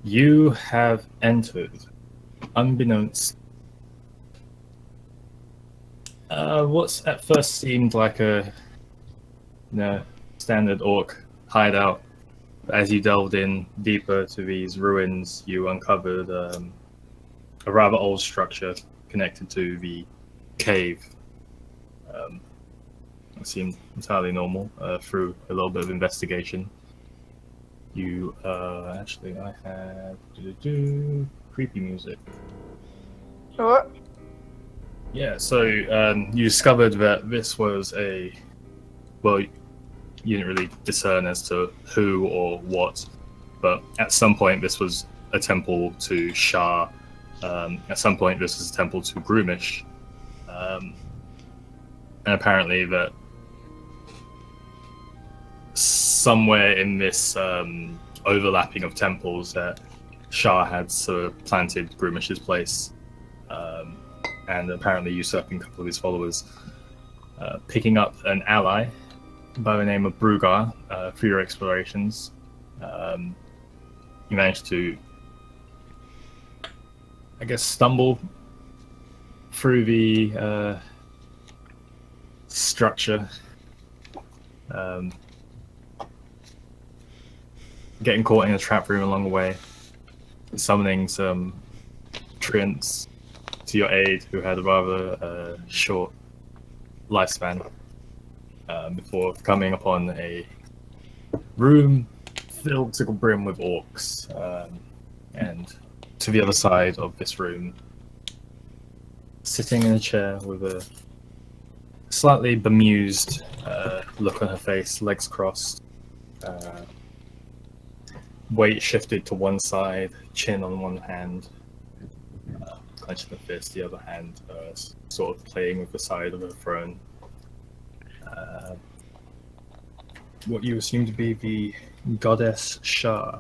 You have entered, unbeknownst, what's at first seemed like a standard orc hideout. As you delved in deeper to these ruins, you uncovered a rather old structure connected to the cave. It seemed entirely normal through a little bit of investigation. You actually, I had creepy music. What? Yeah, so you discovered that this was you didn't really discern as to who or what, but at some point this was a temple to Shah. At some point this was a temple to Grumish. And apparently that somewhere in this overlapping of temples that Shah had sort of planted Grumish's place, and apparently usurping a couple of his followers, picking up an ally by the name of Brugar through your explorations. You managed to, I guess, stumble through the structure, getting caught in a trap room along the way, summoning some treants to your aid who had a rather short lifespan, before coming upon a room filled to the brim with orcs, and to the other side of this room, sitting in a chair with a slightly bemused look on her face, legs crossed, weight shifted to one side, chin on one hand, clenching the fist, the other hand sort of playing with the side of her throne. What you assume to be the goddess Shah.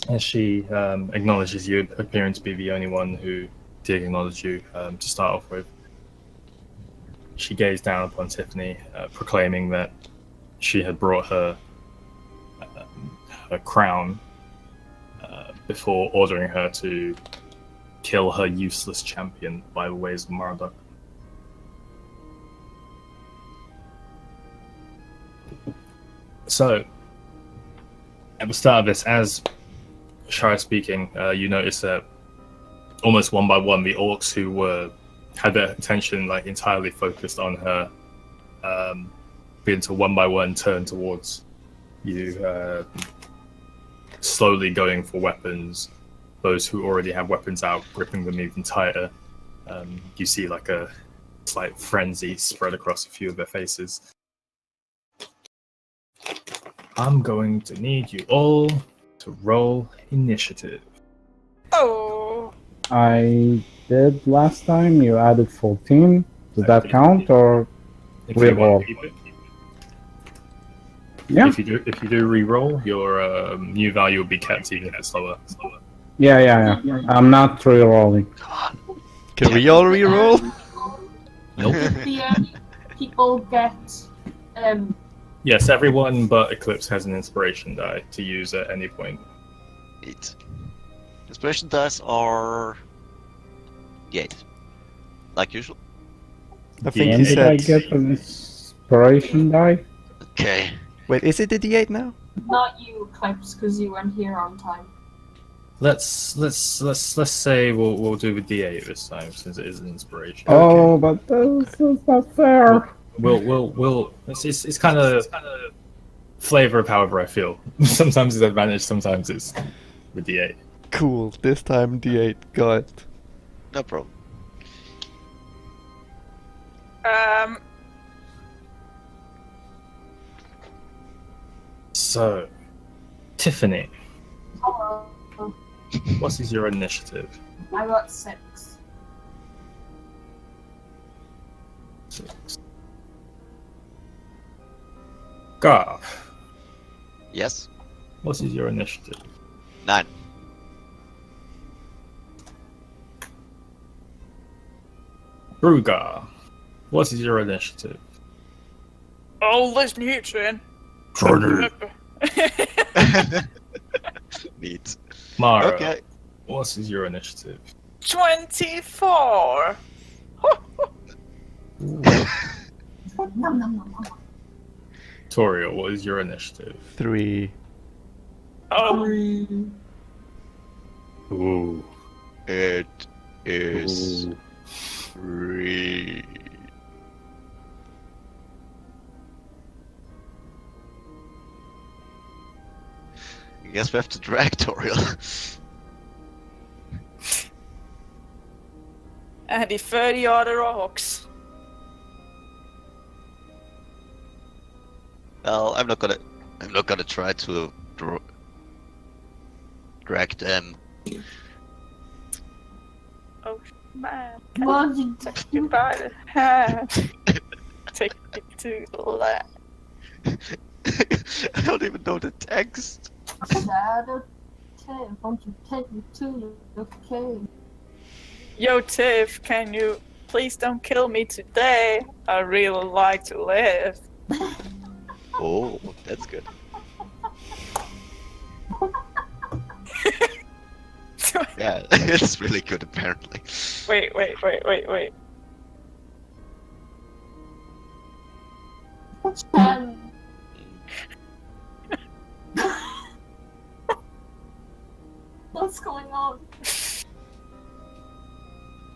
As she acknowledges you, appearing to be the only one who did acknowledge you to start off with, she gazed down upon Tiffany, proclaiming that she had brought her crown before ordering her to kill her useless champion by the ways of Marduk. So, at the start of this, as Shah is speaking, you notice that almost one by one, the orcs who had their attention entirely focused on her, begin to one by one turn towards you, slowly going for weapons. Those who already have weapons out, gripping them even tighter. You see a slight frenzy spread across a few of their faces. I'm going to need you all to roll initiative. Oh. I did last time. You added 14. Does that count or re-roll? Yeah. If you do re-roll, your new value will be kept even if it's slower. Yeah. I'm not re-rolling. Can we all re-roll? Nope. Did the people get Yes, everyone but Eclipse has an inspiration die to use at any point. Inspiration dice are 8, like usual. I think When he did I said... get an inspiration die? Okay. Wait, is it the D8 now? not you, Eclipse, because you weren't here on time? Let's say we'll do the D8 this time since it is an inspiration. Oh, but this is not fair. We'll it's kind of flavor of however I feel. Sometimes it's advantage, sometimes it's the D8. Cool, this time D8, got it. No problem. So, Tiffany, Hello. what is your initiative? I got 6. 6. Garth, Yes. what is your initiative? 9. Brugar, what is your initiative? Oh, listen here, Trin. Neat. Mara, Okay. what is your initiative? 24. Nom, nom, nom, nom. Toriel, what is your initiative? 3. Oh, Ooh. It is Ooh. 3. I guess we have to drag Toriel. and the 30 other orcs. Well, I'm not gonna try to drag them. Oh man. What did Take me by the hand. Take me to the left. I don't even know the text. Shadow Tiff, won't you take me to the cave? Yo, Tiff, can you please don't kill me today? I really like to live. Oh, that's good. Yeah, it's really good apparently. wait. What's going on?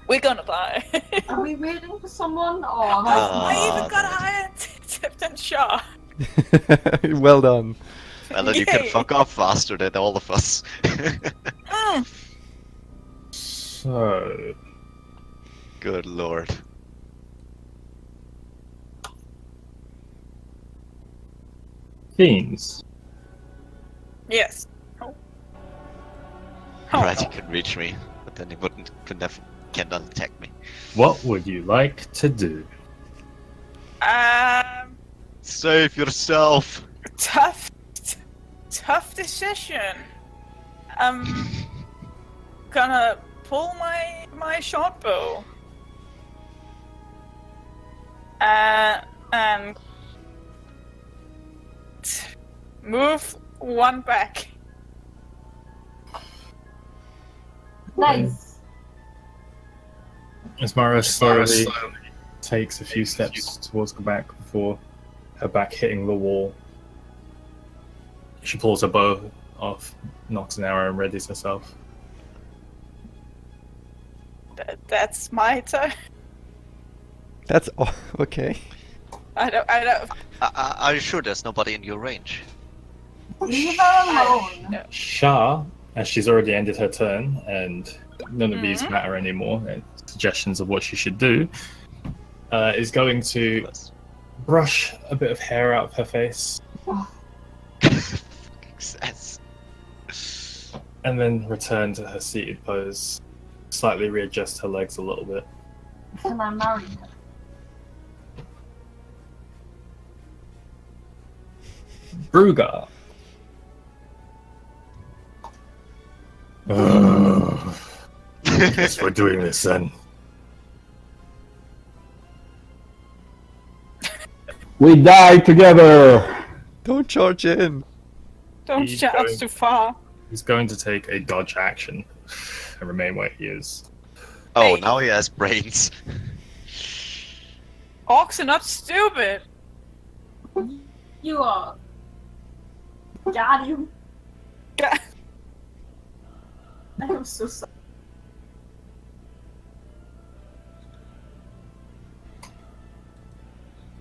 We're gonna die. Are we waiting for someone? Or I even got damn. Iron Tipped and Shaw. Well done. Well, then you can Yay. fuck off faster than all of us. Mm. So, Good lord. Fiends. Yes. Oh. Right, you can reach me, but then you cannot attack me. What would you like to do? Save yourself! Tough decision. I'm gonna pull my short bow and move one back. Nice. As Mara slowly takes a few steps towards the back before her back hitting the wall, she pulls her bow off, knocks an arrow, and readies herself. That's my turn. That's okay. I don't. Are you sure there's nobody in your range? Leave her alone. Shah, as she's already ended her turn, and none of these matter anymore, and suggestions of what she should do, is going to brush a bit of hair out of her face, Success. and then return to her seated pose, slightly readjust her legs a little bit. Can I marry her? Brugar. Guess we're doing this then. We die together! Don't charge in. Don't He's shout going- too far. He's going to take a dodge action and remain where he is. Oh, Hey. now he has brains. Orcs are not stupid. You are. Got him. Ga- I am so sorry.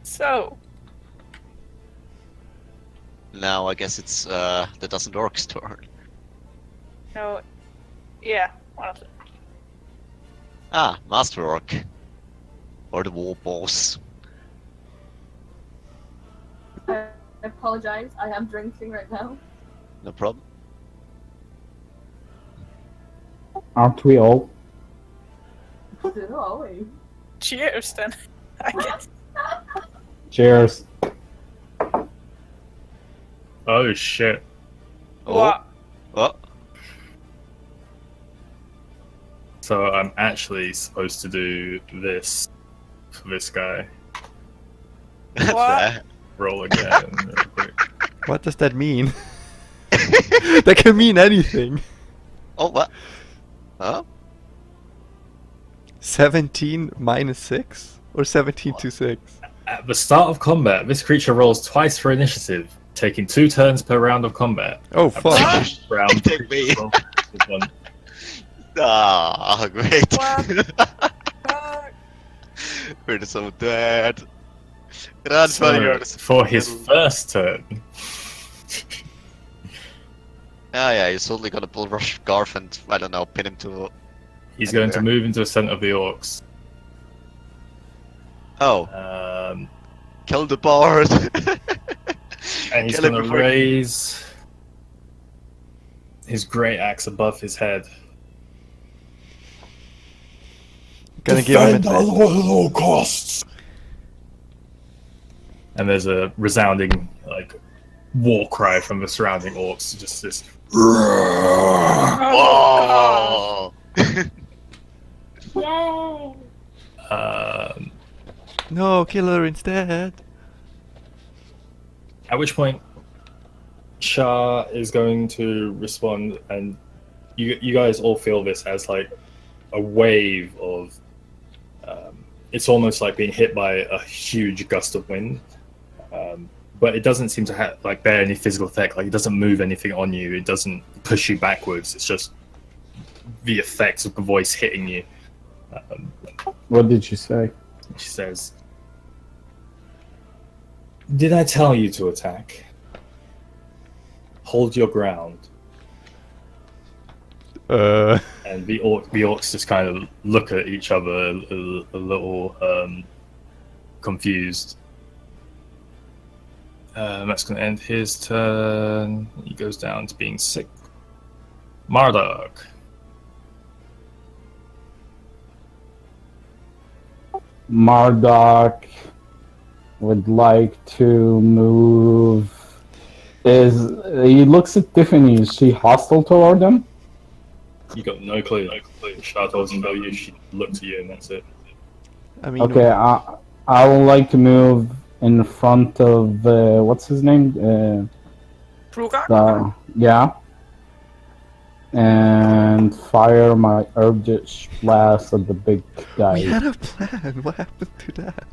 So, Now I guess it's the dozen orcs' turn. no, yeah, one of them. Ah, Master Orc. Or the war boss. I apologize. I am drinking right now. No problem. Aren't we all? So are we? Cheers, then. I guess. Cheers. Oh shit. What? Oh. So I'm actually supposed to do this for this guy. What? Roll again real quick. What does that mean? That can mean anything. Oh, what? Huh? 17 minus 6? Or 17 to 6? At the start of combat, this creature rolls twice for initiative, taking 2 turns per round of combat. Oh, At the fuck. second round, the Take me. creature rolls with 1. Ah, great. What? Fuck. We're so dead. Run for So, yours. for his first turn, Ah, yeah, he's totally gonna pull Rush Garf and, I don't know, pin him to... he's going to Anywhere. move into the center of the orcs. Oh, kill the board! And he's Kill him going to before- raise his great axe above his head. Gonna give him a... all costs. And there's a resounding war cry from the surrounding orcs. Just this. Oh, Oh! Yay! No, kill her instead. At which point, Shah is going to respond, and you guys all feel this as like a wave of. It's almost like being hit by a huge gust of wind, but it doesn't seem to have bear any physical effect. Like it doesn't move anything on you. It doesn't push you backwards. It's just the effects of the voice hitting you. What did you say? She says, "Did I tell you to attack? Hold your ground." And the orcs just kind of look at each other a little confused. That's going to end his turn. He goes down to being sick. Marduk. Marduk would like to move. He looks at Tiffany. Is she hostile toward him? You got no clue. Shah doesn't know you. She looks at you, and that's it. I mean, Okay, I would like to move in front of what's his name? Brugar? Yeah, and fire my Eldritch Blast at the big guy. we had a plan. What happened to that?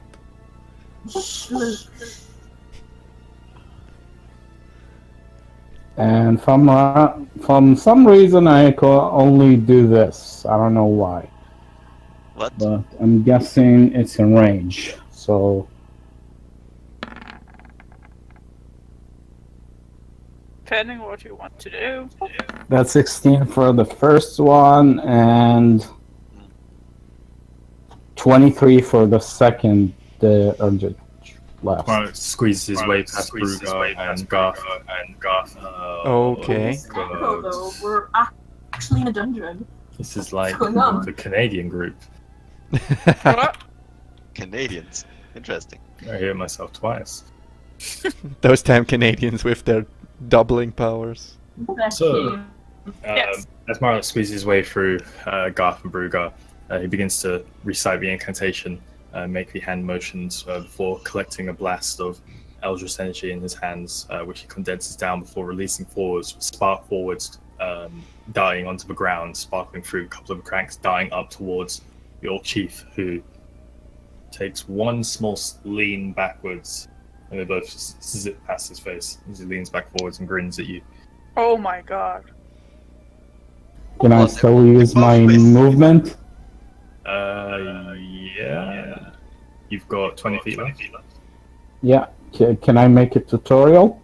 And from some reason, I could only do this. I don't know why, What? but I'm guessing it's in range. So Depending what you want to do. that's 16 for the first one, and 23 for the second. The Eldritch Blast. Marduk squeezes his way past Brugar and Garth. Okay. Echo, though, we're actually in a dungeon. This is like What's going on? the Canadian group. What? Canadians. Interesting. I hear myself twice. Those damn Canadians with their doubling powers. Best So- game. Yes. As Marduk squeezes his way through Garth and Brugar, he begins to recite the incantation, make the hand motions before collecting a blast of Eldritch energy in his hands, which he condenses down before releasing forwards, spark forwards, dying onto the ground, sparkling through a couple of cranks, dying up towards the Orc Chief, who takes one small lean backwards, and they both just zip past his face as he leans back forwards and grins at you. Oh my god. Can I still use my movement? Yeah. You've got 20 feet left. Yeah. Can I make a tutorial?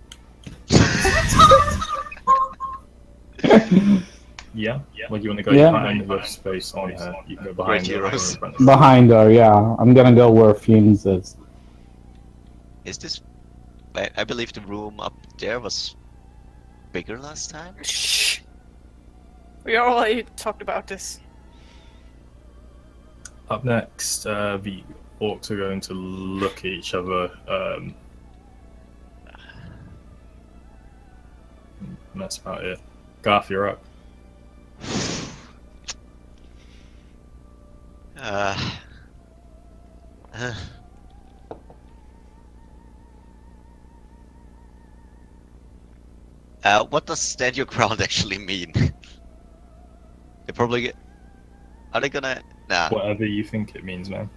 Yeah. Well, you want to go Yeah. behind the space on her. You can go behind Great her. heroes. in front of her. Behind her, yeah. I'm gonna go where Fiends is. Is this... I believe the room up there was bigger last time? Shh. We already talked about this. Up next, the orcs are going to look at each other. And that's about it. Garth, you're up. Uh, What does stand your ground actually mean? They probably... Are they gonna... Nah. Whatever you think it means, man.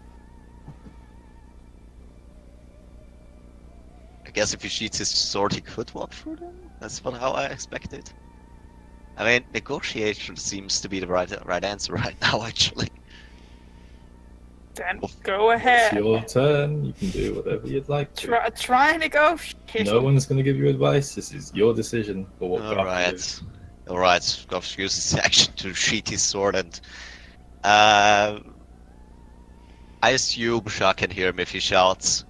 I guess if he sheaths his sword, he could walk through them? That's how I expected. I mean, negotiation seems to be the right answer right now, actually. Then go ahead. It's your turn. You can do whatever you'd like to. Try and negotiate. No one's going to give you advice. This is your decision for what Garth Alright. Alright, Goff uses his action to sheath his sword and... I assume Shah can hear him if he shouts.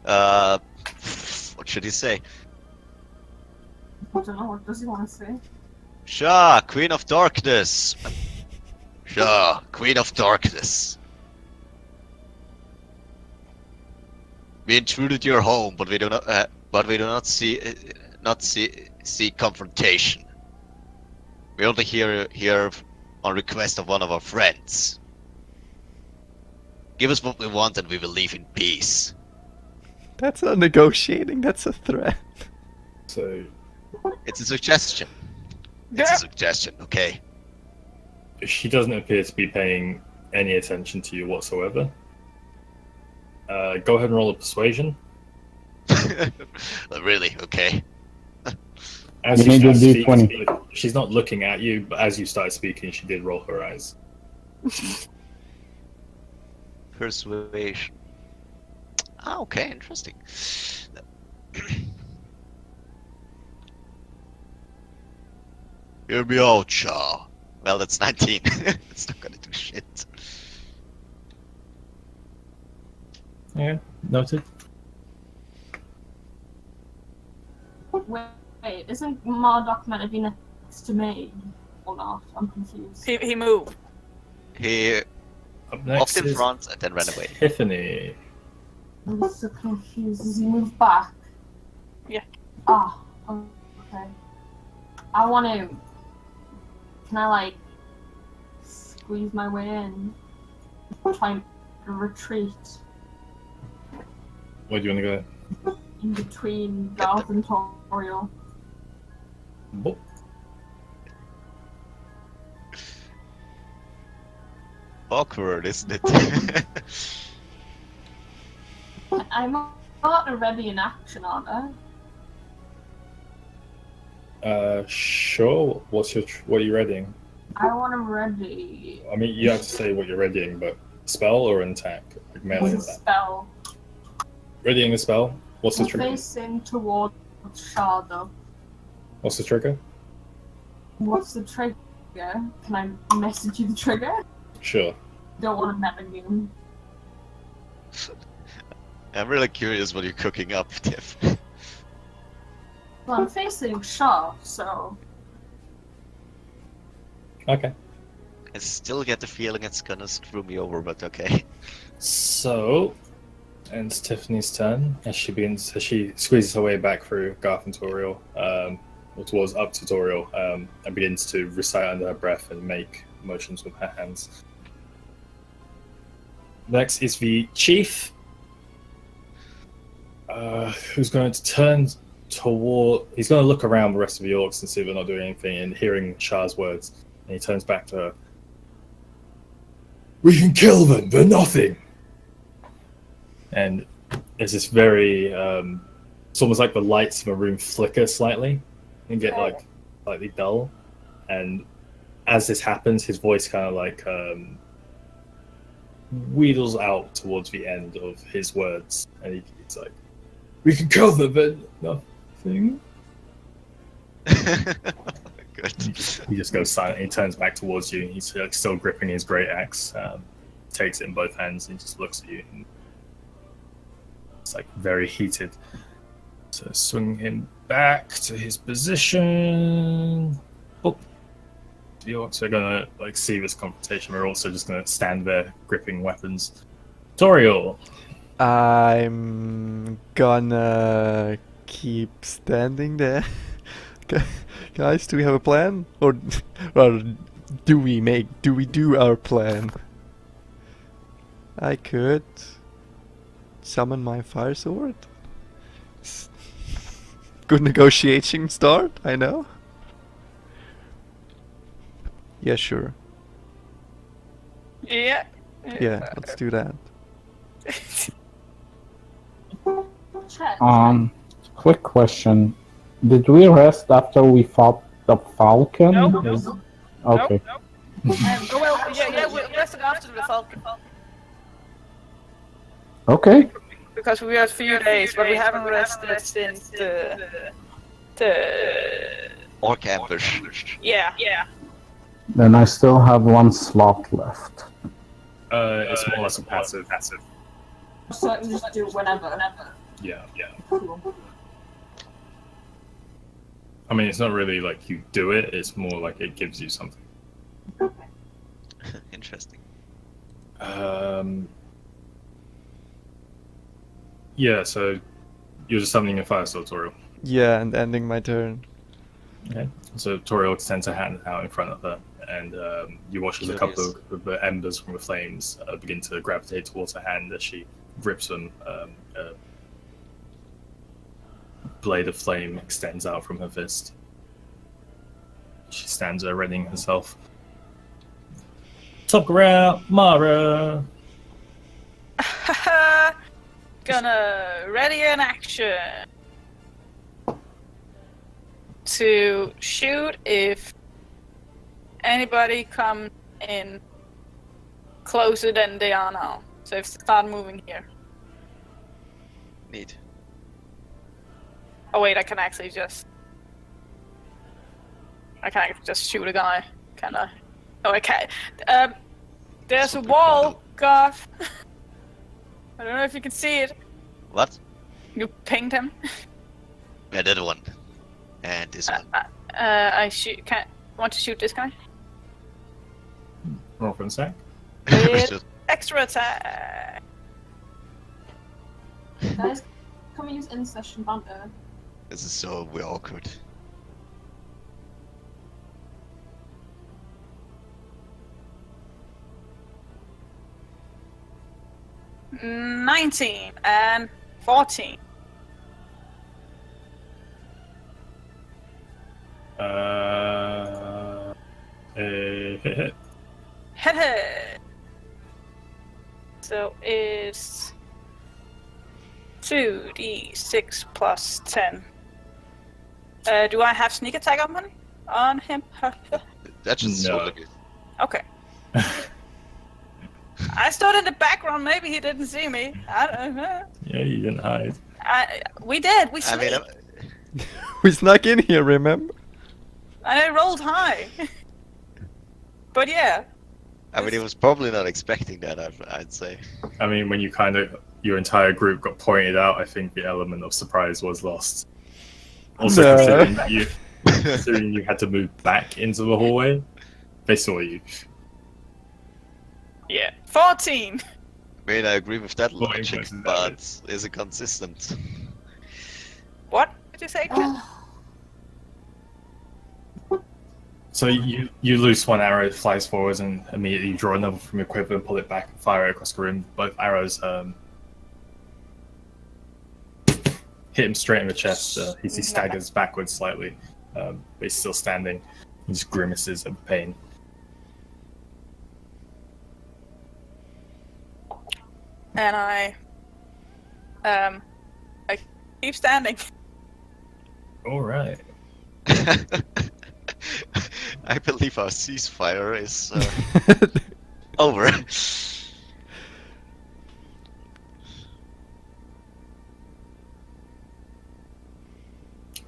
What should he say? I don't know, what does he want to say? Shah, Queen of Darkness! Shah, Queen of Darkness! We intruded your home, but we do not see confrontation. We only here on request of one of our friends. Give us what we want and we will leave in peace. That's not negotiating, that's a threat. So It's a suggestion. It's a suggestion, okay? she doesn't appear to be paying any attention to you whatsoever. Go ahead and roll a persuasion. Really? Okay. As You need start a D20. speaking, she's not looking at you, but as you start speaking, she did roll her eyes. Persuasion. Ah, okay, interesting. Hear me out, Shah. Well, that's 19. It's not gonna do shit. Yeah, noted. Wait, isn't Marduk meant to be next to me? Or not? I'm confused. He moved. He Up next walked in is front and then ran away. Tiffany. I'm so confused. Does he move back? Yeah. Ah, okay. I want to... Can I, like, squeeze my way in? Try to retreat Where do you want to go? in between Garth and Toriel. Boop. Awkward, isn't it? I'm not already in action, aren't I? Sure. What are you readying? I want to ready... I mean, you have to say what you're readying, but spell or attack? Like melee What's a attack. spell? Readying a spell. What's the I'm trigger? facing towards Sharda. What's the trigger? What's the trigger? Can I message you the trigger? Sure. Don't want to metagame. I'm really curious what you're cooking up, Tiff. Well, I'm facing Shah, so... Okay. I still get the feeling it's gonna screw me over, but okay. So, it's Tiffany's turn as she squeezes her way back through Garth and Toriel, or towards up to Toriel, and begins to recite under her breath and make motions with her hands. Next is the chief, who's going to turn toward. He's going to look around the rest of the orcs and see if they're not doing anything, and hearing Shah's words, and he turns back to her. We can kill them, they're nothing. And it's this very, it's almost like the lights in the room flicker slightly and get like slightly dull. And as this happens, his voice kind of like wheedles out towards the end of his words, and he's like, "We can kill them, but nothing." Good. He just goes silent. He turns back towards you. He's like, still gripping his great axe. Takes it in both hands and just looks at you. And it's like very heated. So swing him back to his position. Oh. The orcs are gonna like see this confrontation. We're also just gonna stand there gripping weapons. Toriel. I'm gonna keep standing there. Guys, do we have a plan? Or do we do our plan? I could summon my fire sword. Good negotiating start, I know. Yeah, sure. Yeah. Yeah, let's do that. Chet. Quick question. Did we rest after we fought the Falcon? Nope. Okay. Nope. Oh well, yeah, we rested after the Falcon. Okay. Because we had a few days, but we haven't rested since the Orc ambush. yeah. Then I still have one slot left. It's more or less a passive. So I can just do whenever. Yeah. Cool. I mean, it's not really like you do it. It's more like it gives you something. Interesting. Yeah. So you're just summoning a Firestorm, Toriel. Yeah, and ending my turn. Okay. So Toriel extends her hand out in front of her, and you watch as a couple of the embers from the flames begin to gravitate towards her hand as she grips them. A blade of flame extends out from her fist. She stands there readying herself. Top ground, Mara. Gonna ready an action to shoot if anybody comes in closer than they are now. So if they start moving here. Neat. Oh wait, I can actually just shoot a guy. Can I? Oh, I can't. There's a wall, Garth. I don't know if you can see it. What? You pinged him. Yeah, that one. And this one. I want to shoot this guy. Roll for a sec. With extra attack. Guys, can we use in-session banter? This is so awkward. Mm, 19 and 14. Hit. Hit. So it's 2d6 plus 10. Do I have sneak attack on him? That's just No. so good. Okay. I stood in the background. Maybe he didn't see me. I don't know. Yeah, you didn't hide. We did. We I mean, sneaked. We snuck in here, remember? And I rolled high. But yeah. he was probably not expecting that, I'd say. I mean, when your entire group got pointed out, I think the element of surprise was lost. Also, No. considering you had to move back into the hallway, they saw you. Yeah. 14. I mean, I agree with that Well, logic, versus but is it consistent? What did you say? Ken? So you loose one arrow, it flies forwards, and immediately draw another from your quiver and pull it back and fire it across the room. Both arrows hit him straight in the chest. He staggers backwards slightly, but he's still standing. He just grimaces of pain. And I keep standing. All right. I believe our ceasefire is over.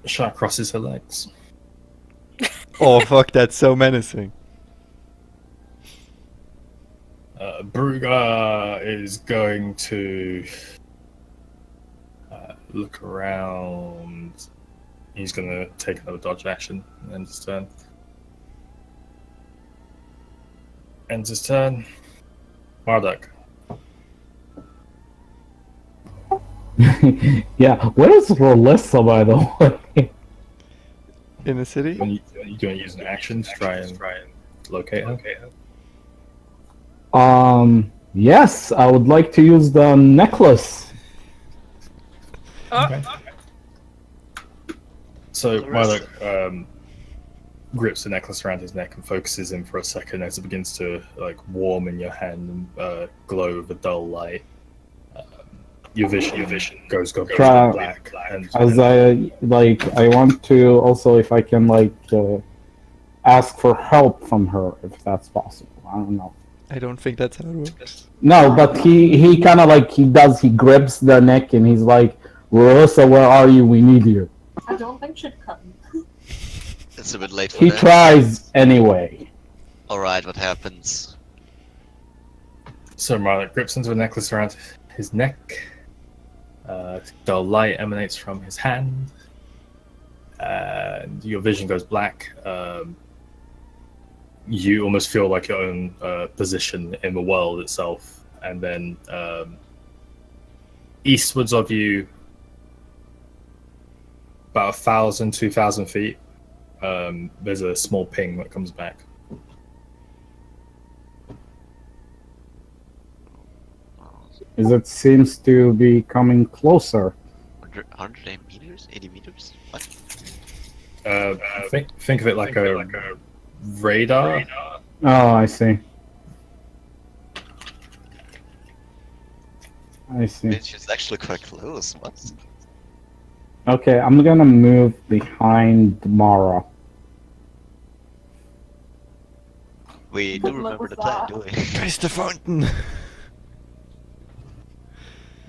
Shark crosses her legs. Oh fuck, that's so menacing. Bruga is going to look around. He's going to take another dodge action and end his turn. Ends his turn. Marduk. Yeah, where is Rolissa, by the way? In the city? When you going to use an action to try and locate her? Yes, I would like to use the necklace. Oh, Okay. So The rest- Milo grips the necklace around his neck and focuses in for a second as it begins to like warm in your hand and glow with a dull light. Your vision goes Try- black, and As I want to also, if I can ask for help from her, if that's possible. I don't know. I don't think that's how it works. No, but he kind of he grips the neck and he's like, Larissa, where are you? We need you. I don't think she'd come. It's a bit late for He that. tries anyway. Alright, what happens? so Milo grips into a necklace around his neck. Dull light emanates from his hand, and your vision goes black. You almost feel like your own position in the world itself, and then eastwards of you, about 1,000, 2,000 feet, there's a small ping that comes back. As it seems to be coming closer. 100 meters? 80 meters? What? Think of it like a radar. Oh, I see. I see. It's actually quite close. What? Okay, I'm gonna move behind Mara. We Good do luck remember with the plan, that. do we? Where's the fountain?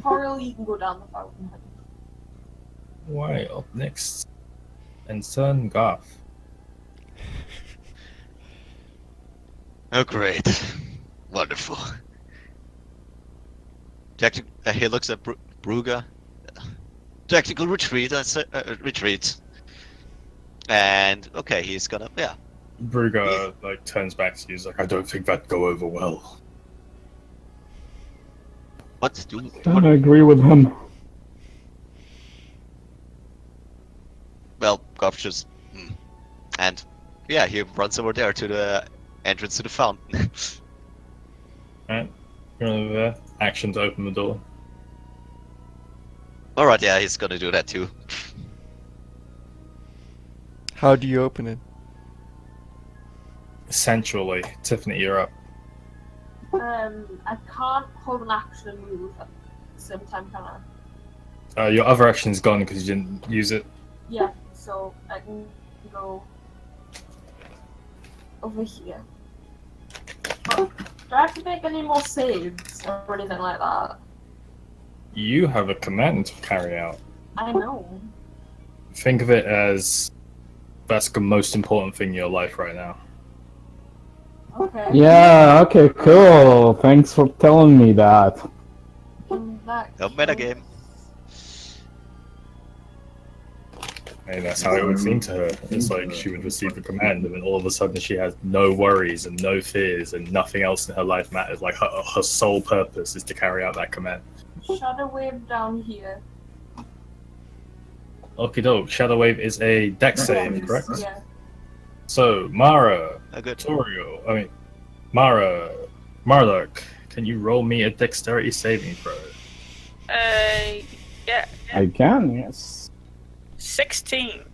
Coral, you can go down the fountain. Why up next? And Sun Goth. Oh, great. Wonderful. He looks at Bruga. Tactical retreat, I say, retreat. And, okay, he's gonna, yeah. Bruga turns back to you. He's like, I don't think that'd go over well. What do I agree with him. Well, Goff just... And, yeah, he runs over there to the entrance to the fountain. Alright, you're over there. Action to open the door. Alright, yeah, he's gonna do that too. How do you open it? Essentially, Tiffany, you're up. I can't hold an action and move at the same time, can I? Your other action's gone because you didn't use it. Yeah, so I can go over here. Oh, do I have to make any more saves or anything like that? You have a command to carry out. I know. Think of it as that's the most important thing in your life right now. Okay. Yeah, okay, cool. Thanks for telling me that. In that No metagame. And that's how it would seem to her. It's like she would receive a command, and then all of a sudden she has no worries and no fears, and nothing else in her life matters. Like her sole purpose is to carry out that command. Shadow wave down here. Okie doke. Shadow Wave is a dex save, correct? Yeah. So, Mara, Oh, good. Marlark, can you roll me a dexterity saving throw? Yeah. I can, yes. 16.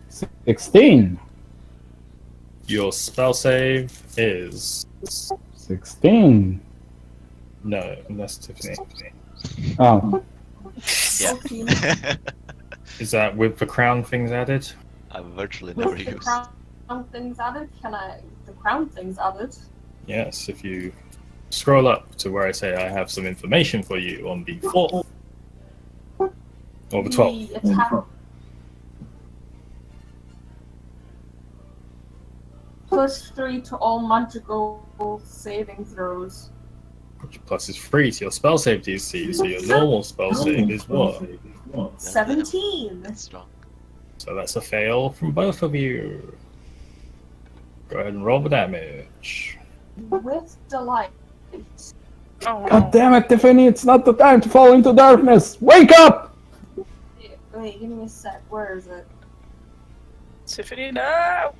S- 16. Your spell save is 16. no, that's Tiffany. Oh, Yeah. 14. Is that with the crown things added? I've virtually never With the used. crown things added, the crown things added? Yes. If you scroll up to where I say I have some information for you on the 4th or the 12th. The attack. +3 to all magical saving throws. Plus is 3 to your spell save DC, so your normal spell save is what? 17. That's strong. So that's a fail from both of you. Go ahead and roll the damage. With delight. Oh, God damn it, Tiffany, it's not the time to fall into darkness! Wake up! Wait, give me a sec. Where is it? Tiffany, no!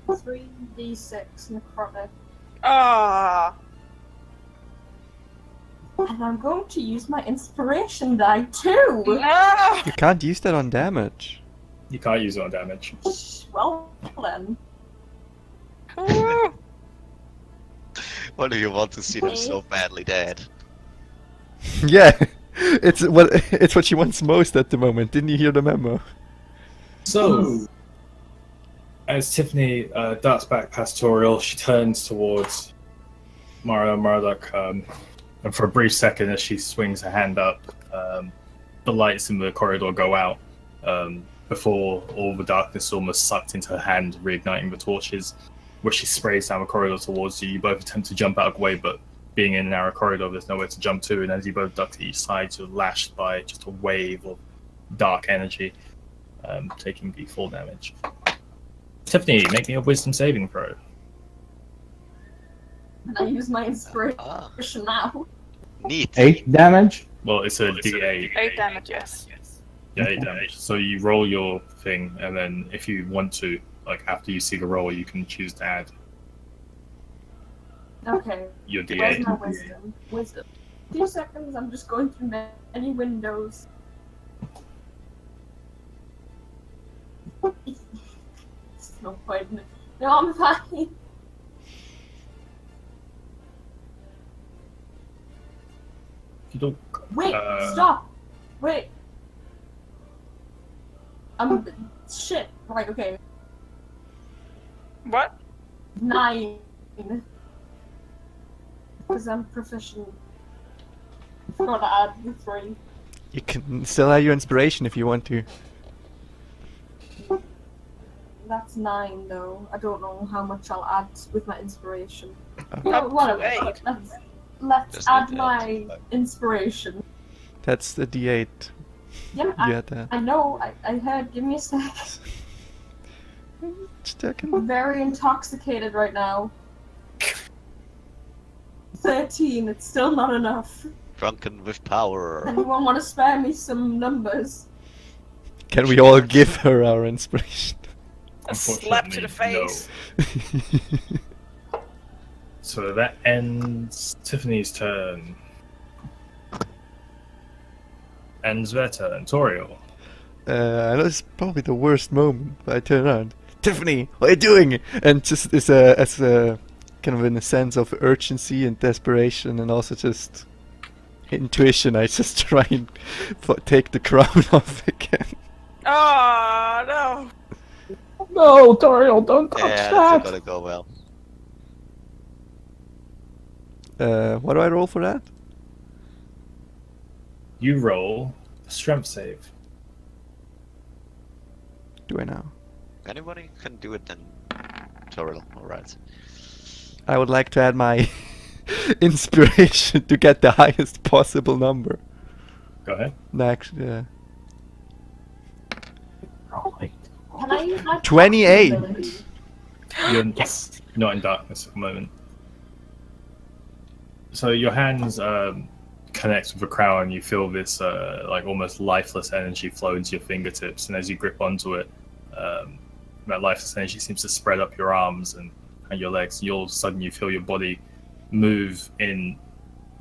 3d6 necrotic. Ah, And I'm going to use my inspiration die too. No! You can't use that on damage. You can't use it on damage. Well then. Ooh. What do you want to see them so badly dead? Yeah, it's what she wants most at the moment. Didn't you hear the memo? So, as Tiffany darts back past Toriel, she turns towards Mario and Marduk, and for a brief second, as she swings her hand up, the lights in the corridor go out before all the darkness almost sucked into her hand, reigniting the torches, where she sprays down the corridor towards you. You both attempt to jump out of the way, but being in a narrow corridor, there's nowhere to jump to, and as you both duck to each side, you're lashed by just a wave of dark energy, taking the full damage. Tiffany, make me a wisdom saving throw. And I use my inspiration Ah, now. neat. 8 damage. Well, it's a D8. 8 damage, yes. Yeah, 8 damage. So you roll your thing, and then if you want to, like after you see the roll, you can choose to add Okay. your Where's D8. my wisdom? Wisdom. 2 seconds, I'm just going through many windows. It's no point in it. No, I'm fine. You don't. Wait, Uh, stop! Wait. Shit. Right, okay. What? 9. Because I'm proficient. I forgot to add the 3. You can still have your inspiration if you want to. That's 9 though. I don't know how much I'll add with my inspiration. Up No, to whatever. 8. Let's Just add need to my add. inspiration. That's the D8. Yeah, You had that. I know. I heard. Give me a sec. Just a I'm second. very intoxicated right now. 13. It's still not enough. Drunken with power. Anyone want to spare me some numbers? Can we all give her our inspiration? A slap to the face. No. So that ends Tiffany's turn. Ends their turn. Toriel. I know it's probably the worst moment, but I turn around. Tiffany, what are you doing? And just as a kind of in a sense of urgency and desperation, and also just intuition, I just try and take the crown off again. Oh no! No, Toriel, don't touch Yeah, that's not that. gonna go well. What do I roll for that? You roll a strength save. Do I now? Anybody can do it then. Toriel, alright. I would like to add my inspiration to get the highest possible number. Go ahead. No, actually, Can I use my 28. ability? You're Yes. not in darkness at the moment. So your hands connect with the crown. You feel this like almost lifeless energy flow into your fingertips, and as you grip onto it, that lifeless energy seems to spread up your arms and your legs. And all of a sudden, you feel your body move in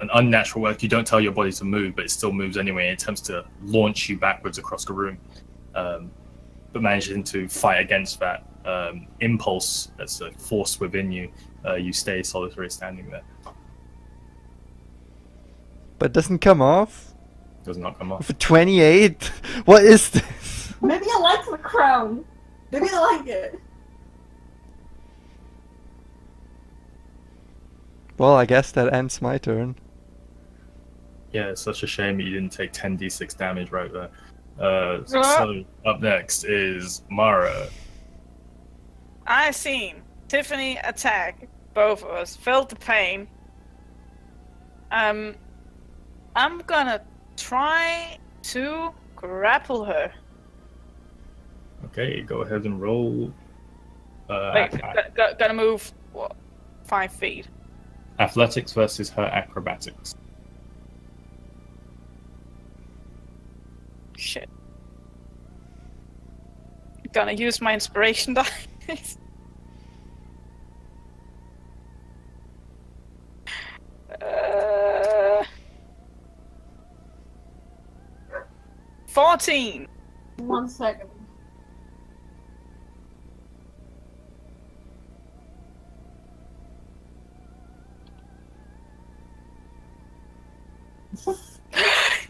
an unnatural way. You don't tell your body to move, but it still moves anyway. It attempts to launch you backwards across the room, but managing to fight against that impulse that's a force within you. You stay solitary standing there. but it doesn't come off. Does not come off. For 28? What is this? Maybe I like the crown. Maybe I like it. Well, I guess that ends my turn. Yeah, it's such a shame that you didn't take 10d6 damage right there. So up next is Mara. I seen Tiffany attack both of us. Felt the pain. I'm gonna try to grapple her. Okay, go ahead and roll. Wait, gotta move what? 5 feet. Athletics versus her acrobatics. Shit. Gonna use my inspiration dice. 14. 1 second.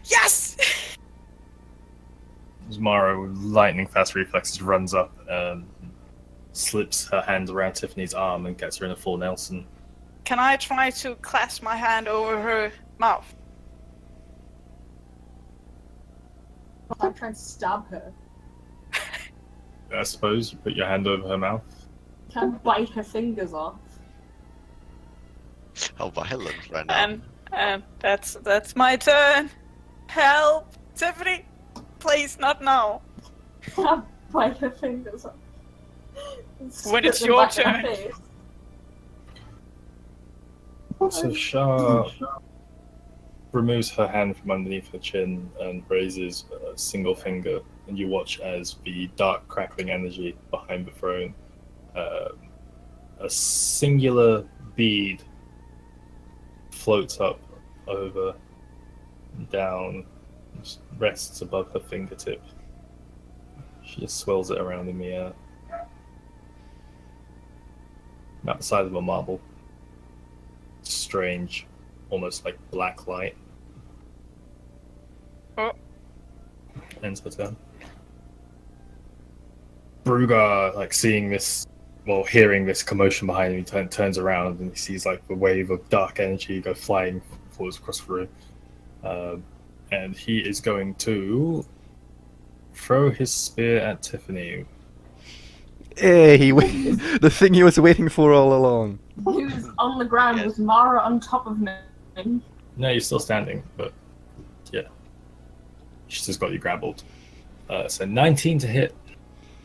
Yes! Mara, with lightning fast reflexes, runs up and slips her hand around Tiffany's arm and gets her in a full Nelson. Can I try to clasp my hand over her mouth? I'm trying to stab her. I suppose you put your hand over her mouth. Can I bite her fingers off? How violent right now. And that's my turn. Help, Tiffany! Please, not now. Can I bite her fingers off? When it's Spit them your back in her turn. face? So Shah removes her hand from underneath her chin and raises a single finger, and you watch as the dark crackling energy behind the throne, a singular bead floats up over and down, just rests above her fingertip. She just swirls it around in the air. About the size of a marble. Strange, almost like black light. Oh. Ends her turn. Brugar, like seeing this, well, hearing this commotion behind him, he turns around and he sees like the wave of dark energy go flying forwards across the room. And he is going to throw his spear at Tiffany. Hey, the thing he was waiting for all along. He was on the ground Yes. with Mara on top of me. No, you're still standing, but yeah. She's just got you grappled. So 19 to hit.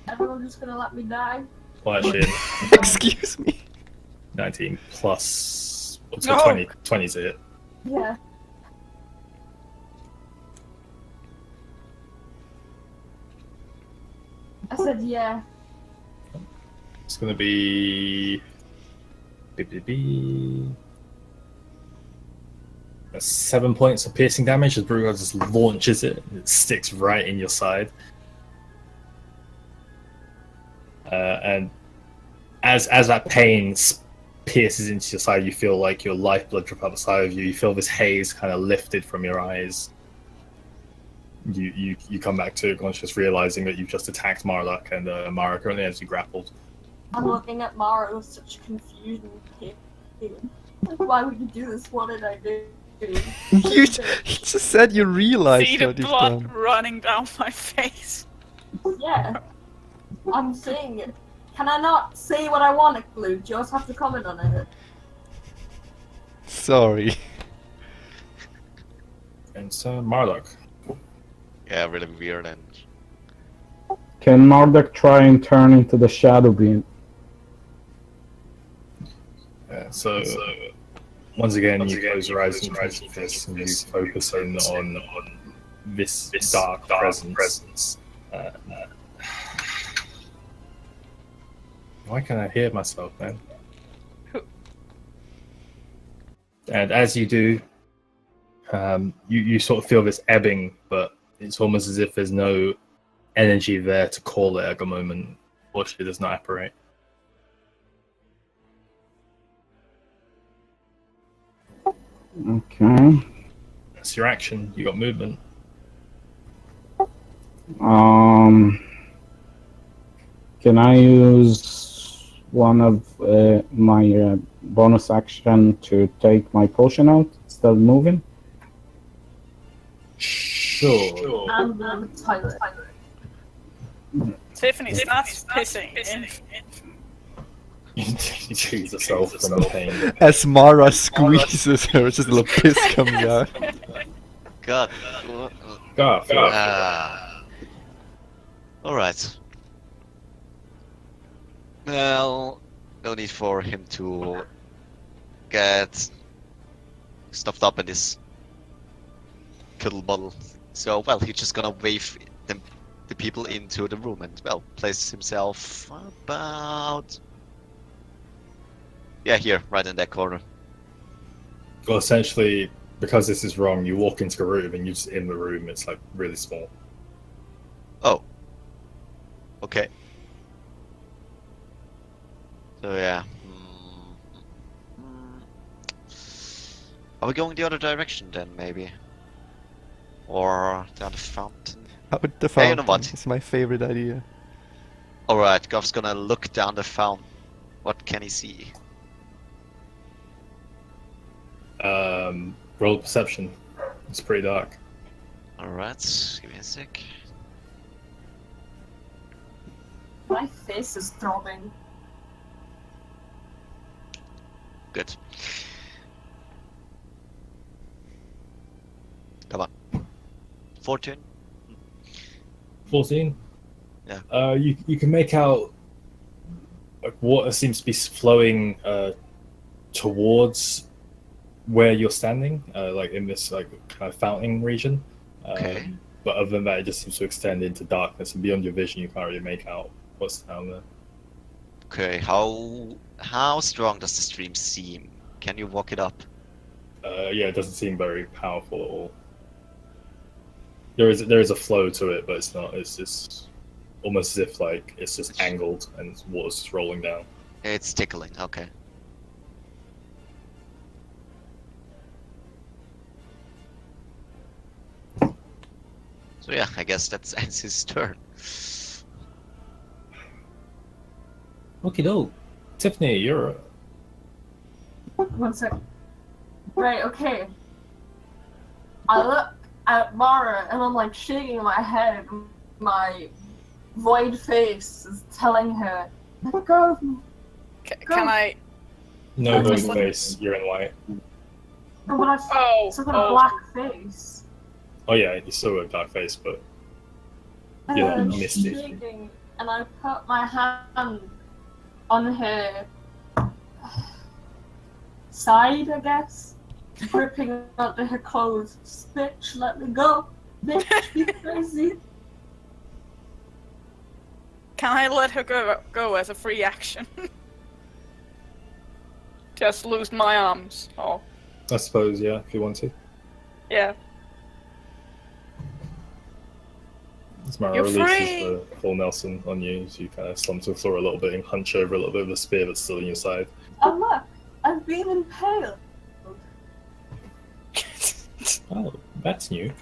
Everyone just gonna let me die? Well, actually, Excuse me. 19 plus so No. 20 to hit. Yeah. I said yeah. It's going to be... That's 7 points of piercing damage as Brugar just launches it. It sticks right in your side. And as that pain pierces into your side, you feel like your lifeblood drip out the side of you. You feel this haze kind of lifted from your eyes. You come back to conscious, realizing that you've just attacked Marlok, and Mara currently has you grappled. I'm looking at Mara with such confusion. Like, why would you do this? What did I do? You just said you realized See the what you've blood done. running down my face. Yeah. I'm saying it. Can I not say what I want, Blue? Do you also have to comment on it? Sorry. And so Marlok. Yeah, really weird and Can Marduk try and turn into the Shadow Beam? So once again, you close your eyes and clench your fists, and you focus in on this dark presence. Why can't I hear myself, man? And as you do, you sort of feel this ebbing, but it's almost as if there's no energy there to call it at the moment. Fortunately, it does not apparate. Okay. That's your action. You got movement. Can I use one of my bonus action to take my potion out instead of moving? Sure. I'm going to the toilet. Tiffany's not pissing. You choose yourself from the pain. As Mara squeezes her, just a little piss comes out. God. Garth, Alright. Well, no need for him to get stuffed up in this cuddle bottle. So, well, he's just gonna wave the people into the room and, well, place himself about... Yeah, here, right in that corner. well, essentially, because this is wrong, you walk into the room and you're just in the room. It's like really small. Oh. Okay. So yeah. Are we going the other direction then, maybe? Or down the fountain? Out the Hey, you know fountain what? is my favorite idea. Alright, Gov's gonna look down the fountain. What can he see? Roll perception. It's pretty dark. Alright, give me a sec. My face is throbbing. Good. Come on. 14? 14. Yeah. You can make out like water seems to be flowing towards where you're standing, like in this like kind of fountain region. Okay. But other than that, it just seems to extend into darkness, and beyond your vision, you can't really make out what's down there. Okay, how strong does the stream seem? Can you walk it up? Yeah, it doesn't seem very powerful at all. There is a flow to it, but it's not. It's just almost as if like it's just angled and water's just rolling down. It's tickling, okay. So yeah, I guess that ends his turn. Okie doke. Tiffany, you're. One sec. Right, okay. I look at Mara and I'm like shaking my head. My void face is telling her, "Let it go." Can I? No void Just like- face. You're in white. No, but I've Oh, still got a black face. Oh yeah, you still got a dark face, but And Yeah, I'm misty. shaking, and I put my hand on her side, I guess, gripping onto her clothes. Bitch, let me go. Bitch, you crazy. Can I let her go as a free action? Just lose my arms. Oh, I suppose yeah, if you want to. yeah. Smara You're releases free! the full Nelson on you, so you kind of slump to the floor a little bit and hunch over a little bit of the spear that's still in your side. And look, I've been impaled. Oh, that's new.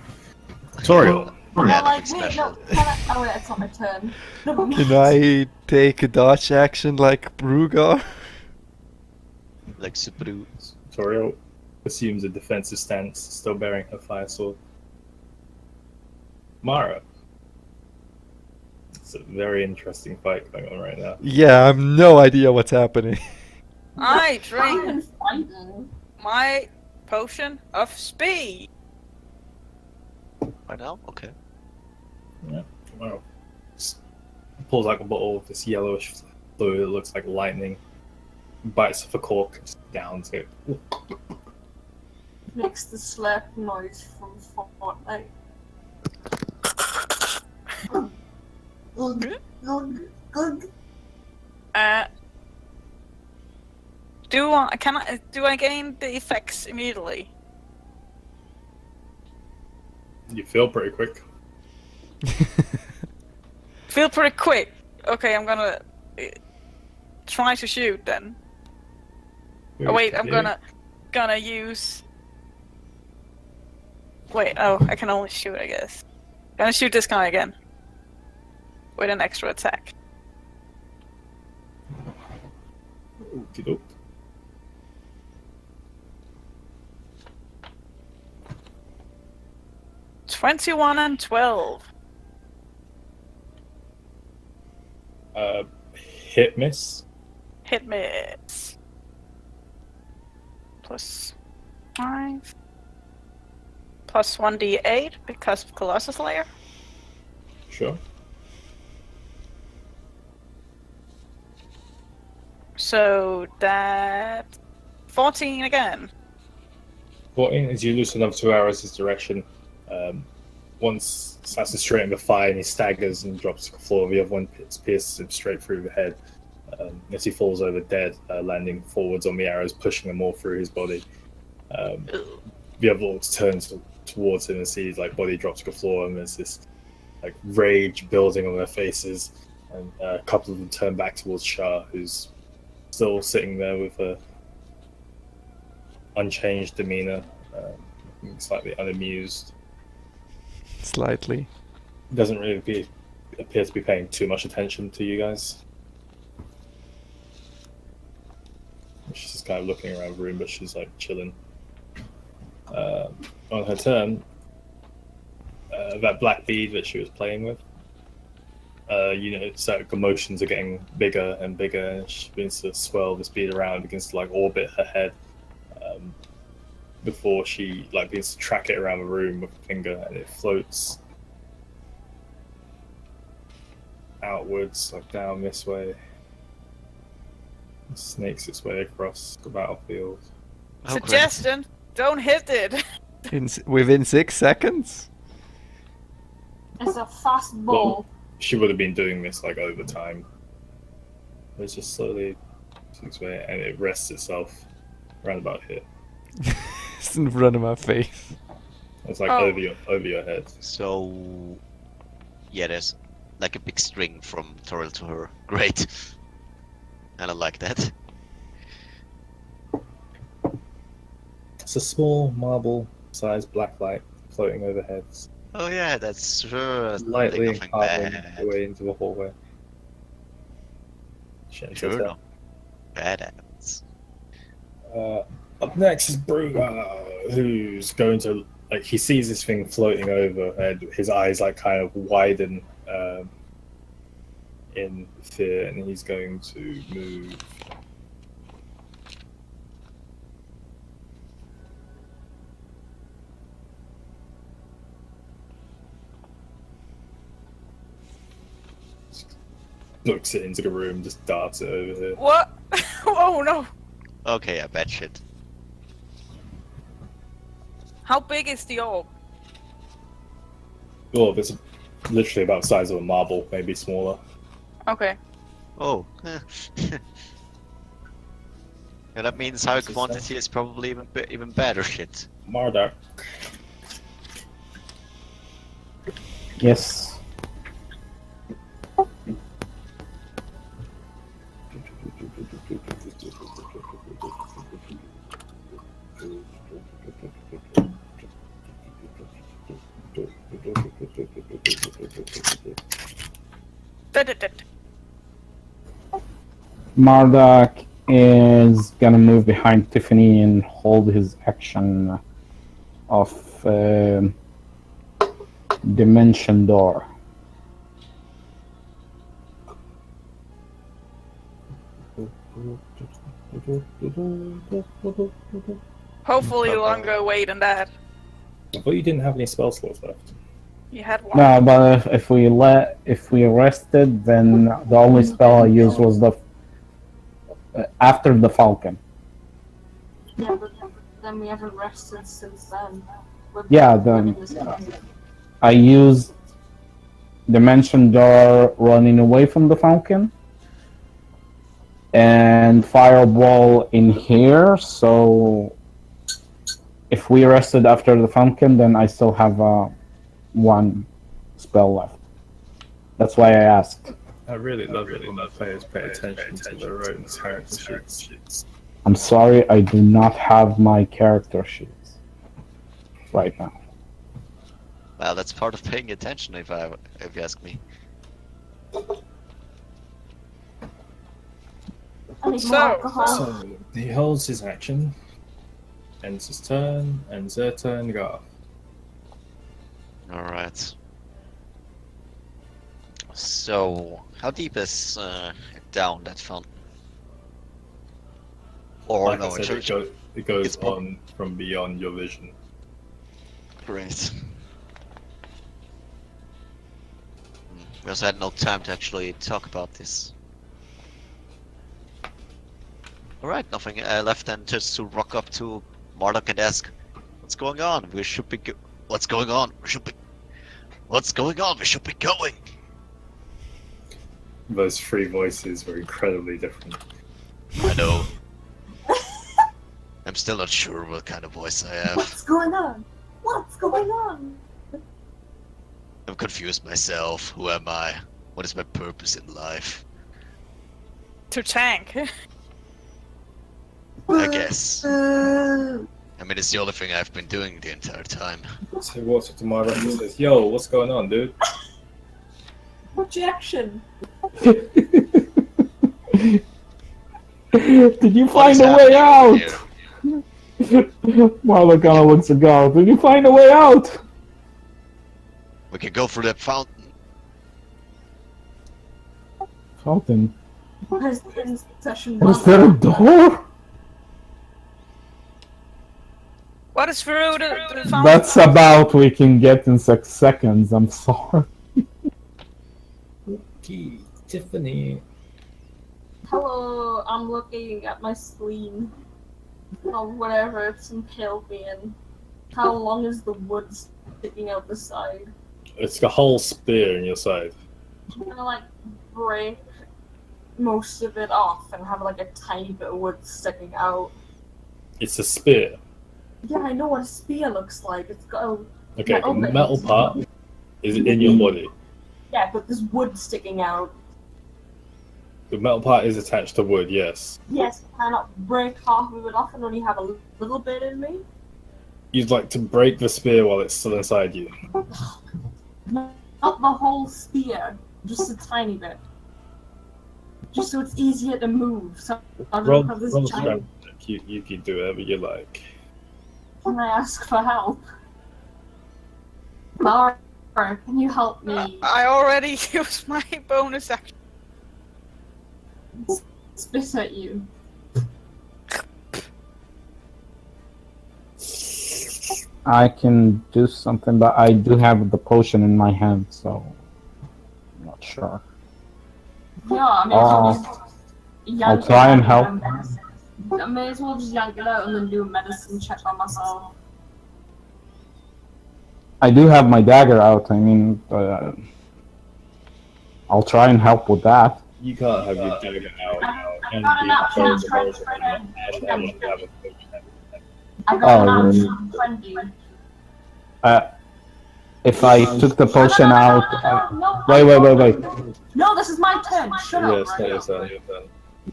Toriel. And Yeah, I'm like, nothing wait, special. no, can I... Oh wait, it's not my turn. Never mind. Can I take a dodge action like Brugar? Like Subaru. Toriel assumes a defensive stance, still bearing her fire sword. Mara. It's a very interesting fight going on right now. Yeah, I have no idea what's happening. I I've drink been fighting. my potion of speed. Right now? Okay. Yeah. Wow. Just pulls out a bottle of this yellowish fluid that looks like lightning. Bites off a cork and just downs it. Makes the slurp noise from Fortnite. Glug, glug, glug. Do I gain the effects immediately? You feel pretty quick. Feel pretty quick. Okay, I'm gonna try to shoot then. Oh wait, I'm gonna use. Wait, oh, I can only shoot, I guess. Gonna shoot this guy again. With an extra attack. Okey-doke. $21 and 12. Hit miss. Hit miss. Plus 5. Plus 1d8 because of Colossus Layer. Sure. So that 14 again. 14 as you lose another 2 arrows his direction. Once starts to straighten the fire and he staggers and drops to the floor. The other one pierces him straight through the head as he falls over dead, landing forwards on the arrows, pushing them all through his body. The other orc turns towards him and sees like body drops to the floor, and there's this like rage building on their faces, and a couple of them turn back towards Shah, who's still sitting there with a unchanged demeanor, slightly unamused. Slightly. Doesn't really appear to be paying too much attention to you guys. She's just kind of looking around the room, but she's like chilling. On her turn, that black bead that she was playing with, so emotions are getting bigger and bigger, and she begins to swirl this bead around, begins to like orbit her head, before she like begins to track it around the room with a finger, and it floats outwards, like down this way. It snakes its way across the battlefield. Oh, great. Suggestion: don't hit it. Within 6 seconds? It's a fast ball. She would have been doing this like over time. It's just slowly its way, and it rests itself around about here. It's in front of my face. It's like Oh. over your head. So, yeah, there's like a big string from Toril to her. Great. And I like that. It's a small marble-sized black light floating overhead, Oh yeah, that's sure. lightly nothing carving bad. away into the hallway. She enters Sure, that. no. Bad happens. Up next is Bruger, who's going to like he sees this thing floating over, and his eyes like kind of widen in fear, and he's going to move. Looks it into the room, just darts it over here. What? Oh no! Okay, I bet shit. How big is the orb? Oh, it's literally about the size of a marble, maybe smaller. Okay. Oh. Yeah, that means high What's this quantity is probably even better shit. Marduk. Yes. Marduk is gonna move behind Tiffany and hold his action of Dimension Door. Hopefully longer away than that. I thought you didn't have any spell slots left. You had one. No, but if we rested, then the only spell I used was the after the Falcon. Yeah, but then we haven't rested since then. Yeah, then I used Dimension Door running away from the Falcon and Fireball in here, so if we rested after the Falcon, then I still have one spell left. That's why I asked. I really love it when the players pay attention to their own character sheets. I'm sorry, I do not have my character sheets right now. Well, that's part of paying attention, if you ask me. I need So- more alcohol. So he holds his action, ends his turn, ends their turn, go. Alright. So, how deep is down that fountain? Or Like I no, said, it's it goes it's more- on from beyond your vision. great. We also had no time to actually talk about this. Alright, nothing left then just to rock up to Marduk and ask, what's going on? We should be what's going on? What's going on? We should be going! Those three voices were incredibly different. I know. I'm still not sure what kind of voice I have. What's going on? What's going on? I'm confused myself. Who am I? What is my purpose in life? To tank. I guess. I mean, it's the only thing I've been doing the entire time. So he walks up to my right and says, "Yo, what's going on, dude?" Projection. Did you What is find a way happening out? here? Marla kind of looks ago. Did you find a way out? We can go through that fountain. Fountain. Conflux Session. Is there a door? What is through the fountain? That's about we can get in 6 seconds. I'm sorry. Gee, Tiffany. Hello, I'm looking at my spleen. Or whatever it's impaled me in. How long is the wood sticking out the side? It's a whole spear in your side. I'm gonna like break most of it off and have like a tiny bit of wood sticking out. It's a spear. Yeah, I know what a spear looks like. It's got a Okay, the bits. metal part is in your body. Yeah, but there's wood sticking out. The metal part is attached to wood, yes. Yes, I cannot break half of it off and only have a little bit in me. You'd like to break the spear while it's still inside you. Not the whole spear, just a tiny bit. Just so it's easier to move. So I Roll, don't have this roll a giant. scramble check. You can do whatever you like. Can I ask for help? Mara, can you help me I already used my bonus action. spit at you? I can do something, but I do have the potion in my hand, so I'm not sure. Yeah, I may as well just yank I'll it try and out help. I may as well just yank it out and then do a medicine check on myself. I do have my dagger out. I mean, I'll try and help with that. You can't have your dagger out I've and got an be natural exposed to 20. and have a potion. I got an Oh, natural 20. If I took the potion out, No, wait. No, this is my turn. Shut up. Yes, right? yes,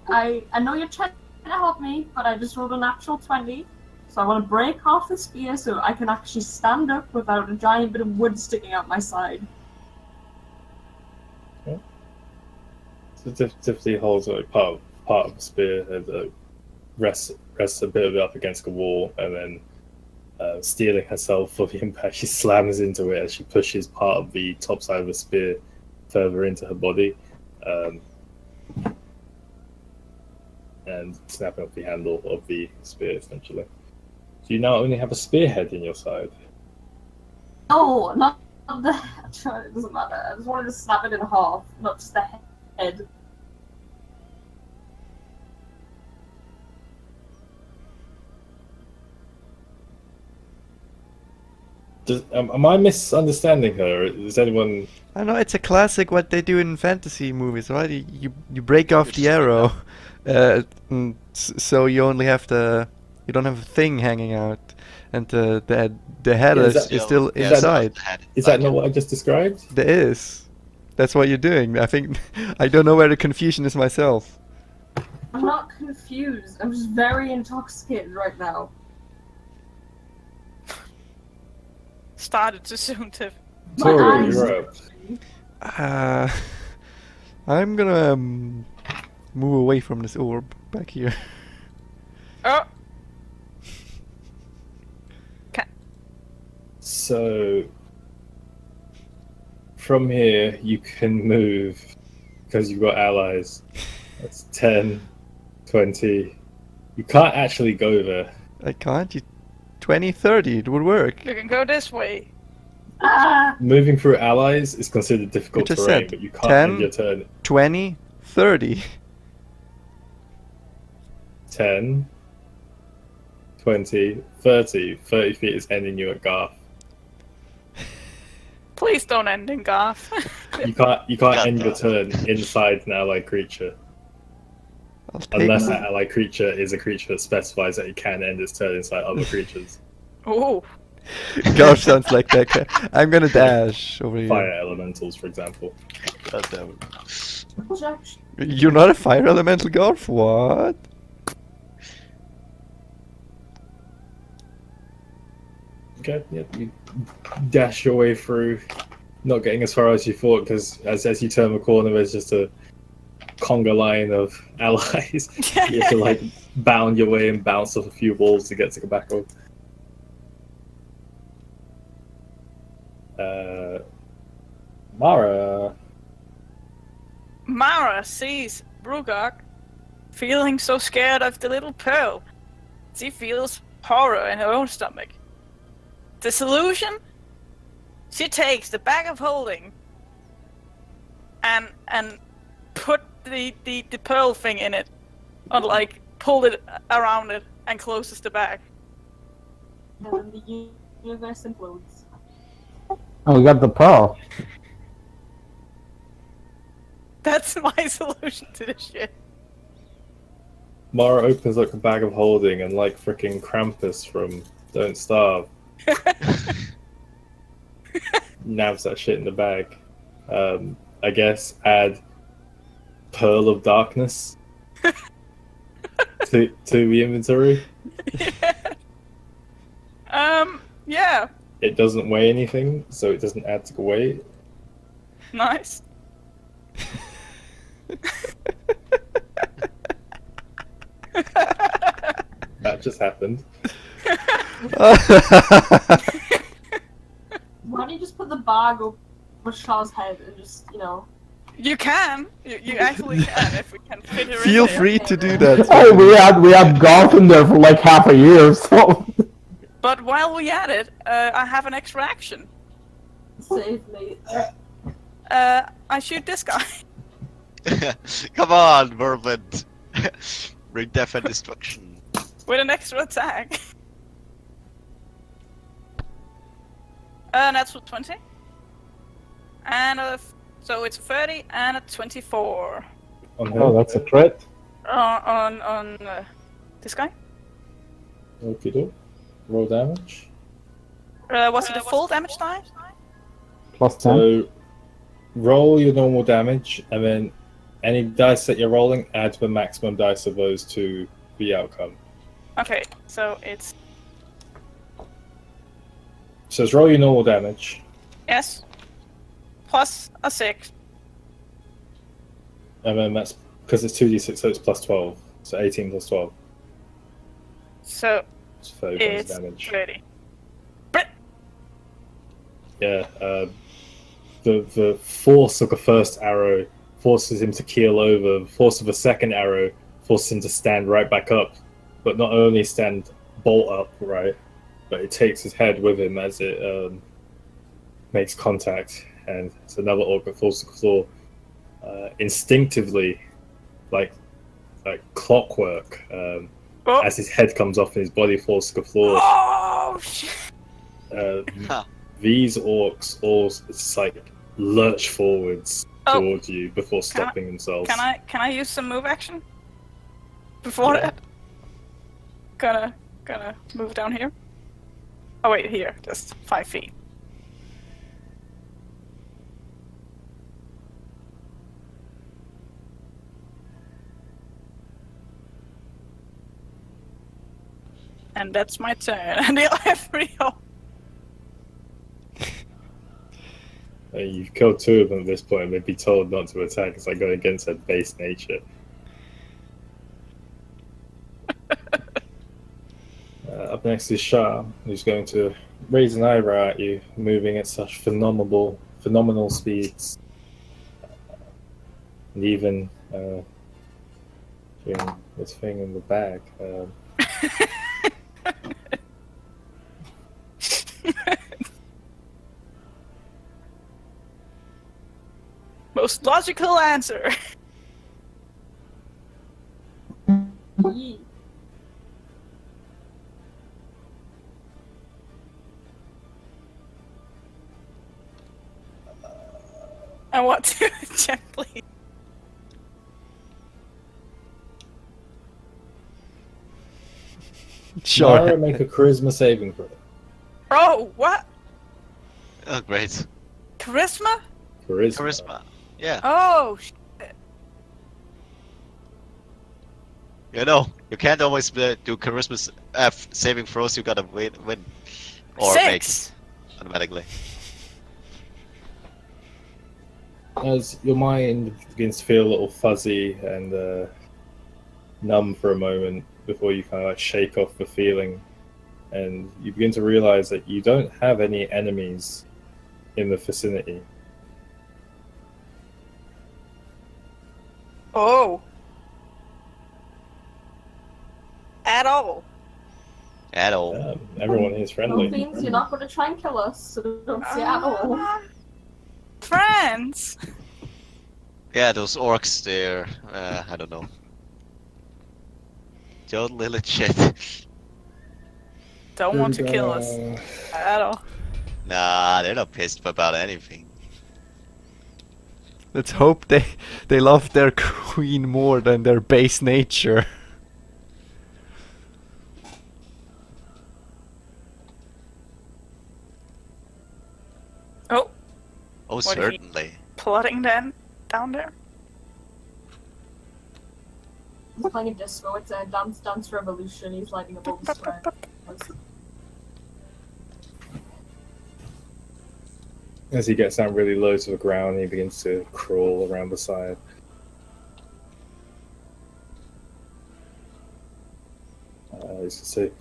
yes. I know you're trying to help me, but I just rolled a natural 20. So I want to break off the spear so I can actually stand up without a giant bit of wood sticking out my side. So Tiffany holds like part of the spear and rests a bit of it up against the wall, and then steeling herself for the impact, she slams into it as she pushes part of the top side of the spear further into her body, and snapping off the handle of the spear essentially. So you now only have a spearhead in your side. Oh, not the head. It doesn't matter. I just wanted to snap it in half, not just the head. Am I misunderstanding her? Is anyone? I know it's a classic what they do in fantasy movies, right? You break off the arrow, so you only have you don't have a thing hanging out, and the head Yeah, is still inside. Is that not what I just described? There is. That's what you're doing. I think I don't know where the confusion is myself. I'm not confused. I'm just very intoxicated right now. Started too soon, Tiff. My Tori, eyes- you're up. I'm gonna move away from this orb back here. Oh, So from here you can move because you've got allies. That's 10, 20. You can't actually go there. I can't. 20, 30. It would work. you can go this way. Ah! Moving through allies is considered difficult just terrain, said but you can't 10. end your turn. 20, 30. 10, 20, 30. 30 feet is ending you at Garth. Please don't end in Garth. You can't end your Garth. turn inside an allied creature. I'll take Unless that allied creature is a creature that specifies that it can end its turn inside other creatures. Oh, Garf sounds like that guy. I'm gonna dash over here. Fire elementals, for example. God damn it. Objection. You're not a fire elemental, Garf? What? Okay, yep, you dash your way through, not getting as far as you thought, because as you turn the corner, there's just a conga line of allies. You have to like bound your way and bounce off a few walls to get to the back of. Mara. Mara sees Brugok feeling so scared of the little pearl. She feels horror in her own stomach. The solution? She takes the bag of holding and put the pearl thing in it, or like pull it around it and closes the bag. And then the universe implodes. Oh, we got the pearl. That's my solution to this shit. Mara opens up a bag of holding and like freaking Krampus from Don't Starve. Nabs that shit in the bag. I guess add Pearl of Darkness to the inventory. Yeah. It doesn't weigh anything, so it doesn't add to the weight. Nice. That just happened. Why don't you just put the bag over Shaw's head and just, you know... You can. You actually can if we can fit her Feel in there. free to do that. Hey, we had golf in there for like half a year, so... But while we at it, I have an extra action. Save me. I shoot this guy. Come on, Mervyn. Bring death and destruction. With an extra attack. That's 20. And so it's 30 and a 24. On her. Oh, that's a crit. On this guy. Okie doke. Roll damage. Was it a full damage die? Plus 10. So roll your normal damage, and then any dice that you're rolling, add the maximum dice of those to the outcome. Okay, so it's So it's roll your normal damage. yes, plus a 6. And then that's because it's 2d6, so it's plus 12. So 18 plus 12. So It's 30 points it's of damage. 30. Yeah, the force of the first arrow forces him to keel over. The force of the second arrow forces him to stand right back up. But not only stand bolt upright, but it takes his head with him as it makes contact. And it's another orc that falls to the floor. Instinctively, like clockwork, Oh, as his head comes off and his body falls to the floor. oh shit! Huh. These orcs all just like lurch forwards Oh. towards you before stopping themselves. Can I use some move action? Before Yeah. that? Gonna move down here. Oh wait, here, just 5 feet. And that's my turn. And they'll have 3 health. You've killed 2 of them at this point, and they'd be told not to attack because I go against their base nature. Up next is Shah, who's going to raise an eyebrow at you, moving at such phenomenal speeds. And even doing this thing in the bag. Most logical answer. Yee. I want to gently. Mara, Sure. make a charisma saving throw. Bro, what? Oh, great. Charisma? Charisma. Yeah. Oh, You know, you can't always do charisma saving throws. You gotta win, or make 6. automatically. As your mind begins to feel a little fuzzy and numb for a moment before you kind of like shake off the feeling, and you begin to realize that you don't have any enemies in the vicinity. Oh. At all. At all. Everyone is friendly. Means you're not going to try and kill us, so don't say at all. Friends. Yeah, those orcs there. I don't know. Totally legit. Don't want to kill us at all. Nah, they're not pissed about anything. Let's hope they love their queen more than their base nature. Oh, Oh, What if he- certainly. plotting then down there. He's playing a disco. It's a dance revolution. He's lighting up all the square. As he gets down really low to the ground, he begins to crawl around the side. He's to say,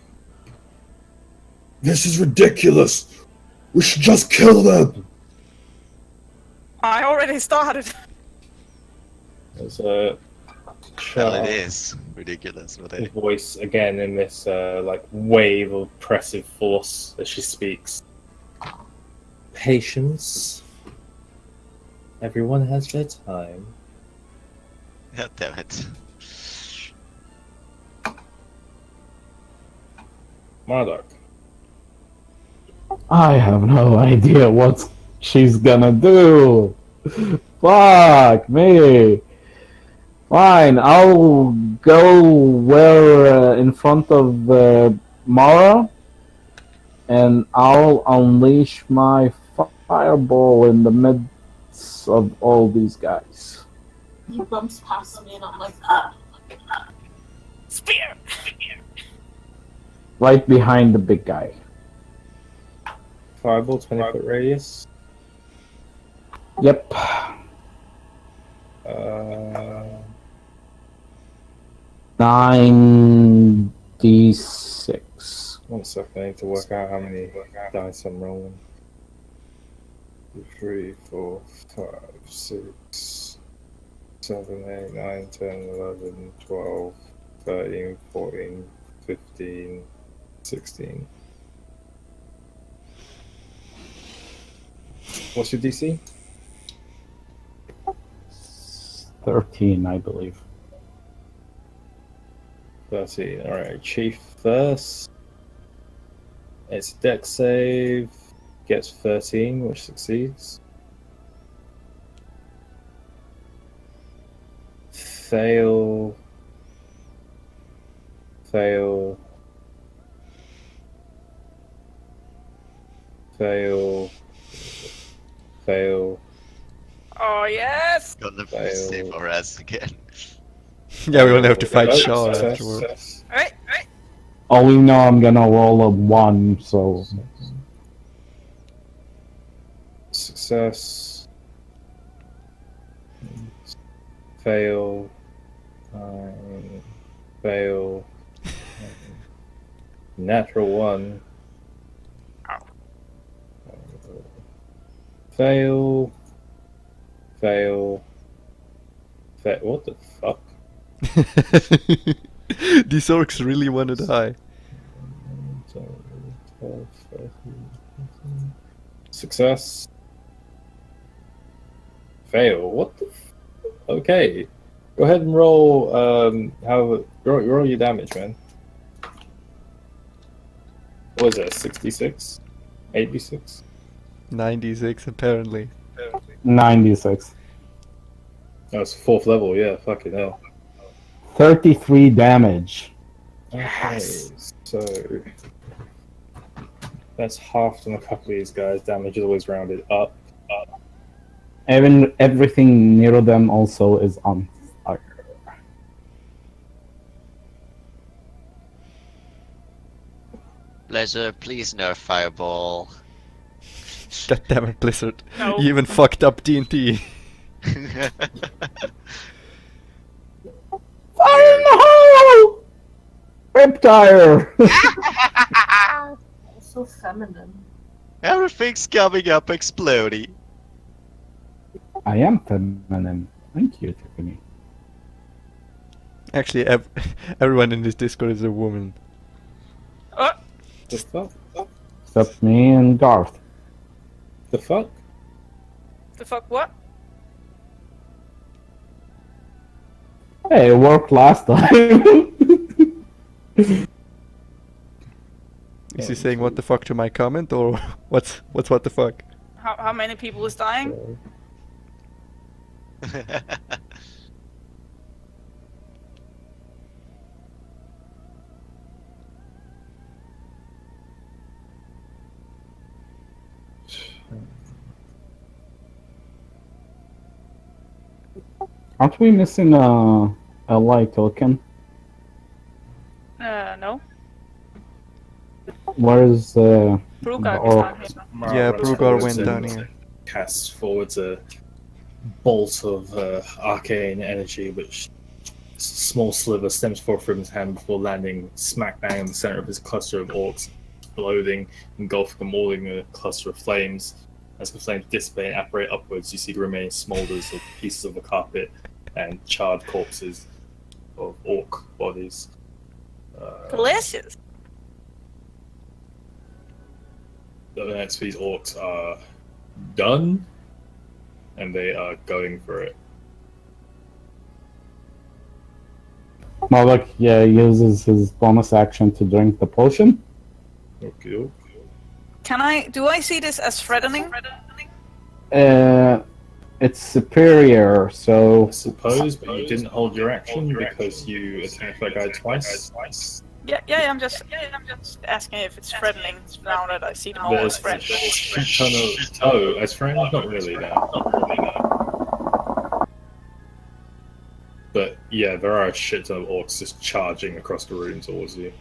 "This is ridiculous! We should just kill them!" I already started. There's a Well, it is ridiculous, but his voice again in this like wave of oppressive force as she speaks. Patience. Everyone has their time. God damn it. Marduk. I have no idea what she's gonna do. Fuck me. Fine, I'll go where in front of Mara, and I'll unleash my fireball in the midst of all these guys. He bumps past me and I'm like, Spear. Right behind the big guy. Fireball, 20-foot radius. Yep. 9d6. 1 second, I need to work out how many dice I'm rolling. 2, 3, 4, 5, 6, 7, 8, 9, 10, 11, 12, 13, 14, 15, 16. What's your DC? 13, I believe. 13. Alright, Chief first. It's dex save. Gets 13, which succeeds. Fail. Fail. Fail. Fail. Oh yes. Gonna Fail. save our ass again. Yeah, we will have to fight Oh, Shaw success, afterwards. success. Right. Only know I'm gonna roll a 1, so... Success. Fail. Fail. Natural 1. Fail. Fail. Fail. What the fuck? These orcs really want to die. 12, 13, 14. Success. Fail. What the? Okay. Go ahead and roll. Roll your damage, man. What was that? 66? 86? 96 apparently. 96. That's 4th level. Yeah. Fucking hell. 33 damage. Yes. So That's halved on a couple of these guys. Damage is always rounded up. Everything near them also is on fire. Pleasure, please nerf Fireball. God damn it, Blizzard. No. You even fucked up D&D. Fire in the hole! Reptire! So feminine. Everything's coming up exploding. I am feminine. Thank you, Tiffany. Actually, everyone in this Discord is a woman. The fuck? Except me and Garth. The fuck? The fuck what? Hey, it worked last time. Is he saying what the fuck to my comment, or what's what the fuck? How many people is dying? Aren't we missing a light token? No. Where's Brugak Or- is down here. Mara Yeah, runs Brugar forwards went and down here. Casts forwards a bolt of arcane energy, which a small sliver stems forth from his hand before landing smack bang in the center of his cluster of orcs, exploding, engulfing them all in a cluster of flames. As the flames dissipate and apparate upwards, you see the remaining smoulders of pieces of the carpet and charred corpses of orc bodies. Delicious. The next these orcs are done, and they are going for it. Moloch uses his bonus action to drink the potion? Okay. Do I see this as threatening? It's superior, so I suppose, but you didn't hold your action because you attacked that guy twice. Yeah, I'm just asking if it's threatening now that I see them all as There's a friends. shit ton of... Oh, as friends? Not really, no. But yeah, there are a shit ton of orcs just charging across the room towards you.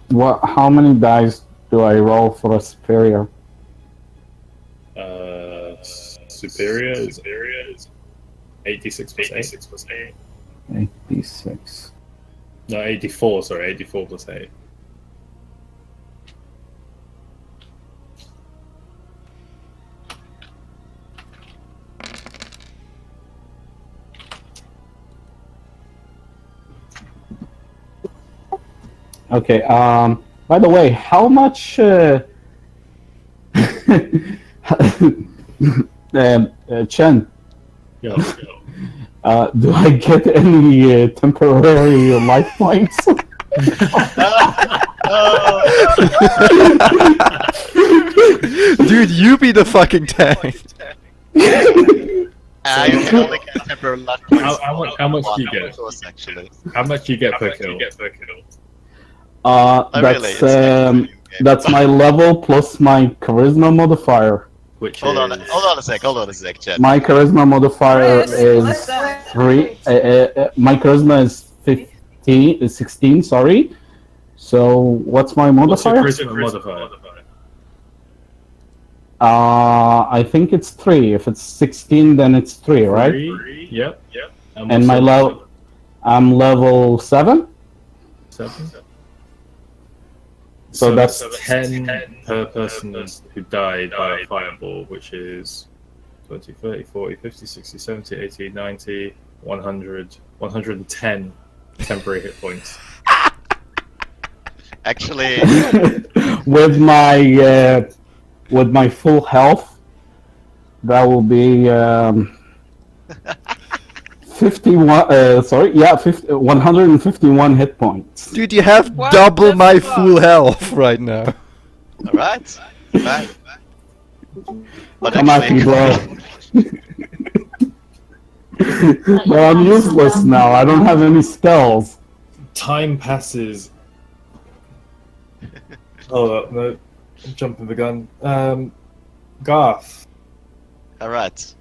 what? How many dice do I roll for a superior? Superior is 86 plus 8. 86. No, 84, sorry, 84 plus 8. Okay, by the way, how much Chen, Yo. do I get any temporary life points? Dude, you be the fucking tank. You can only get temporary life points. How much do you get? Actually. How much do you get per kill? That's my level plus my charisma modifier. Which Hold on is... a sec, Chet. My charisma modifier Yes, is let's done. 3. My charisma is 16, sorry. So what's my What's your modifier? charisma modifier? I think it's 3. If it's 16, then it's 3, right? 3? Yep. And my level, I'm level 7. 7. So that's 10 per person who died by a fireball, which is 20, 30, 40, 50, 60, 70, 80, 90, 100, 110 temporary hit points. Actually, with my full health, that will be 151 hit points. Dude, you have What double the my fuck? full health right now. alright. Right. But Come at me, bro. Well, I'm useless now. I don't have any spells. Time passes Oh no, I'm jumping the gun. Garth. Alright.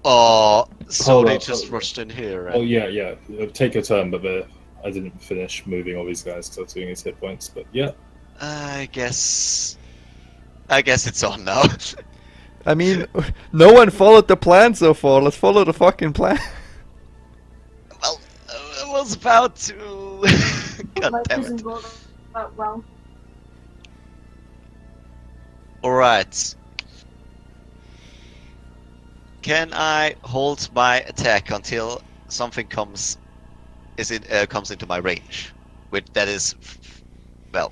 Oh, so Hold they up, just hold up. rushed in here. Oh yeah. Take your turn, but I didn't finish moving all these guys because I was doing his hit points. But yeah, I guess it's on now. I mean, no one followed the plan so far. Let's follow the fucking plan. Well, I was about to. God Life damn isn't it! going that well. All right. Can I hold my attack until something comes into my range? That is, well,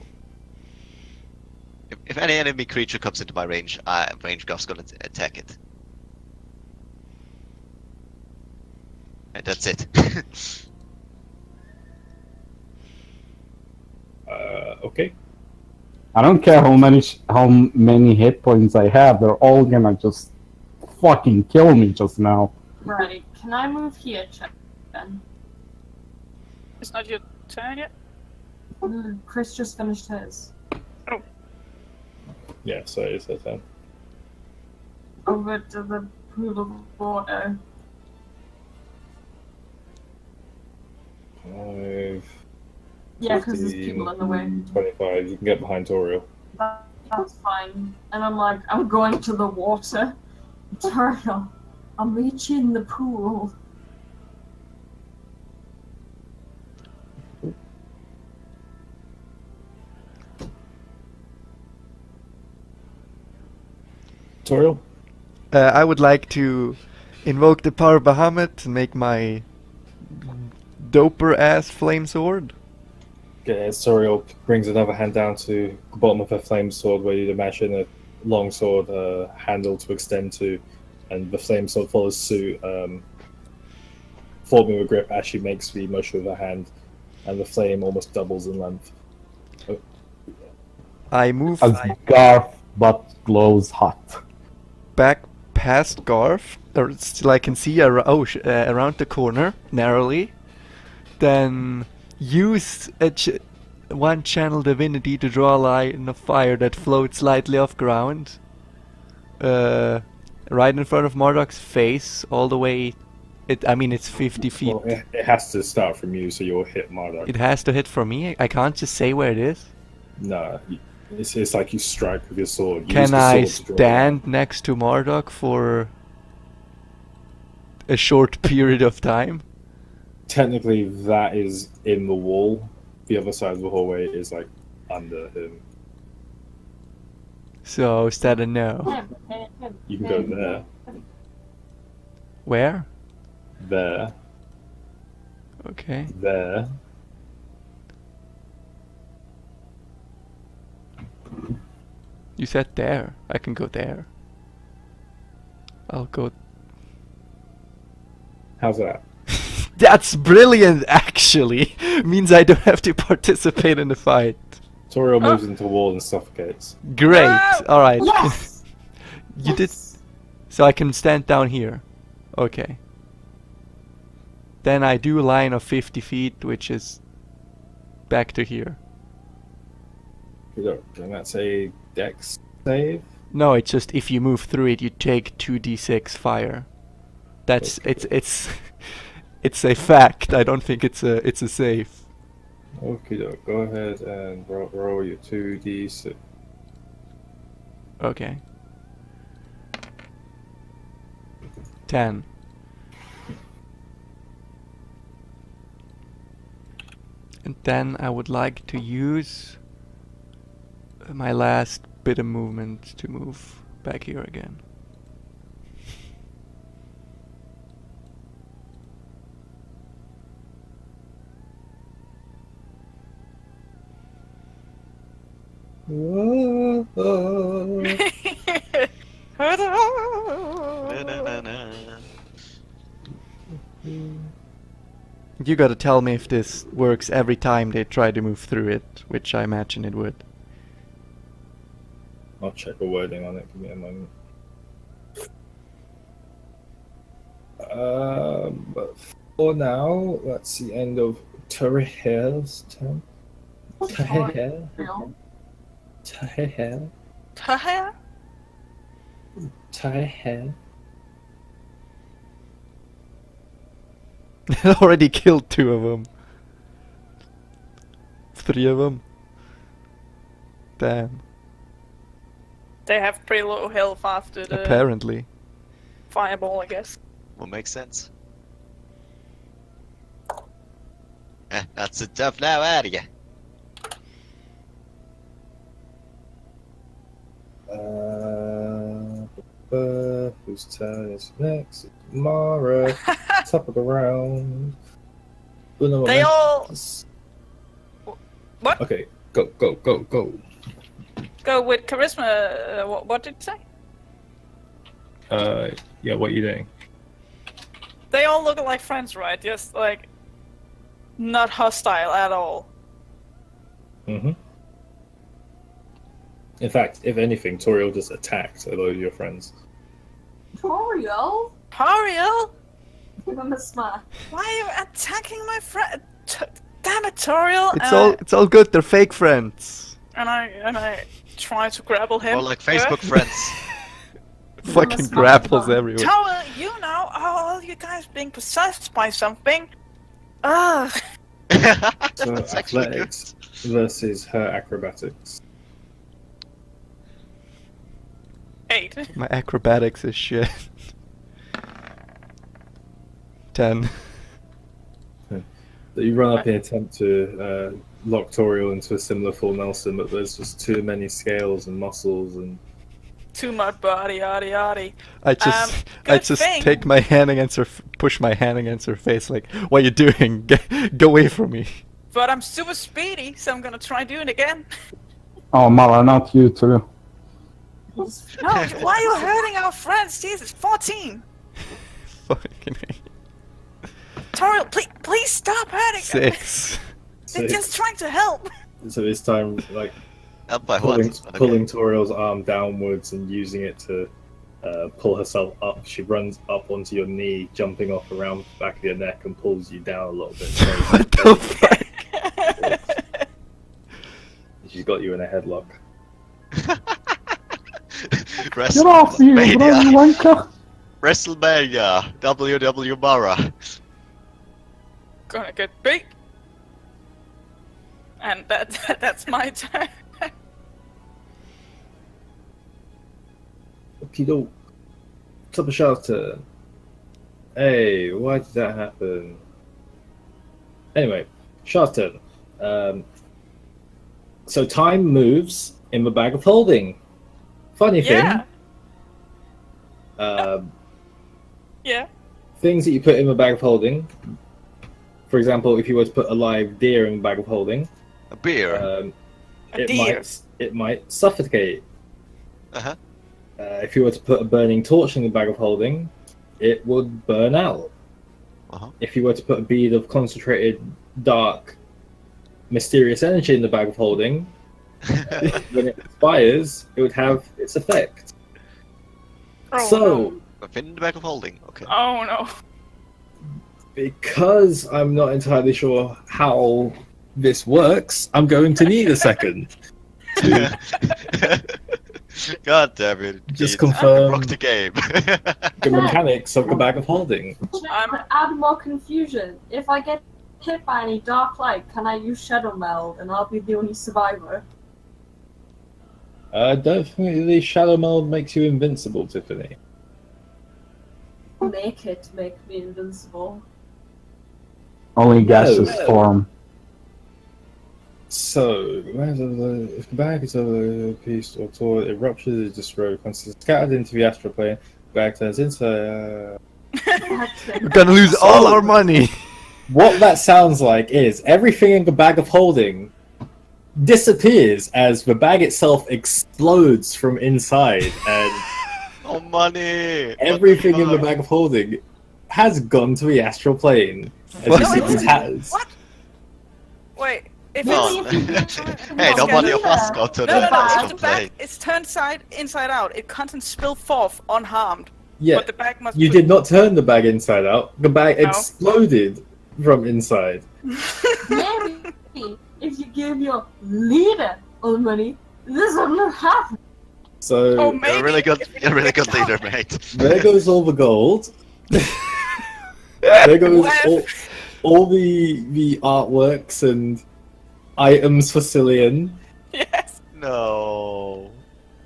if any enemy creature comes into my range, range Guff's gonna attack it, and that's it. okay. I don't care how many hit points I have. They're all gonna just fucking kill me just now. Right. Can I move here, Ben? It's not your turn yet. Chris just finished his. Yeah, so it's her turn. Over to the pool of water. 5, Yeah, because there's 15, people in the way. 25. You can get behind Toriel. That's fine. And I'm like, I'm going to the water. Turtle, I'll meet you in the pool. Toriel. I would like to invoke the power of Bahamut and make my doper ass flame sword. Okay, Toriel brings another hand down to the bottom of her flame sword, where you'd imagine a long sword handle to extend to, and the flame sword follows suit, forming a grip as she makes the motion with her hand, and the flame almost doubles in length. I move As Garth but glows hot. back past Garth, or still I can see around the corner narrowly. Then use one channel divinity to draw a line of fire that floats slightly off ground, right in front of Marduk's face, all the way. It's 50 feet. Well, it has to start from you, so you'll hit Marduk. It has to hit for me. I can't just say where it is. No, it's like you strike with your sword. You use Can the I sword to draw stand next to Marduk for a short period of time? Technically, that is in the wall. The other side of the hallway is like under him. So is that a no? You can go there, Where? there, Okay. there. You said there. I can go there. I'll go. How's that? That's brilliant, actually. Means I don't have to participate in the fight. Toriel moves into the wall and suffocates. Great. Ah! All right. Yes! You did. So I can stand down here. Okay. Then I do a line of 50 feet, which is back to here. And that's a dex save. No, it's just if you move through it, you take 2d6 fire. That's Okay. it's a fact. I don't think it's a save. Okay, go ahead and roll your 2d6. Okay. 10. And then I would like to use my last bit of movement to move back here again. Na-na-na-na. You gotta tell me if this works every time they try to move through it, which I imagine it would. I'll check the wording on it. Give me a moment. But for now, that's the end of Tyrihir's turn. Tahel. Real. Tahel. Tahir? Tahel. Already killed 2 of them. 3 of them. Damn. They have pretty low health after the Apparently. fireball, I guess. Will make sense. That's a tough now out of you. Whose turn is next? It's Mara. Top of the round. They all what? Okay, go. Go with charisma. What did it say? Yeah, what are you doing? They all look like friends, right? Just like not hostile at all. Mm-hmm. In fact, if anything, Toriel just attacked a load of your friends. Toriel? Toriel, Give him a smack. why are you attacking my friend? Damn it, Toriel! It's all good, they're fake friends. And I try to grapple him. More like Facebook friends. Fucking Must grapples not. everywhere. Toriel, you know, all you guys being possessed by something. Ugh. So That's actually good. athletics versus her acrobatics. 8. My acrobatics is shit. 10. So you run up and attempt to lock Toriel into a similar full Nelson, but there's just too many scales and muscles and Too much body, yaddy yaddy. I just good take thing. my hand against her, push my hand against her face, like, what are you doing? Go away from me. But I'm super speedy, so I'm gonna try doing it again. Oh, Mala, not you too. No, why are you hurting our friends? Jesus, 14. Fucking Toriel, please stop hurting them. 6. They're just trying to help. so this time like Up by pulling what? pulling Toriel's arm downwards and using it to pull herself up. She runs up onto your knee, jumping off around the back of your neck and pulls you down a little bit. What the fuck? She's got you in a headlock. Get off you, bloody wanker! WrestleMania, WW Mara. Gonna get big. And that's my turn. Okie doke. Top of Char's turn. Hey, why did that happen? Anyway, Char's turn. So time moves in the bag of holding. Funny Yeah. thing. Yeah. Things that you put in the bag of holding. For example, if you were to put a live deer in the bag of holding, A beer. A it deer. might suffocate. Uh-huh. If you were to put a burning torch in the bag of holding, it would burn out. Uh-huh. If you were to put a bead of concentrated, dark, mysterious energy in the bag of holding, when it expires, it would have its effect. Oh, So, no. A fin in the back of holding. Okay. Oh no. because I'm not entirely sure how this works, I'm going to need a second to God damn it. just Pete. confirm Rock the game. the mechanics of the bag of holding. To add more confusion, if I get hit by any dark light, can I use Shadow Meld and I'll be the only survivor? Definitely Shadow Meld makes you invincible, Tiffany. Make it make me invincible. Only gaseous No. form. So, if the bag is over a piece or toy, it ruptures, it destroys, constantly scattered into the astral plane. The bag turns into. We're gonna lose all our money. What that sounds like is everything in the bag of holding disappears as the bag itself explodes from inside, and Oh, money! everything in the What bag of holding has gone to the astral plane. As What? you see, it has. What? Wait. If No. it's Hey, nobody of us got to no, the no, no. If astral the plane. bag is turned inside out, it can't spill forth unharmed. Yeah, But the bag must. you did not turn the bag inside out. The bag No. exploded from inside. Maybe if you give your leader all the money, this wouldn't happen. So Oh, You're a maybe really good, if we you're a really didn't good get leader, down. mate. there goes all the gold. There goes Left. all the artworks and items for Cillian. Yes. No.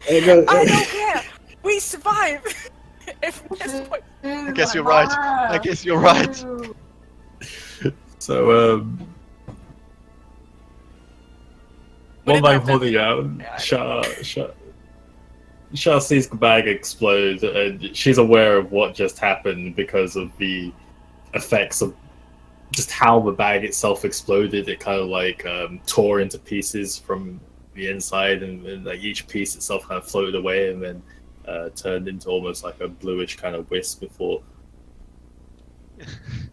There goes, I don't care. We survive. If this point. I guess you're right. I guess you're right. So We one by didn't have holding out, Yeah, Shah sees the bag explode, and she's aware of what just happened because of the effects of just how the bag itself exploded. It kind of like tore into pieces from the inside, and like each piece itself kind of floated away, and then turned into almost like a bluish kind of wisp before,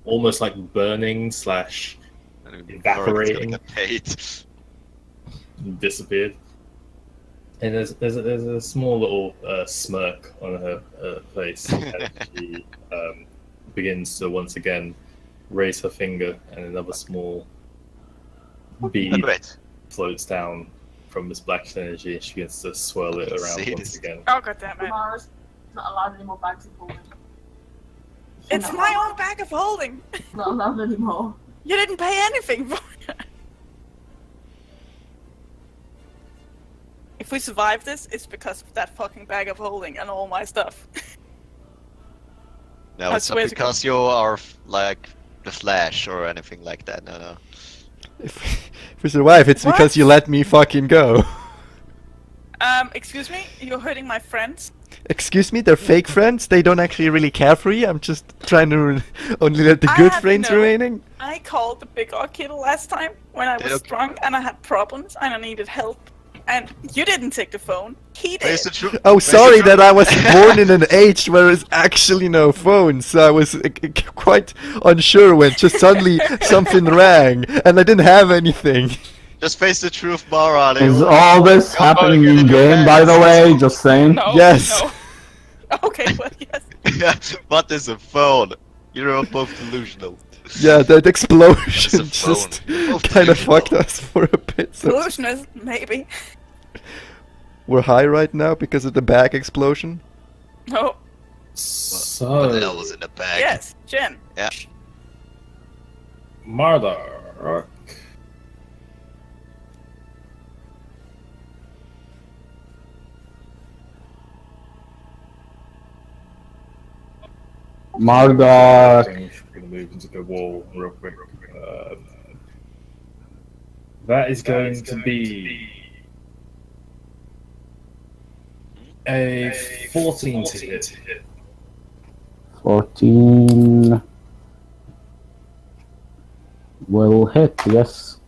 almost like burning slash evaporating. Get paid. Disappeared. And there's a small little smirk on her face as she begins to once again raise her finger, and another small bead Great. floats down from this black energy, and she begins to swirl it around See, once this- again. Oh god damn it. Mara's not allowed any more bags of holding. It's my own bag of holding. Not allowed anymore. You didn't pay anything for it. If we survive this, it's because of that fucking bag of holding and all my stuff. No, I it's not swear to because you are like the Flash or anything like that. No, no. If we survive, it's because you let me fucking go. Excuse me? You're hurting my friends? Excuse me, they're fake friends. They don't actually really care for you. I'm just trying to only let the I good have friends no- remaining. I called the big kid last time when I They was don't- drunk and I had problems and I needed help. And you didn't take the phone. He did. Face the truth. Oh, sorry that I was born in an age where there's actually no phones, so I was quite unsure when just suddenly something rang, and I didn't have anything. Just face the truth, Mara. Is all this happening in game, by the way? Just saying. No. Yes. No. Okay, well, yes. Yeah, what is a phone? You're both delusional. Yeah, that explosion It's a phone. just Both kind of delusional. fucked us for a bit. So Delusionist, maybe. we're high right now because of the bag explosion. No. What the hell So, was in the bag? Yes, Jen. Yeah. Mardar. Marduk. I'm going to move into the wall real quick. That is going to be a 14 to hit. 14 will hit. Yes.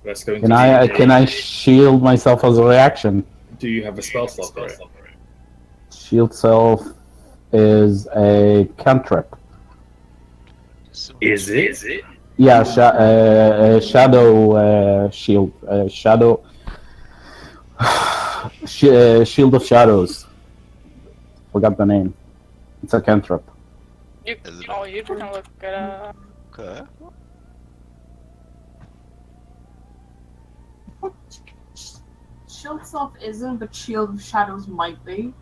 That's going Can to I be can I shield myself as a reaction? Do you have a spell slot for it? Shield self is a cantrip. Is it? Yeah, shadow shield. Shadow. Shield of Shadows. Forgot the name. It's a cantrip. You can look at Okay. Shield Self isn't, but Shield of Shadows might be.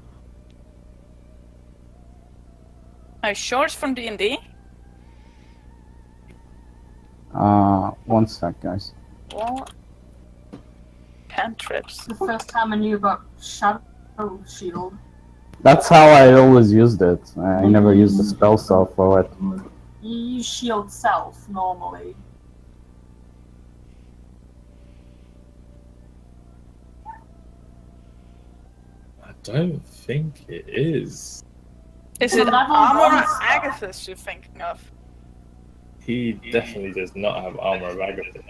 shorts from D&D. One sec, guys. Well, cantrips. The first time I knew about Shadow Shield. That's how I always used it. I never used the spell self for it. You use Shield Self normally. I don't think it is. Is it Level Armor or one. Agathis you're thinking of? He definitely does not have armor of Agathis.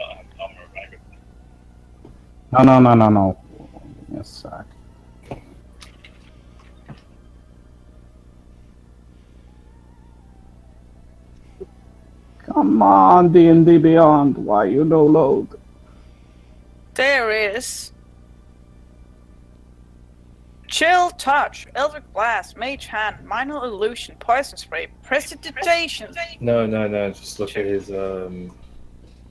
No. Yes, sec. Come on, D&D Beyond. Why you no load? There is. Chill Touch, Eldritch Blast, Mage Hand, Minor Illusion, Poison Spray, Prestidigitation. No. Just look at his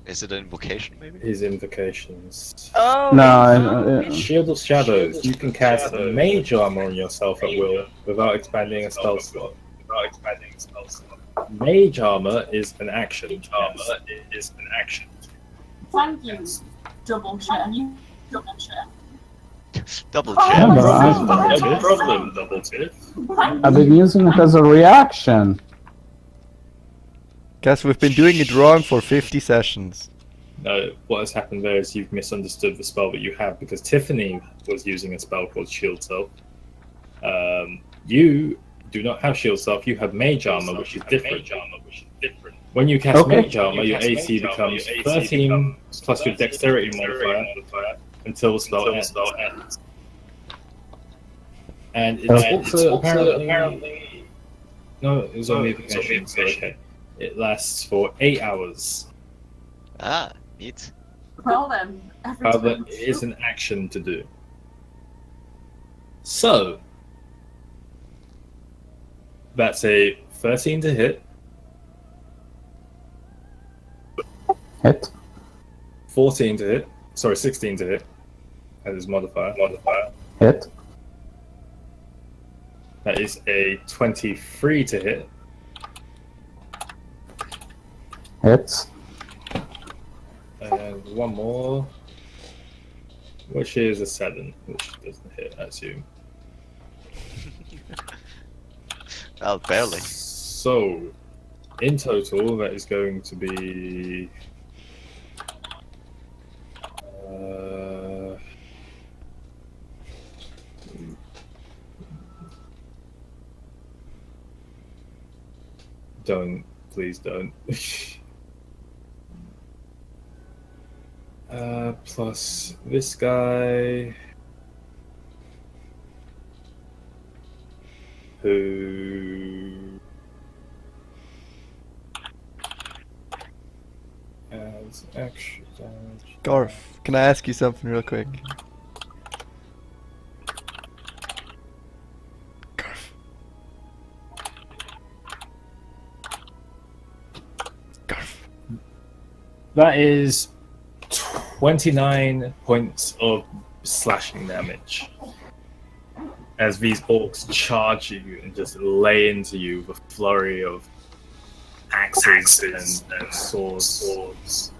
Is it an invocation, maybe? His invocations. Oh, No, Shield of Shadows. You can cast a mage armor on yourself at will without expanding a spell slot. Mage armor is an action. Thank you. Double check. Double check. Double Oh, check. no Problem, double tip. Thank I've been you. using it as a reaction. Guess we've been doing it wrong for 50 sessions. No, what has happened there is you've misunderstood the spell that you have because Tiffany was using a spell called Shield Self. You do not have Shield Self, you have Mage Armor, which is different. When you cast Okay. Mage Armor, your AC becomes 13 plus your Dexterity modifier until the spell ends. And it's also apparently... No, it was only invocation, so okay. It lasts for 8 hours. Ah, neat. Well then, every However, time. it is an action to do. So, that's a 13 to hit, Hit. 14 to hit, sorry, 16 to hit, as his modifier. Hit. That is a 23 to hit, Hits. and one more, which is a 7, which doesn't hit, I assume. Well, barely. So, in total, that is going to be... Don't, please don't. Plus this guy, who adds extra damage. Garf, can I ask you something real quick? Garf. Garf. That is 29 points of slashing damage. As these orcs charge you and just lay into you with a flurry of axes and swords.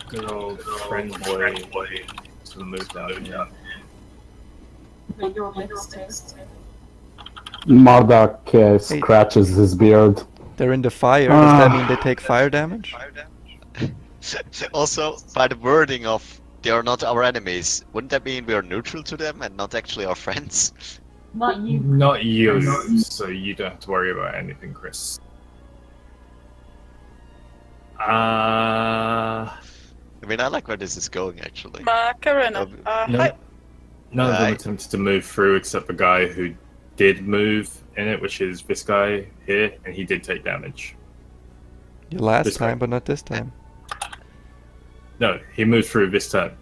Good old friend boy to move down here. Make your mistake. Marduk scratches his beard. They're in the fire, does that mean they take fire damage? Also, by the wording of they are not our enemies, wouldn't that mean we are neutral to them and not actually our friends? Not you. Not you, so you don't have to worry about anything, Chris. I mean, I like where this is going, actually. Macarena. No. Hi. None of them Right. attempted to move through except the guy who did move in it, which is this guy here, and he did take damage. Yeah, last This time, way. but not this time. No, he moved through this turn.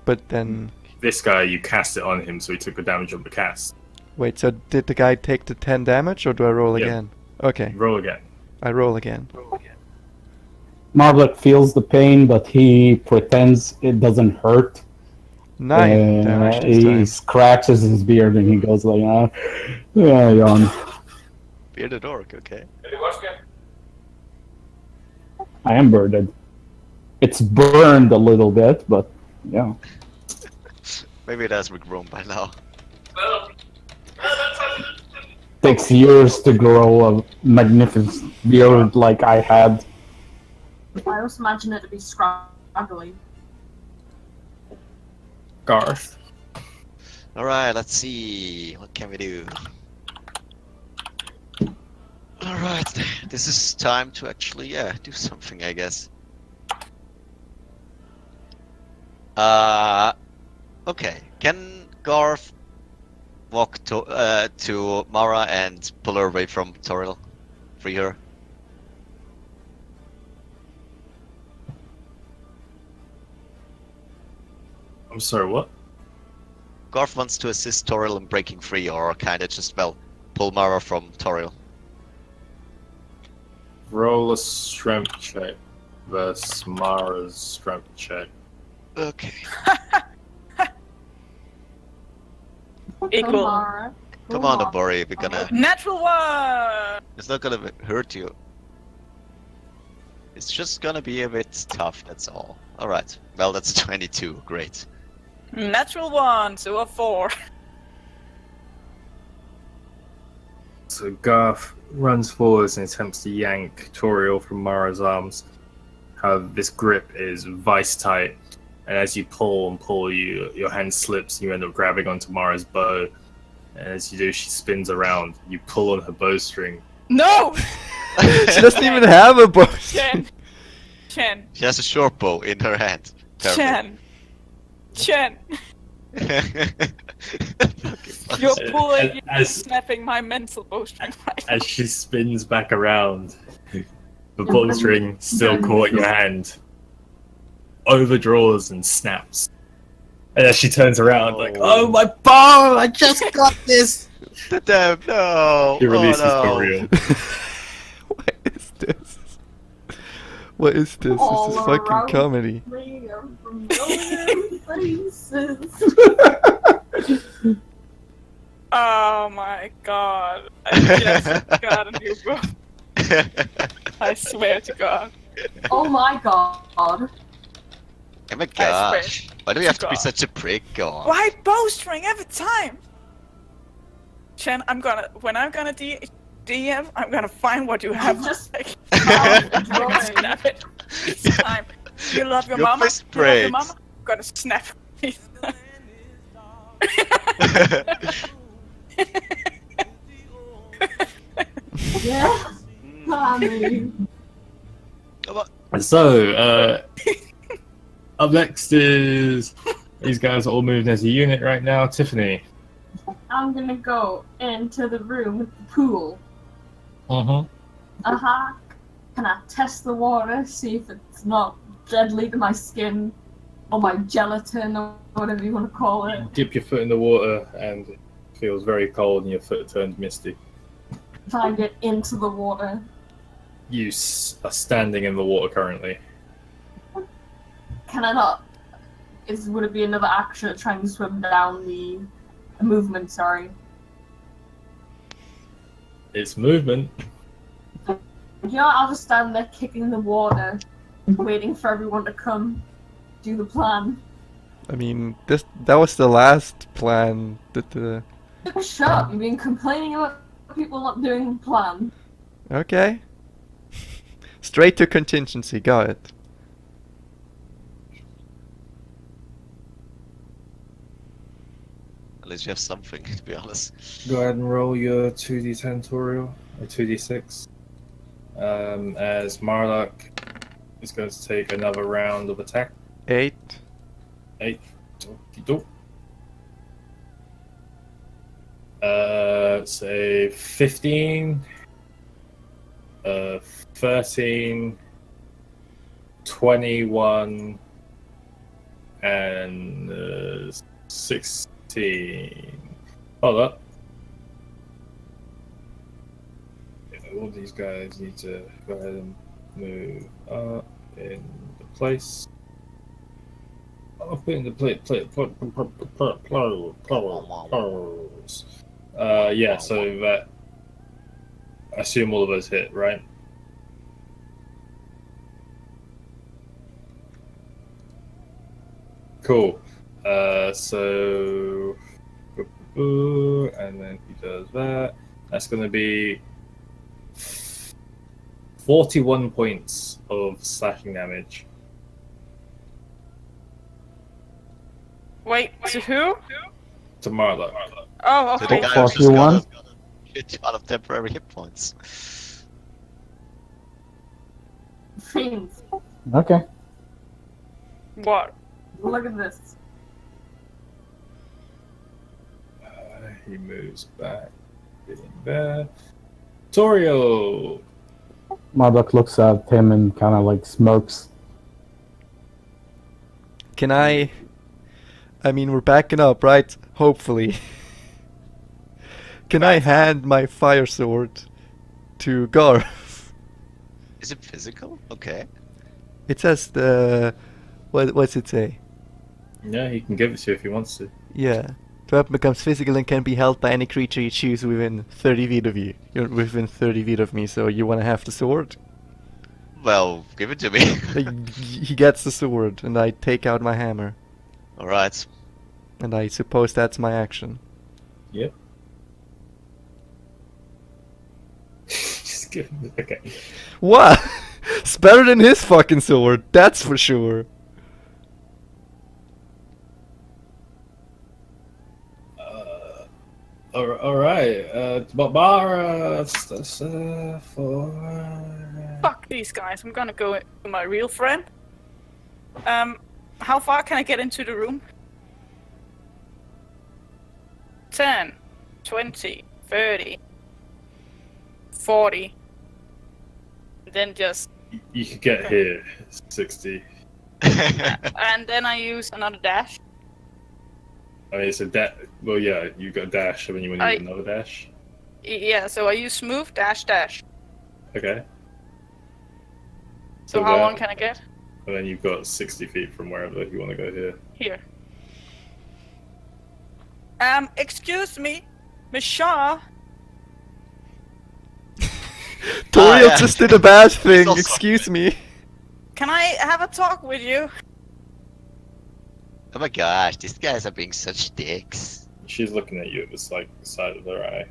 But then, This guy, you cast it on him, so he took the damage on the cast. wait, so did the guy take the 10 damage, or do I roll Yeah. again? Okay, Roll again. I roll again. Marduk feels the pain, but he pretends it doesn't hurt. 9 damage this He time. scratches his beard and he goes like, yeah, yawn. Bearded orc, okay. I am birded. It's burned a little bit, but yeah. Maybe it has regrown by now. Takes years to grow a magnificent beard like I had. I also imagine it to be scraggly. Garth. Alright, let's see. What can we do? Alright, this is time to actually, yeah, do something, I guess. Okay. Can Garth walk to Mara and pull her away from Toril? Free her? I'm sorry, what? Garth wants to assist Toril in breaking free, or kinda just, well, pull Mara from Toril. Roll a strength check versus Mara's strength check. Okay. Equal. Mara. Come on, Abori, we're gonna. Natural 1! It's not gonna hurt you. It's just gonna be a bit tough, that's all. Alright. Well, that's 22. Great. Natural 1, so a 4. So Garth runs forwards and attempts to yank Toriel from Mara's arms. However, this grip is vice tight, and as you pull and pull, your hand slips and you end up grabbing onto Mara's bow. And as you do, she spins around. You pull on her bowstring. No! She doesn't even have a bow. Chen! Chen! She has a short bow in her hand. Chen! Chen! Fucking You're bastard. pulling, you're As- snapping my mental bowstring right now. As she spins back around, the bowstring still caught in your hand, overdraws and snaps. And as she turns around, like, Oh. oh my bow! I just got this! Damn, no! He releases oh, no. Toriel. What is this? What is this? All This is fucking around comedy. me are familiar faces. Oh my god. I just got a new book. I swear to god. Oh my god. Oh my gosh. swear Why do we have to be God. such a prick, God? Why bowstring every time? Chen, when I'm gonna DM, I'm gonna find what you have. Just like, drawing. snap it. This time. You love your Your mama? face You love your breaks. mama? I'm gonna snap. Yeah. Mommy. So, up next is these guys are all moving as a unit right now. Tiffany. I'm gonna go into the room with the pool. Uh-huh. Uh-huh. Can I test the water, see if it's not deadly to my skin or my gelatin or whatever you want to call it? Dip your foot in the water and it feels very cold and your foot turns misty. If I get into the water, You are standing in the water currently. can I not? Would it be another action trying to swim down the movement? Sorry. It's movement. You know, I'll just stand there kicking the water, waiting for everyone to come do the plan. I mean, that was the last plan. Shut up! You've been complaining about people not doing the plan. Okay. Straight to contingency. Got it. At least you have something, to be honest. Go ahead and roll your 2d10 Toriel, or 2d6. As Marlock is going to take another round of attack. 8. 8. Okey-doke. Say 15. 13. 21. And 16. Hold up. All these guys need to go ahead and move up in the place. Up in the plurals. Yeah, so that. I assume all of those hit, right? Cool. So. And then he does that. That's going to be 41 points of slashing damage. Wait, to who? To Marlock. Oh, To the okay. guy who's just 41? got a shit ton of temporary hit points. Fiends, Okay. What? look at this. He moves back. Getting there. Toriel! Marduk looks at him and kind of like smirks. Can I mean, we're backing up, right? Hopefully. Can I hand my fire sword to Garth? Is it physical? Okay. It says the... What's it say? Yeah, he can give it to you if he wants to. Yeah. The weapon becomes physical and can be held by any creature you choose within 30 feet of you. You're within 30 feet of me, so you wanna have the sword? Well, give it to me. He gets the sword, and I take out my hammer. Alright. And I suppose that's my action. Yep. Just give him. Okay. What? It's better than his fucking sword, that's for sure. All right. But Mara, that's for. Fuck these guys. I'm gonna go with my real friend. How far can I get into the room? 10, 20, 30, 40. Then just... You could get here 60. And then I use another dash. I mean, it's a dash. Well, yeah, you got a dash, and then you want to use another dash. Yeah, so I use move, dash, dash. Okay. So how long can I get? And then you've got 60 feet from wherever you want to go here. Here. Excuse me, Miss Shaw. Toriel yeah. just did a bad thing, also- excuse me. Can I have a talk with you? Oh my gosh, these guys are being such dicks. She's looking at you at the like side of her eye.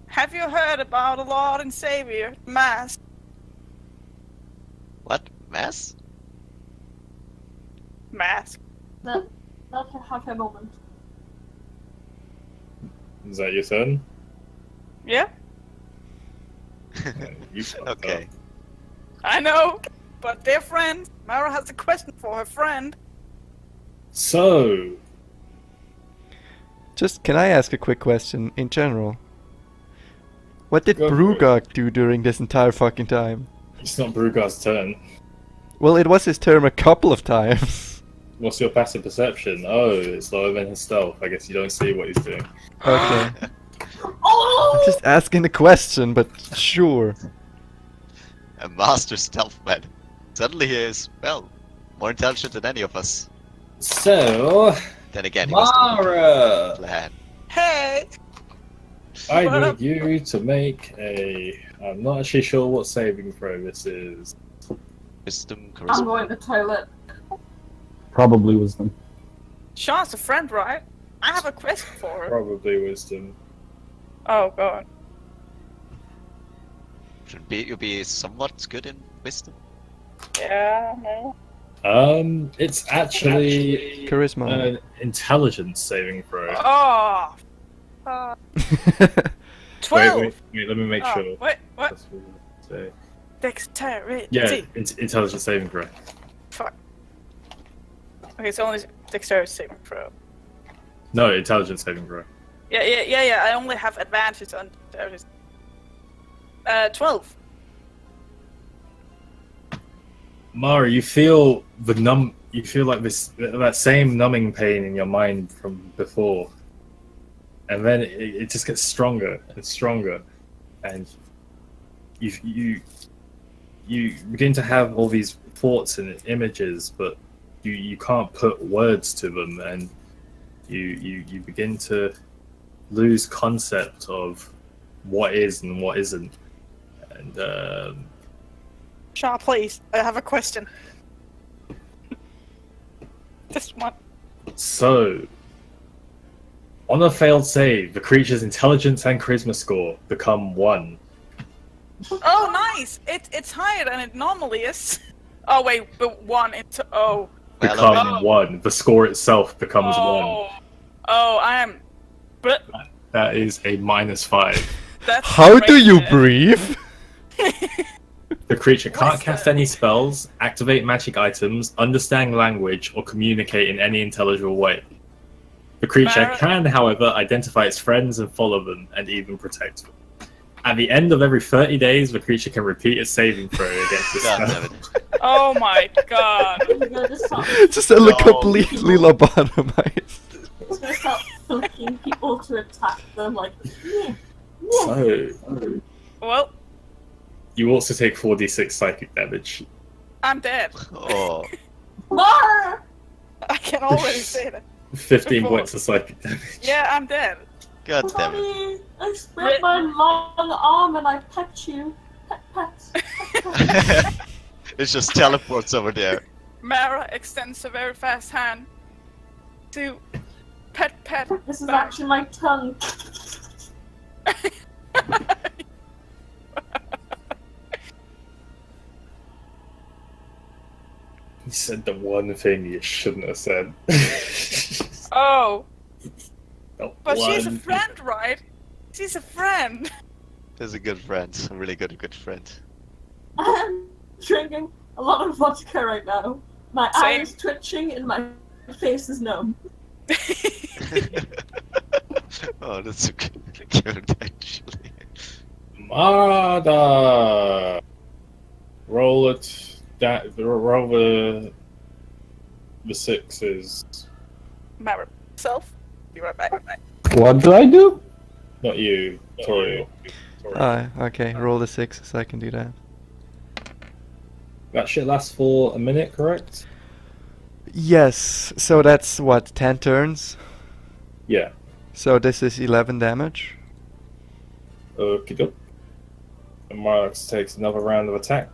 Have you heard about the Lord and Savior, Mass? What? Mass? Mask. Let her have her moment. Is that your turn? Yeah, You fucked Okay. up. I know. But they're friends. Mara has a question for her friend. So, Just, can I ask a quick question, in general? What did Go for it. Brugok do during this entire fucking time? it's not Brugar's turn. Well, it was his turn a couple of times. What's your passive perception? Oh, it's lower than his stealth. I guess you don't see what he's doing. Okay. Oh! I'm just asking a question, but sure. A master stealth man. Suddenly he is, well, more intelligent than any of us. So, Then again, he was the Mara, plan. Hey! I What need up? you to make a. I'm not actually sure what saving throw this is. Wisdom, I'm charisma. going to the toilet. Probably wisdom. Shaw's a friend, right? I have a question for her. Probably wisdom. Oh god. Should you be somewhat good in wisdom? Yeah, no. It's actually Charisma. an intelligence saving throw. Oh! 12! Wait, let me make Oh, sure. Wait, what? That's what I say. Dexterity. Yeah, intelligence saving throw. Fuck. Okay, it's only dexterity saving throw. No, intelligence saving throw. Yeah, I only have advantage on dexterity. 12. Mara, you feel you feel like that same numbing pain in your mind from before, and then it just gets stronger and stronger, and you begin to have all these thoughts and images, but you can't put words to them, and you begin to lose concept of what is and what isn't, and Shaw, please. I have a question. This one. So, on a failed save, the creature's intelligence and charisma score become 1. Oh, nice! It's higher than it normally is. Oh, wait, but 1, it's... Oh. Become oh. 1. The score itself becomes 1. Oh, I am... But That is a -5. that's... How do you great. breathe? The creature can't What's cast that? any spells, activate magic items, understand language, or communicate in any intelligible way. The creature Mara- can, however, identify its friends and follow them, and even protect them. At the end of every 30 days, the creature can repeat its saving throw against this God spell. damn it. Oh my god. I'm gonna start, Just completely lobotomized. I'm gonna start flicking people to attack them, like, yeah. So, Well, you also take 4d6 psychic damage. I'm dead. Oh. Mara! I can already say that. 15 points of psychic damage. Yeah, I'm dead. God damn it. Honey, I spread my long arm and I pet you. Pet. It just teleports over there. Mara extends a very fast hand to pet. This is actually my tongue. You said the one thing you shouldn't have said. Oh, The but she's a one friend, right? She's a friend. He's a good friend. A really good friend. I'm drinking a lot of vodka right now. My Same. eyes twitching and my face is numb. Oh, that's so cute, actually. Marada! Roll it. Roll the sixes. Mara, self. Be right back. What do I do? Not you, Toriel. Okay, roll the 6 so I can do that. That shit lasts for a minute, correct? Yes, so that's what, 10 turns? Yeah. So this is 11 damage. Okie doke. And Marx takes another round of attack,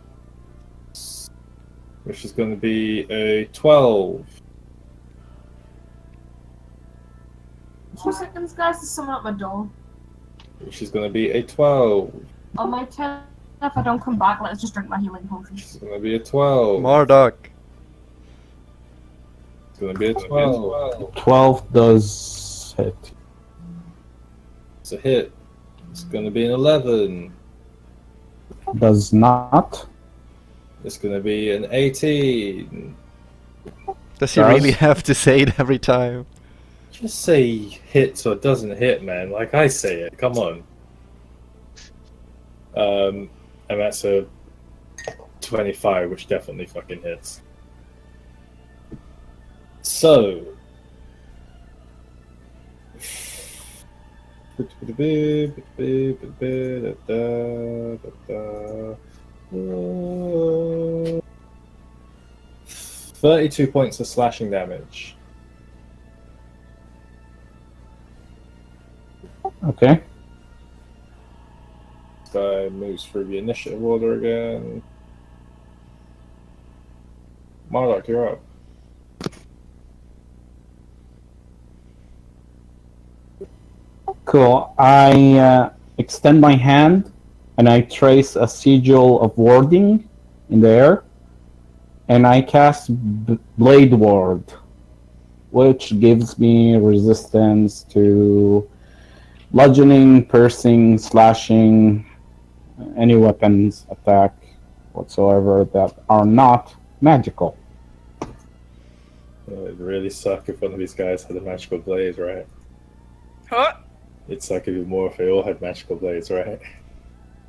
which is going to be a 12. 2 seconds, guys, there's someone at my door. Which is going to be a 12. On my turn, if I don't come back, let's just drink my healing potion. Which is going to be a 12. Marduk. It's going to be a 12. 12 does hit. It's a hit. It's going to be an 11. Does not. It's going to be an 18. Does he Does. really have to say it every time? Just say hits or doesn't hit, man. Like I say it. Come on. And that's a 25, which definitely fucking hits. So. Uh, 32 points of slashing damage. Okay. This guy moves through the initiative order again. Marlock, you're up. Cool. I extend my hand and I trace a sigil of warding in the air. And I cast Blade Ward, which gives me resistance to bludgeoning, piercing, slashing, any weapons attack whatsoever that are not magical. It'd really suck if one of these guys had a magical blade, right? Huh? It'd suck even more if they all had magical blades, right?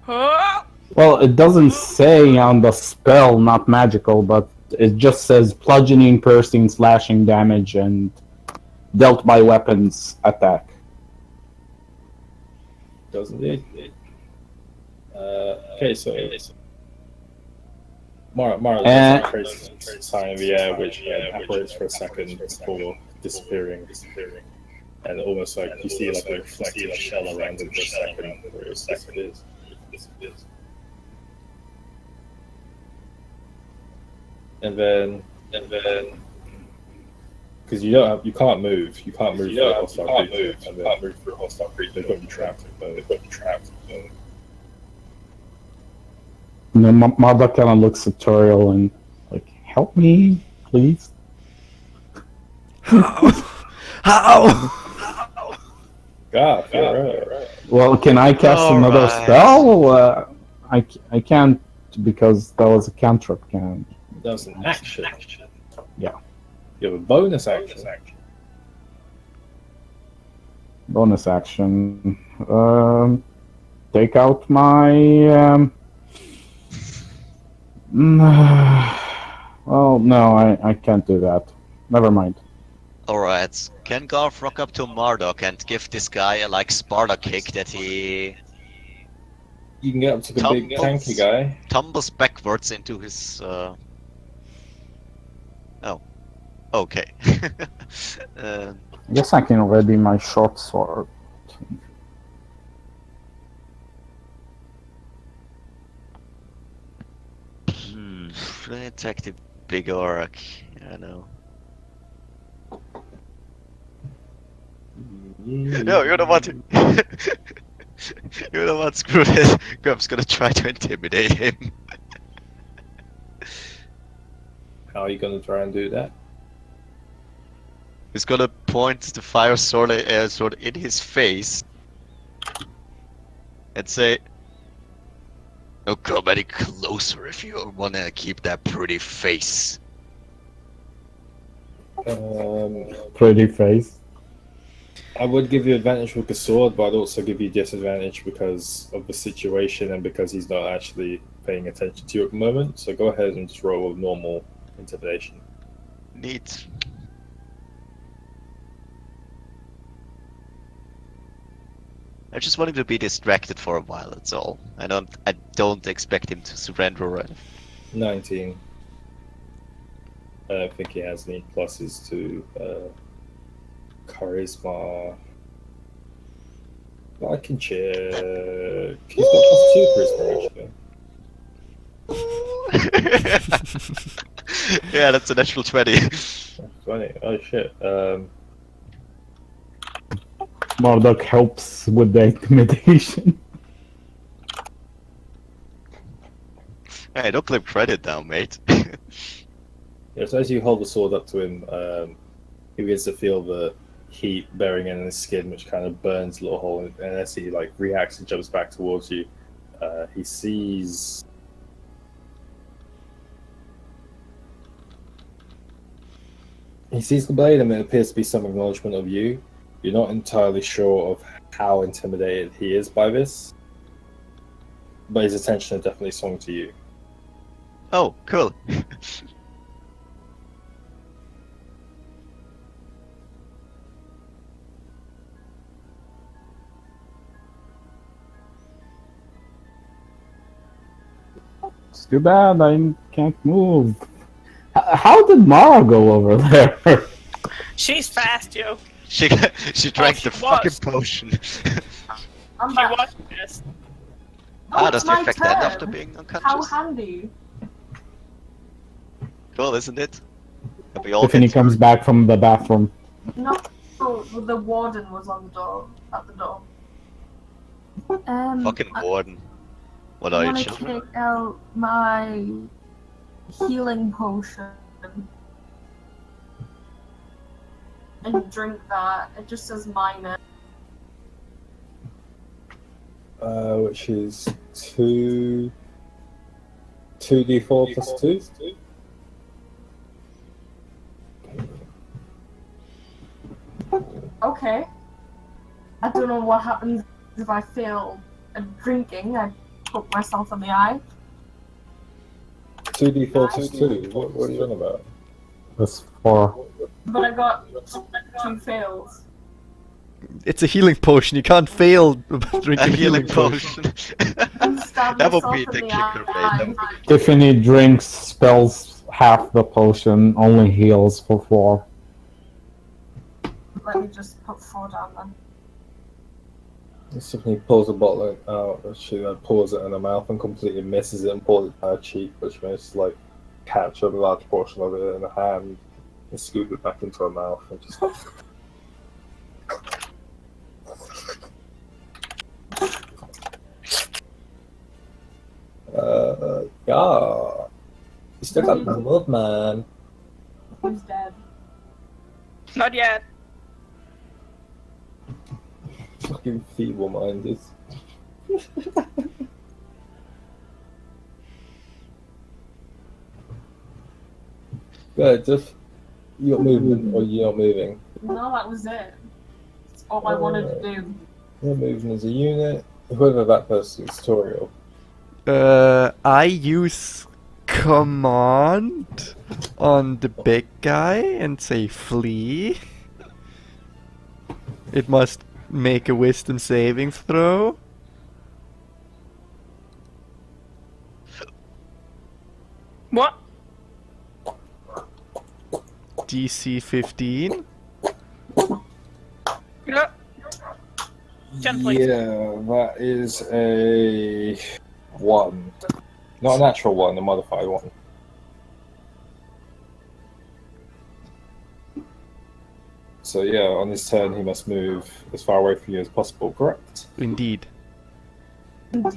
Huh? Well, it doesn't say on the spell not magical, but it just says bludgeoning, piercing, slashing damage, and dealt by weapons attack. Doesn't it? Okay, so Mara traces sign of the air, which evaporates for a second before disappearing, and almost like you see like a reflective shell around it for a second, where it disappears. And then, because you can't move through a hostile creature. They've got you trapped. You know, Marduk kind of looks at Toriel and like, help me, please. How? God, right. Well, can I cast another Alright. spell? I can't because that was a cantrip. Can That was an action. Yeah. You have a bonus action. bonus action. take out my. Well, no, I can't do that. Never mind. Alright, can Garth rock up to Marduk and give this guy a like Sparta kick that he You can get up to the big tanky guy. tumbles backwards into his Oh. Okay. I guess I can ready my short sword. Should I attack the big orc? I know. No, you're the one to... You're the one, screw it. I'm just gonna try to intimidate him. How are you gonna try and do that? He's gonna point the fire sword in his face and say, "Don't come any closer if you wanna keep that pretty face." Pretty face. I would give you advantage with the sword, but I'd also give you disadvantage because of the situation and because he's not actually paying attention to you at the moment. So go ahead and just roll with normal intimidation. Neat. I just want him to be distracted for a while. That's all. I don't expect him to surrender. Or 19. I don't think he has any pluses to charisma. I can check. He's got +2 charisma, actually. Yeah, that's a natural 20. 20. Oh shit. Marduk helps with the intimidation. Hey, don't claim credit now, mate. Yeah, so as you hold the sword up to him, he begins to feel the heat bearing in his skin, which kind of burns a little hole. And as he like reacts and jumps back towards you, he sees. He sees the blade, and it appears to be some acknowledgement of you. You're not entirely sure of how intimidated he is by this, but his attention is definitely swung to you. Oh, cool. It's too bad I can't move. How did Mara go over there? She's fast, yo. She drank she the fucking was. potion. I'm She back. was fast. Oh, does it's the my effect end turn. after being How unconscious? handy. Cool, isn't it? And we all Tiffany get comes back from the bathroom. No, the warden was on the door. At the door. fucking warden. What I are you, want to children? take out my healing potion and drink that. It just says minor. Which is 2d4 plus 2. Okay. I don't know what happens if I fail at drinking. I poke myself in the eye. 2d4 plus 2. What are you on about? That's 4. But I got 2 fails. It's a healing potion. You can't fail drinking A a healing potion. I'm stabbing That would myself be in the the kicker, eye. Tiffany drinks, spells half the potion, only heals for 4. Let me just put 4 down then. Tiffany pulls a bottle out, she then pours it in her mouth and completely misses it and pulls it to her cheek, but she manages to like capture a large portion of it in her hand and scoop it back into her mouth and just. Yeah. You still got the move, man. Who's dead? Not yet. Fucking feeble-minded. Yeah, just you're moving or you're not moving. No, that was it. That's all I wanted to do. You're moving as a unit. Whoever that person is, tutorial. I use command on the big guy and say flee. It must make a wisdom saving throw. What? DC 15. Yeah. 10, please. Yeah, that is a 1. Not a natural 1, a modified 1. So yeah, on his turn he must move as far away from you as possible, correct? Indeed.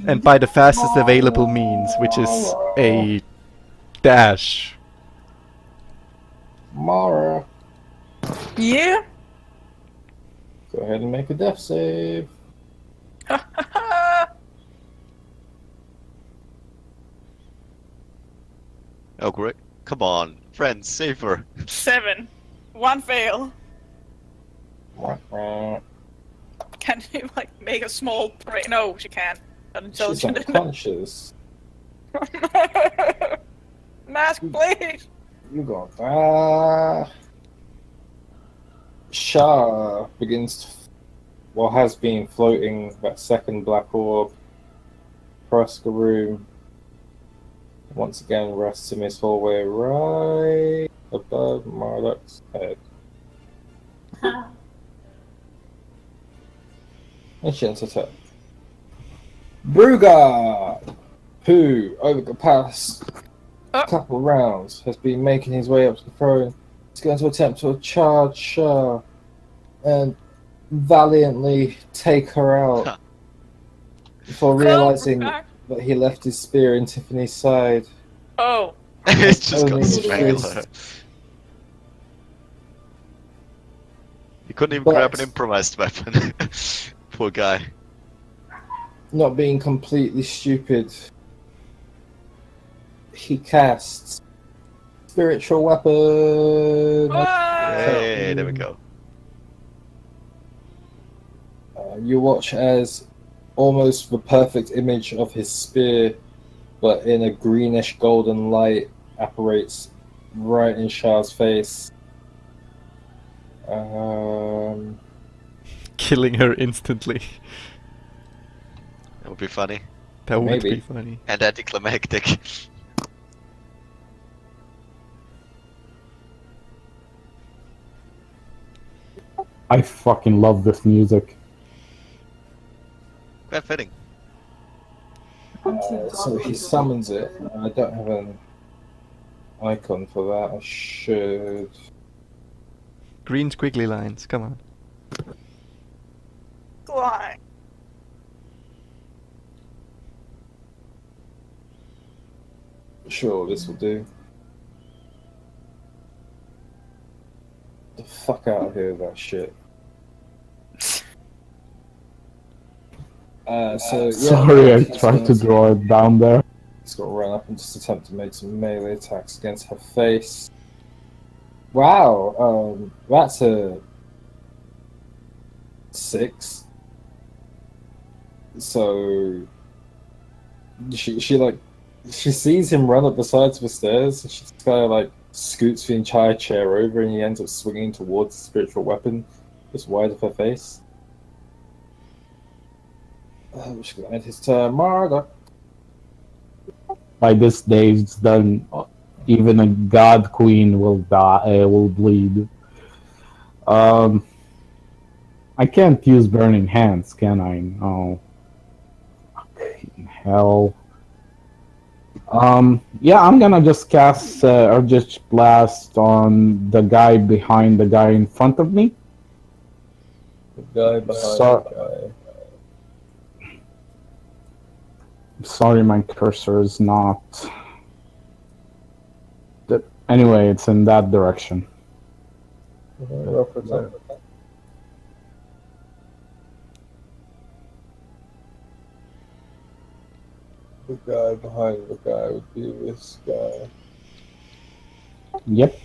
And by the fastest available means, which is a dash. Mara, Yeah. go ahead and make a death save. Oh, great. Come on, friends, save her. 7. 1 fail. Wah-wah. Can you like make a small break? No, she can't. She's Unintelligent. unconscious. Mask, please. You got that. Shah begins to, has been floating that second black orb across the room. Once again rests in his hallway right above Marduk's head. And she ends her turn. Brugard, who over the past couple of rounds has been making his way up to the throne, is going to attempt to charge Shah and valiantly take her out before realizing that he left his spear in Tiffany's side. Oh. It's just gonna Only strangle just- her. He couldn't even But- grab an improvised weapon. Poor guy. Not being completely stupid, he casts spiritual weapon. Hey, there we go. You watch as almost the perfect image of his spear, but in a greenish golden light, apparates right in Shah's face. Killing her instantly. That would be funny. That would Maybe. be funny. And anticlimactic. I fucking love this music. Quite fitting. So he summons it. I don't have an icon for that. I should. Green squiggly lines, come on. Why? Sure, this will do. The fuck out of here with that shit. So yeah, Sorry, I he's tried to gonna- draw it down there. He's got to run up and just attempt to make some melee attacks against her face. Wow, that's a 6. So she sees him run up the sides of the stairs, and she just kind of like scoots the entire chair over, and he ends up swinging towards the spiritual weapon, just wide of her face. She's gonna end his turn. Marga. By this day, it's done. Even a god queen will die. Will bleed. I can't use burning hands, can I? No. Fucking hell. Yeah, I'm gonna just cast Eldritch Blast on the guy behind the guy in front of me. The guy behind So- the guy. Sorry, my cursor is not. Anyway, it's in that direction. Roll for attack. The guy behind the guy would be this guy. Yep.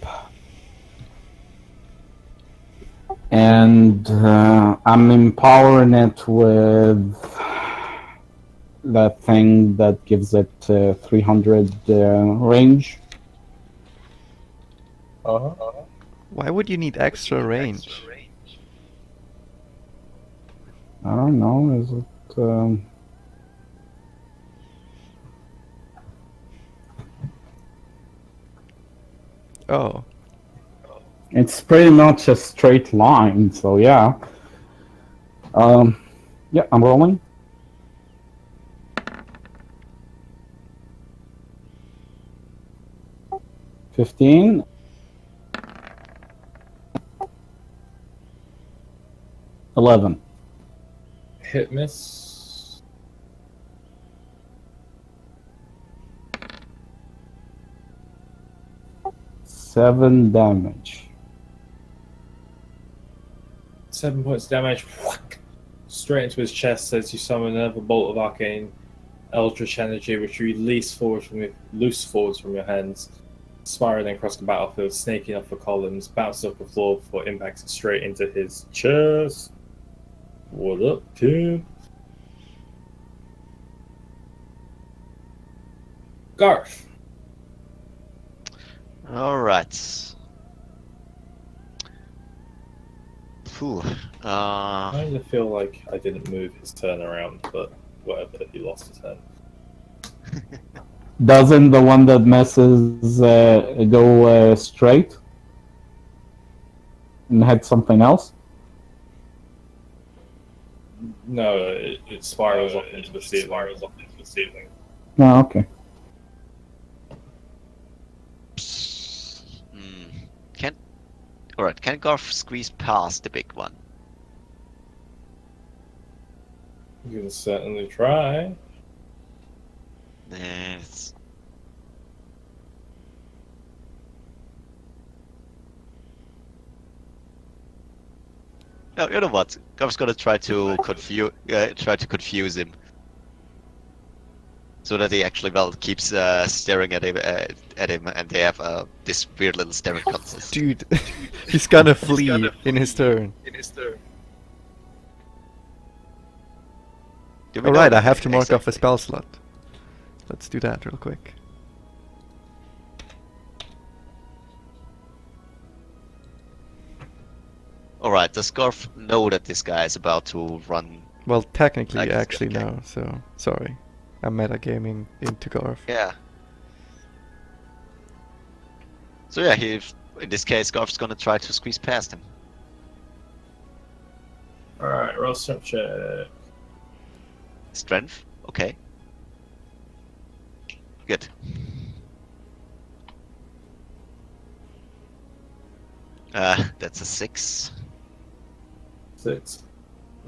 And I'm empowering it with that thing that gives it 300 range. Why would you need extra range? I don't know. Is it? Oh, It's pretty much a straight line. So yeah. Yeah, I'm rolling. $15. 11. Hit miss. Seven damage. 7 points of damage. Whack! Straight into his chest as you summon another bolt of arcane eldritch energy, which you release loose forwards from your hands, spiraling across the battlefield, snaking off the columns, bounces off the floor before impacting straight into his chest. What up, Tim? Garth. Alright. Phew. I kind of feel like I didn't move his turn around, but whatever, he lost his turn. Doesn't the one that messes go straight and had something else? No, it spirals up into the ceiling. No, okay. Alright, can Garth squeeze past the big one? You can certainly try. Yes. No, you know what? Garth's gonna try to confuse him, so that he actually keeps staring at him, and they have this weird little staring contest. dude, he's gonna flee in his turn. Do we know Alright, I that have to mark off a exactly? spell slot. Let's do that real quick. Alright, does Garth know that this guy is about to run? Well, technically, Like, actually, okay. no, so sorry. I'm metagaming into Garth. Yeah. So yeah, in this case, Garth's gonna try to squeeze past him. Alright, roll strength check. Strength? Okay. Good. That's a 6. 6.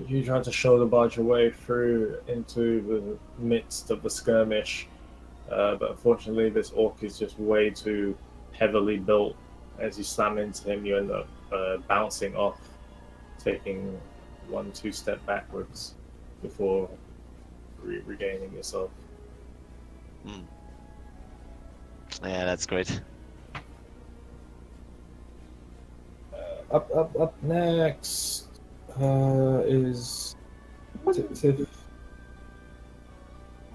You try to shoulder barge your way through into the midst of the skirmish, but unfortunately this orc is just way too heavily built. As you slam into him, you end up bouncing off, taking 1-2 step backwards before regaining yourself. Yeah, that's great. Up next is Tiff.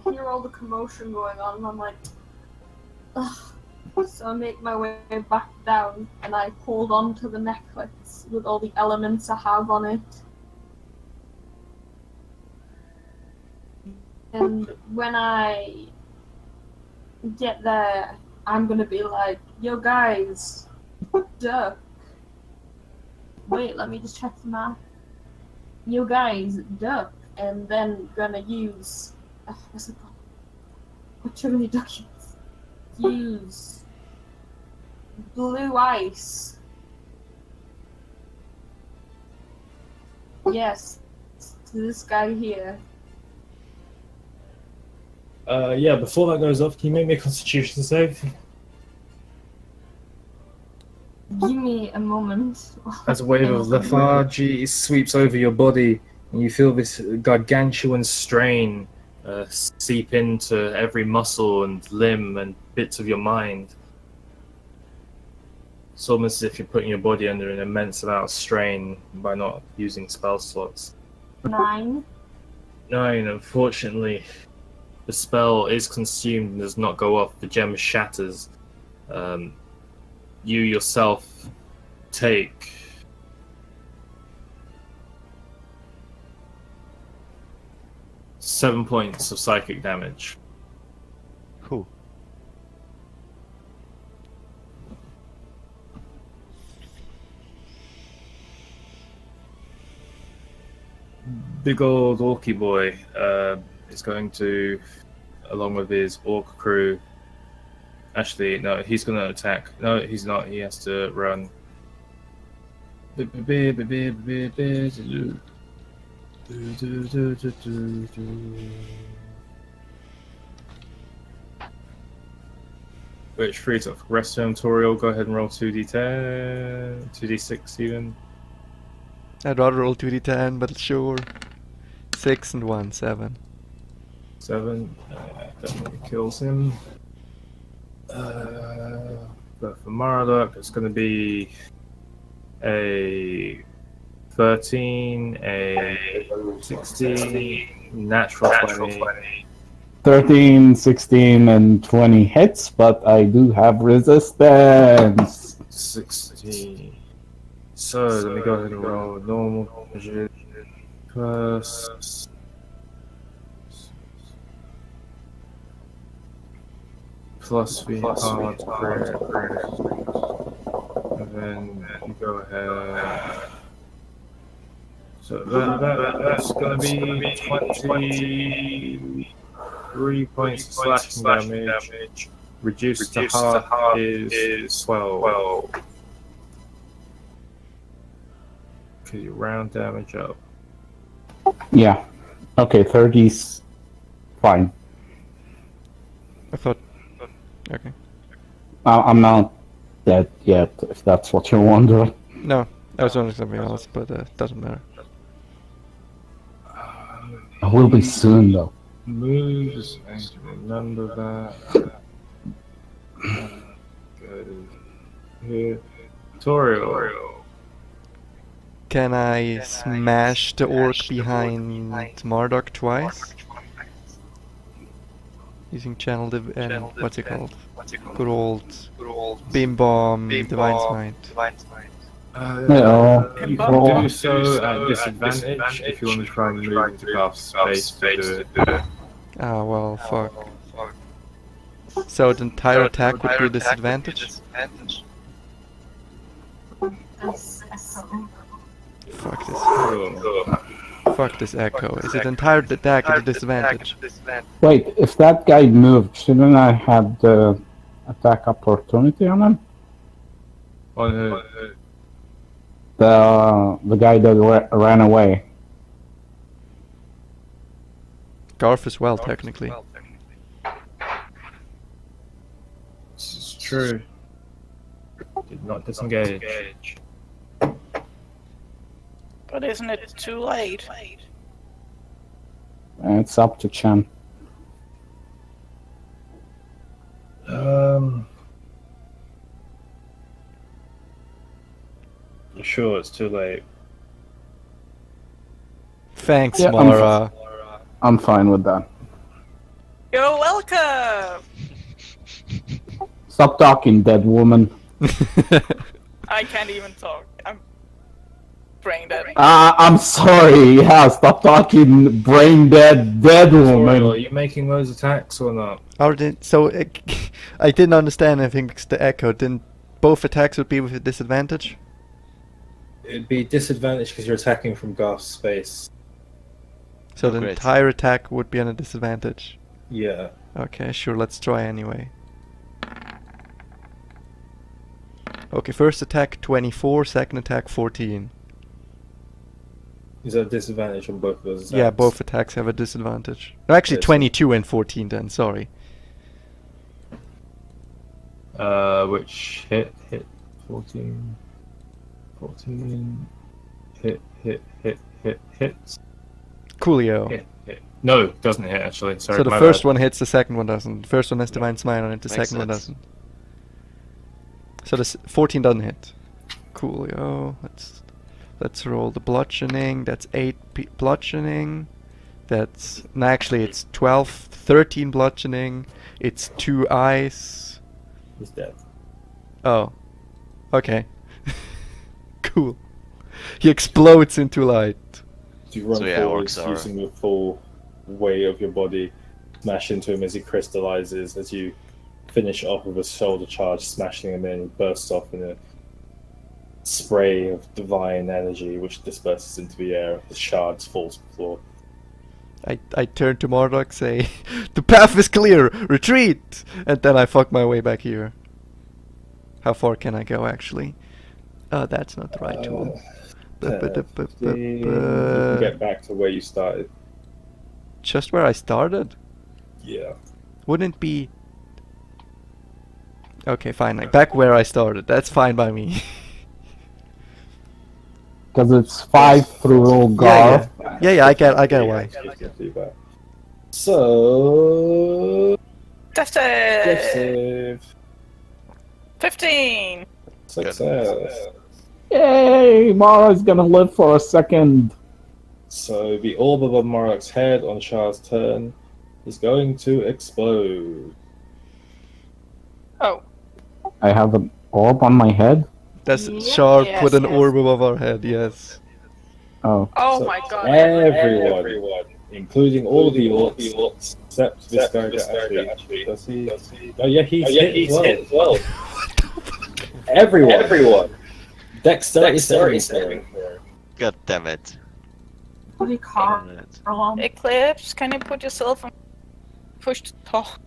I hear all the commotion going on, and I'm like, ugh. So I make my way back down, and I hold on to the necklace with all the elements I have on it. And when I get there, I'm gonna be like, yo guys, duck. Wait, let me just check the map. You guys, duck. And then gonna use... what's it called? What too many duckies? Use... blue ice. Yes. To this guy here. Yeah, before that goes off, can you make me a constitution save? Give me a moment. As a wave of lethargy sweeps over your body, and you feel this gargantuan strain seep into every muscle and limb and bits of your mind. It's almost as if you're putting your body under an immense amount of strain by not using spell slots. 9. 9, unfortunately, the spell is consumed and does not go off, the gem shatters. You yourself take 7 points of psychic damage. Cool. Big old orky boy is going to, along with his orc crew. Actually, no, he's going to attack. No, he's not. He has to run. Which frees up rest term, Toriel. Go ahead and roll 2d10, 2d6 even. I'd rather roll 2d10, but sure. 6 and 1, 7. 7, definitely kills him. But for Maradok, it's going to be a 13, a 16, natural 20. 13, 16, and 20 hits, but I do have resistance. 16. So let me go ahead and roll normal plus the hard crit. And then you go ahead. So that's gonna be 23 points of slashing damage. Reduced to half is 12. Because you round damage up. Yeah. Okay, 30's fine. I thought... Okay. I'm not dead yet, if that's what you're wondering. No, I was wondering something else, but doesn't matter. I will be soon, though. Moves, I need to remember that. Go here. Toriel. Can I smash the orc behind Marduk twice? Using channel and what's it called? Good old Beam Bomb, Divine Smite. You can do so at disadvantage if you want to try and move into Garth's space to do it. Ah, well, fuck. So the entire attack would be a disadvantage? Fuck this. Fuck this echo. Is it entire attack at a disadvantage? Wait, if that guy moved, shouldn't I have the attack opportunity on him? On who? The guy that ran away. Garth as well, technically. This is true. Did not disengage. But isn't it too late? It's up to Chen. You sure it's too late? Thanks, Yeah, Mara. I'm fine with that. You're welcome! Stop talking, dead woman. I can't even talk. I'm brain dead. I'm sorry. Yeah, stop talking, brain dead woman. Toriel, are you making those attacks or not? I didn't understand. I think it's the echo. Didn't both attacks would be with a disadvantage? It'd be disadvantage because you're attacking from Garth's space. So the Great. entire attack would be on a disadvantage. Yeah. Okay, sure. Let's try anyway. Okay, first attack 24, second attack 14. Is that a disadvantage on both of those attacks? Yeah, both attacks have a disadvantage. No, actually, Yes. 22 and 14 then, sorry. Which hit 14. 14. Hit. Coolio. Hit. No, doesn't hit actually. Sorry. So the my first bad. one hits, the second one doesn't. The first one has Divine Smite on it, the Makes second one sense. doesn't. So the 14 doesn't hit. Coolio. Let's roll the bludgeoning. That's 8 bludgeoning. That's... No, actually, it's 12, 13 bludgeoning. It's 2 ice. He's dead. Oh. Okay. Cool. He explodes into light. You run So yeah, forward orcs are- using the full weight of your body, smash into him as he crystallizes, as you finish off with a shoulder charge, smashing him in, bursts off in a spray of divine energy which disperses into the air. The shards fall to the floor. I turn to Marduk, say, the path is clear, retreat! And then I fuck my way back here. How far can I go, actually? Oh, that's not the right tool. 15, you can get back to where you started. Just where I started? Yeah. Wouldn't be... Okay, fine, like back where I started. That's fine by me. Because it's 5 through Garth. Yeah, I get why. So, Death death save! save. 15! Success. Yay! Mara's gonna live for a second. So the orb above Morak's head on Char's turn is going to explode. Oh. I have an orb on my head. That's Yep. Sharp Yes, put an yes. orb above our head, yes. Oh. Oh So my god. Everyone, including all the orcs, except this guy actually. Does he? Oh yeah, he's hit as well. Everyone. Dexterity saving throw. God damn it. Bloody car. Damn it. Alarm. Eclipse, can you put yourself on push to talk?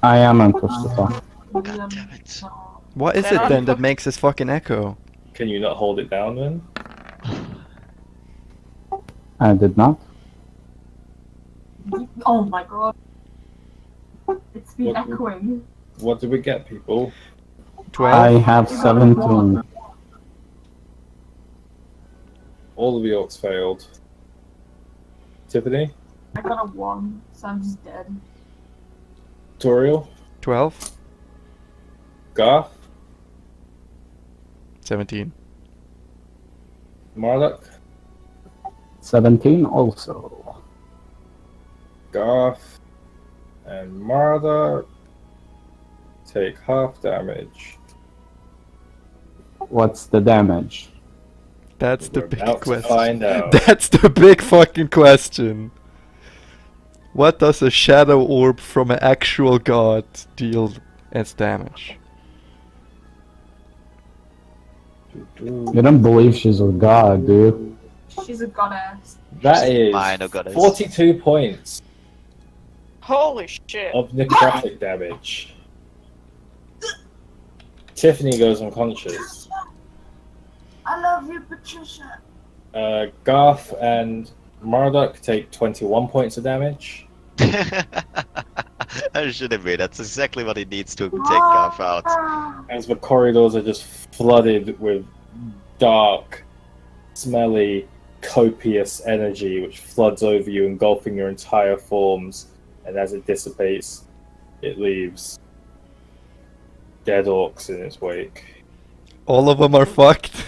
I am on push to talk. God damn it. What is Then it I'll then that fuck- makes this fucking echo? Can you not hold it down then? I did not. Oh my god. It's been What- echoing. What did we get, people? 12? I have 17. All of the orcs failed. Tiffany? I got a 1, so I'm just dead. Toriel? 12? Garth? 17. Marduk? 17 also. Garth and Marduk take half damage. What's the damage? That's the We're big about to question. find out. That's the big fucking question. What does a shadow orb from an actual god deal as damage? You don't believe she's a god, do you? She's a goddess. That is Minor goddess. 42 points Holy shit. of necrotic damage. Tiffany goes unconscious. I love you, Patricia. Garth and Marduk take 21 points of damage. I should admit, that's exactly what he needs to take Garth out. As the corridors are just flooded with dark, smelly, copious energy which floods over you, engulfing your entire forms, and as it dissipates, it leaves dead orcs in its wake. All of them are fucked.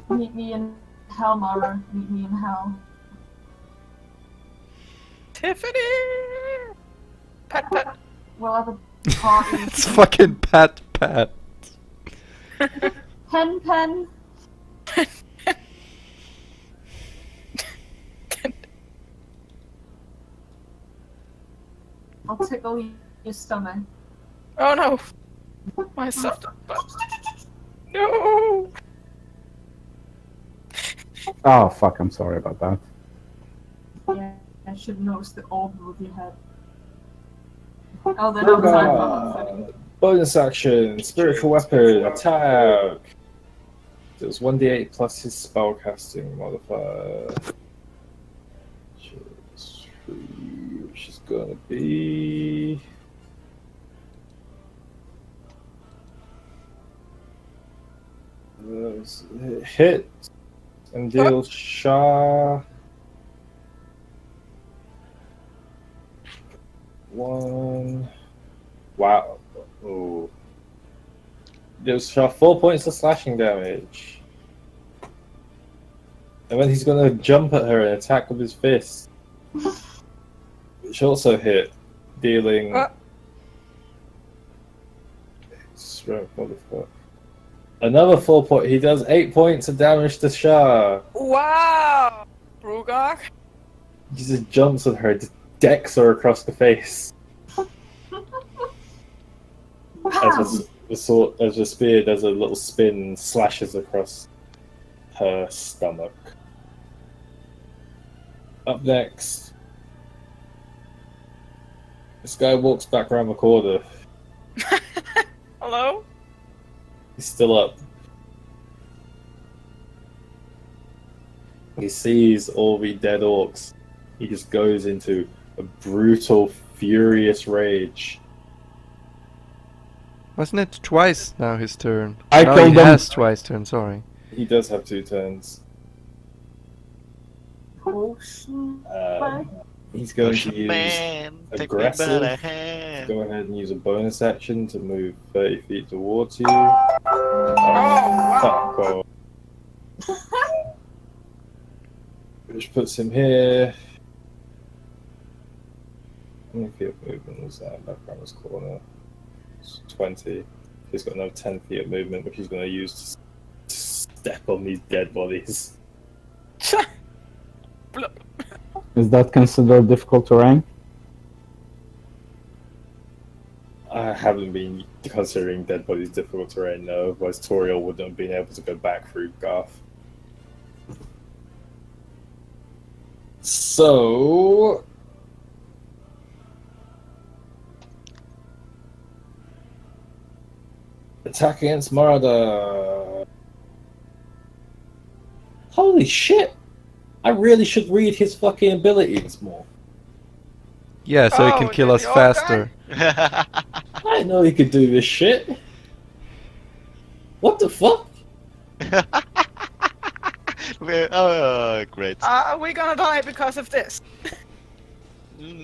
Meet me in hell, Mara. Meet me in hell. Tiffany! Pat pat. We'll have a party. It's fucking pat. Pen. I'll tickle your stomach. Oh no! My soft butt. No! Oh, fuck, I'm sorry about that. Yeah, I should notice the orb with your head. Oh, then I'm Bonus action, spiritual weapon, attack. Does 1d8 plus his spellcasting modifier. Which is gonna be. Hit and deal Shah 1. Wow. Oh. Deals Shah 4 points of slashing damage. And then he's gonna jump at her and attack with his fist. Which also hit, dealing... Strength, motherfucker. Another 4 point. He does 8 points of damage to Shah. Wow! Brugak? He just jumps at her, just decks her across the face. As the spear does a little spin and slashes across her stomach. Up next, this guy walks back around the corner. Hello? He's still up. He sees all the dead orcs. He just goes into a brutal, furious rage. Wasn't it twice now his turn? I no, killed he them. has twice turn, sorry. He does have 2 turns. He's going to use aggressive. Go ahead and use a bonus action to move 30 feet towards you. Fuck off. Which puts him here. How many feet of movement was that? Back around this corner. It's 20. He's got another 10 feet of movement, which he's going to use to step on these dead bodies. Is that considered difficult terrain? I haven't been considering dead bodies difficult terrain, no. Otherwise, Toriel wouldn't have been able to go back through Garth. So... attack against Marada. Holy shit! I really should read his fucking abilities more. Yeah, so he can Oh, kill the us orc faster. I didn't know he could do this shit. What the fuck? Oh, great. Are we gonna die because of this?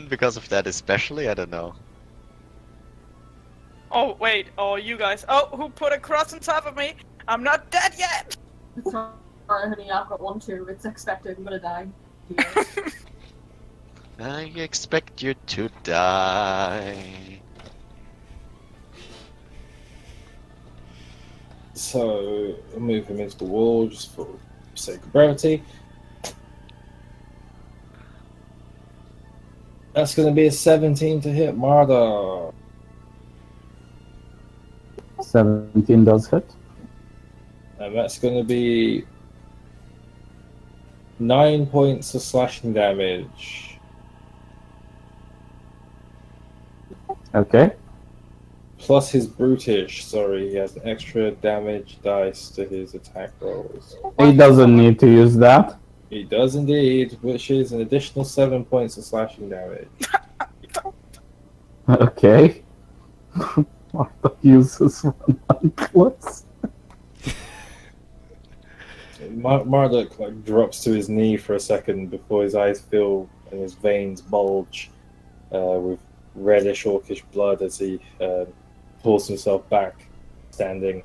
Because of that especially, I don't know. Oh, wait. Oh, you guys. Oh, who put a cross on top of me? I'm not dead yet! It's alright, honey, I've got one too. It's expected, I'm gonna die. I expect you to die. So, I'll move him into the wall just for sake of brevity. That's going to be a 17 to hit Marda. 17 does hit. And that's going to be 9 points of slashing damage. Okay. Plus his brutish. Sorry, he has an extra damage dice to his attack rolls. He doesn't need to use that. He does indeed, which is an additional 7 points of slashing damage. Okay. Martha uses one plus. Marduk like drops to his knee for a second before his eyes fill and his veins bulge with reddish orcish blood as he pulls himself back, standing.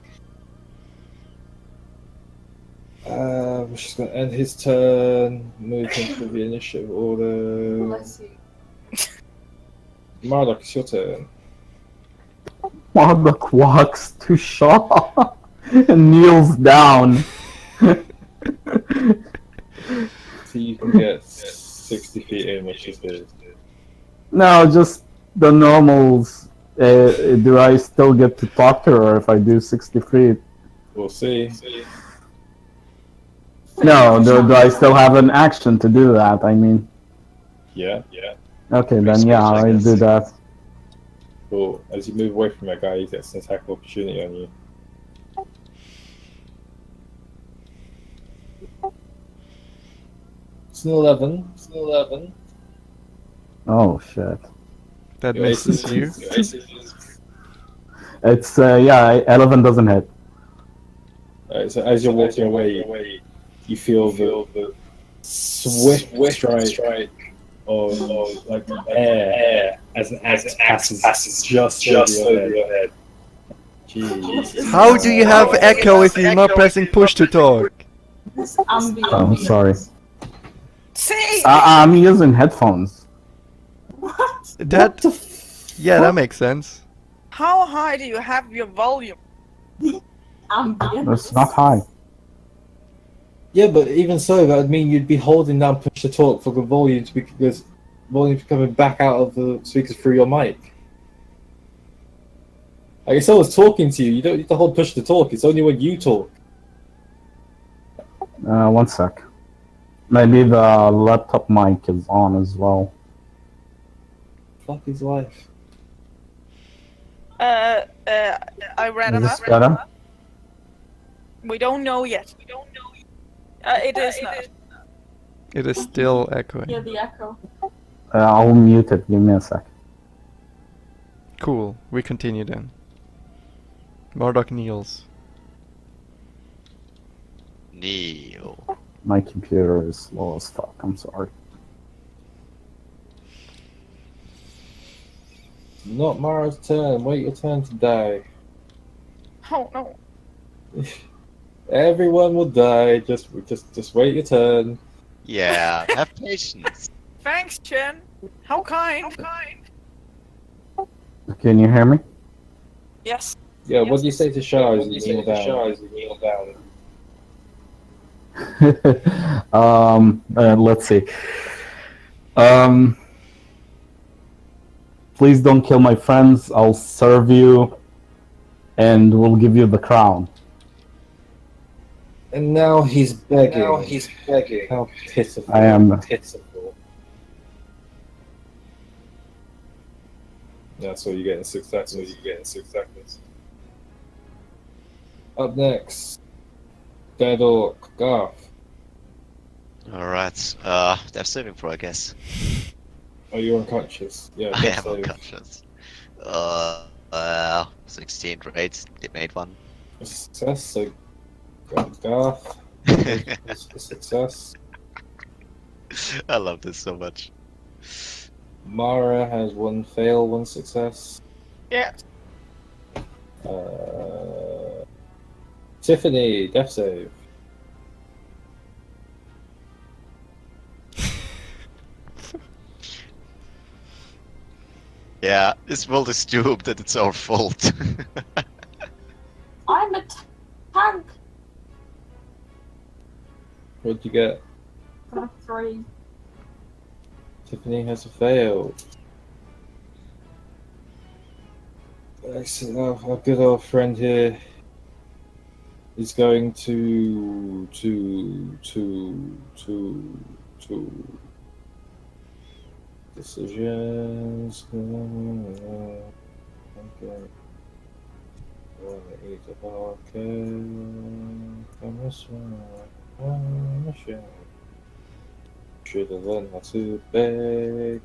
We're just going to end his turn, move into the initiative order. Bless you. Marduk, it's your turn. Marduk walks to Shaw and kneels down. So you can get 60 feet in, which is good. No, just the normals. Do I still get to talk to her if I do 60 feet? We'll see. No, do I still have an action to do that? I mean, Yeah. okay, Free then speech, yeah, I I'll guess. do that. Cool. As you move away from that guy, he gets an attack opportunity on you. It's an 11. It's an 11. Oh shit! That Your AC misses you. your AC is- It's yeah, 11 doesn't hit. Alright, so as you're walking away, you feel the swift strike of like air as an axe passes just over your head. Jeez. How do you have echo if you're not pressing push to talk? This ambient. Oh, sorry. See? I'm using headphones. What? That yeah, that makes sense. How high do you have your volume? Ambient. It's not high. Yeah, but even so, that would mean you'd be holding down push to talk for the volume to be because volume coming back out of the speakers through your mic. Like if someone's talking to you, you don't need to hold push to talk. It's only when you talk. 1 sec. Maybe the laptop mic is on as well. Fuck his life. I read Is him this up. better? We don't know yet. It is not. It is still echoing. Yeah, the echo. I'll mute it. Give me a sec. Cool. We continue then. Murdoch kneels. Neil. My computer is slow as fuck. I'm sorry. Not Mara's turn. Wait your turn to die. Oh no. Everyone will die. Just wait your turn. Yeah, have patience. Thanks, Chen. How kind. Can you hear me? Yes. Yeah, what do you say to Shah as you kneel down? Let's see. Please don't kill my friends. I'll serve you, and we'll give you the crown. And now he's begging. How pitiful. I am. Pitiful. That's what you get in 6 seconds. Up next, Dead Orc, Garth. Alright, death saving throw, I guess. Oh, you're unconscious. Yeah, I death am save. unconscious. 16, right? They made one. A success, so Garth. A success. I love this so much. Mara has 1 fail, 1 success. Yeah. Tiffany, death save. Yeah, this world is doomed and it's our fault. I'm a tank. What'd you get? 3. Tiffany has a fail. Excellent. Our good old friend here is going to decisions. Okay. Wanna eat a pocket. Should have learned how to beg.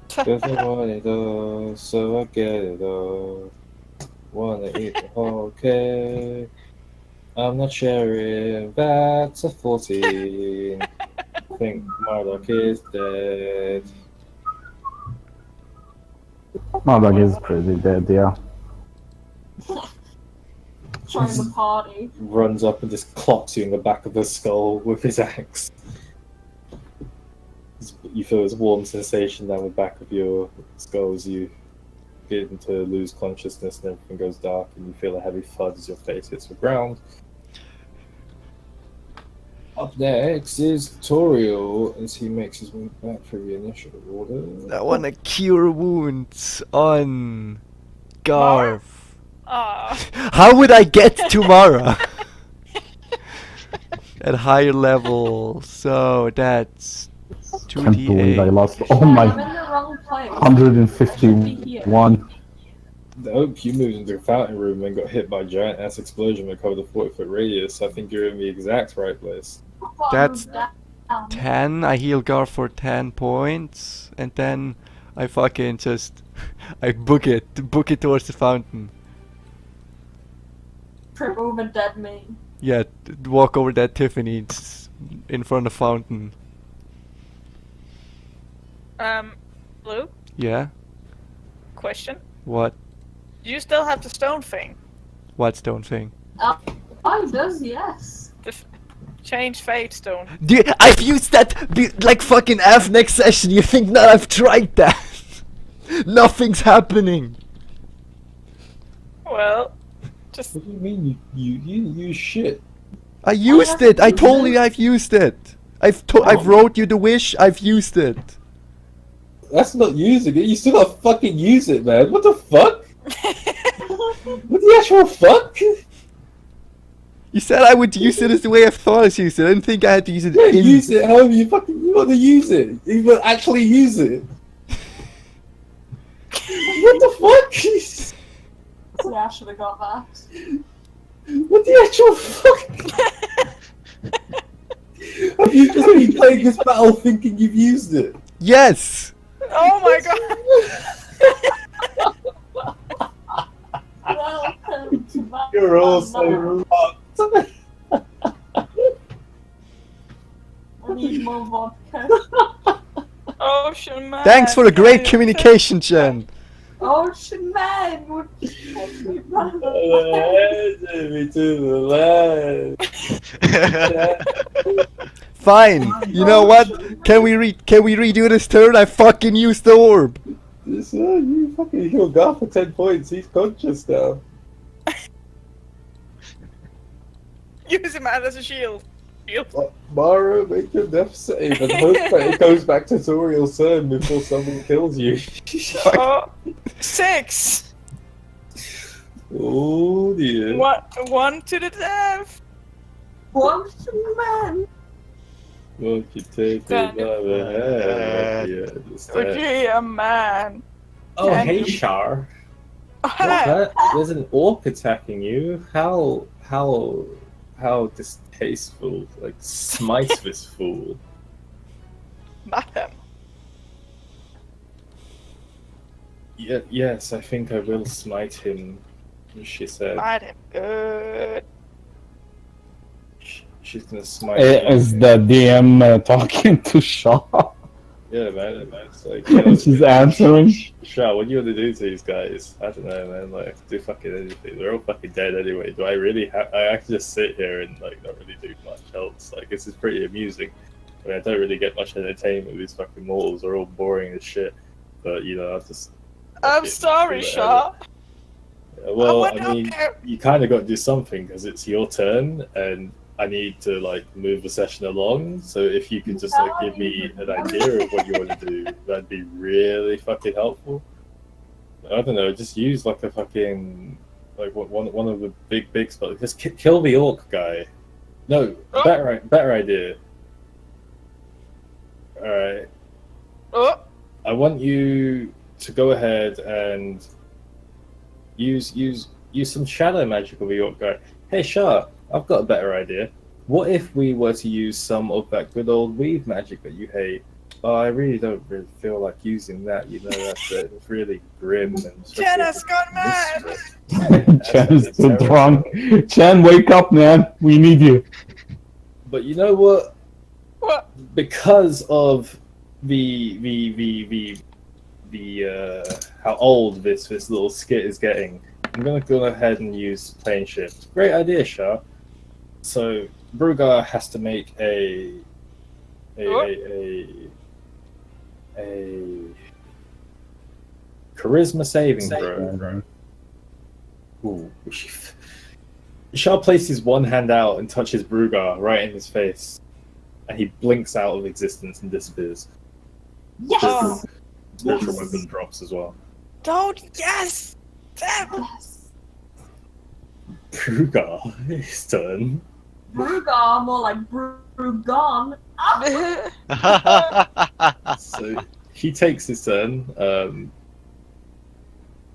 Cause I want it all, so I get it all. Wanna eat the whole cake. I'm not sharing, that's a 14. Think Marduk is dead. Marduk is pretty dead, yeah. Join the party. Runs up and just clocks you in the back of the skull with his axe. You feel this warm sensation down the back of your skull as you begin to lose consciousness and everything goes dark and you feel a heavy thud as your face hits the ground. Up next is Toriel as he makes his way back through the initial order. I wanna cure wounds on Garth. How would I get to Mara? At higher level, so that's Can't believe I 2d8. lost. Oh I'm my, in the wrong place. 151. Nope, you moved into the fountain room and got hit by a giant ass explosion that covered a 40-foot radius. I think you're in the exact right place. That's Down. 10. I heal Garth for 10 points, and then I fucking just I book it towards the fountain. Trip over dead me. Yeah, walk over that Tiffany in front of fountain. Blue, Yeah. question. What? Do you still have the stone thing? What stone thing? Oh, he does, yes. Change fate stone. Dude, I've used that like fucking F next session. You think that I've tried that? Nothing's happening. Well, just What do you mean you didn't use shit? I used it. I told you I've used it. I've wrote you the wish. I've used it. That's not using it. You still gotta fucking use it, man. What the fuck? What the actual fuck? You said I would use it as the way I thought I used it. I didn't think I had to use it. Yeah, in... use it however you want to use it. You will actually use it. What the fuck? See, I should have got that. What the actual fuck? Have you just been playing this battle thinking you've used it? Yes. oh my god! Welcome to my You're all so fucked. I need more vodka. Ocean man. Thanks for the great communication, Chen. Ocean man would take me back. Me to the land. Fine. You know what? Can we redo this turn? I fucking used the orb. You fucking healed God for 10 points. He's conscious now. Use him as a shield. Mara, make your death save and hope that it goes back to Toriel's turn before someone kills you. Oh, 6. Oh dear. One to the death. Ocean man. Won't you take Then- another head? Yeah, Okay, a man. Oh, Can hey, you- Shar. Oh, There's an orc attacking you. How distasteful. Like, smite this fool. not him. Yes, I think I will smite him, she said. Not him. Good. She's gonna smite him. Is the DM talking to Shaw? Yeah, man. It's like, She's answering. Shah, what do you want to do to these guys? I don't know, man. Like, do fucking anything. They're all fucking dead anyway. Do I really have? I actually just sit here and like not really do much else. Like, this is pretty amusing. I mean, I don't really get much entertainment with these fucking mortals. They're all boring as shit. But you know, I just. I'm sorry, Shaw. Yeah, well, went I mean, up there. you kind of got to do something because it's your turn, and I need to like move the session along. So if you could just like give me an idea of what you want to do, that'd be really fucking helpful. I don't know, just use like a fucking like one of the big spells. Just kill the orc guy. No, Oh. better idea. All right, Oh, I want you to go ahead and use some shadow magic of the orc guy. Hey, Shah, I've got a better idea. What if we were to use some of that good old weave magic that you hate? Oh, I really don't feel like using that. You know, it's really grim and. Jen has gone mad. Chan's too drunk. Chan, wake up, man. We need you. But you know what? What? Because of the how old this little skit is getting, I'm gonna go ahead and use plane shift. Great idea, Shah. So Brugar has to make a charisma saving throw. Ooh. Shah places one hand out and touches Brugar right in his face, and he blinks out of existence and disappears. Yes! Spiritual Yes. weapon drops as well. Don't. Yes. Damn. Yes. Brugar, his turn. Brugar, more like Brugon. So he takes his turn.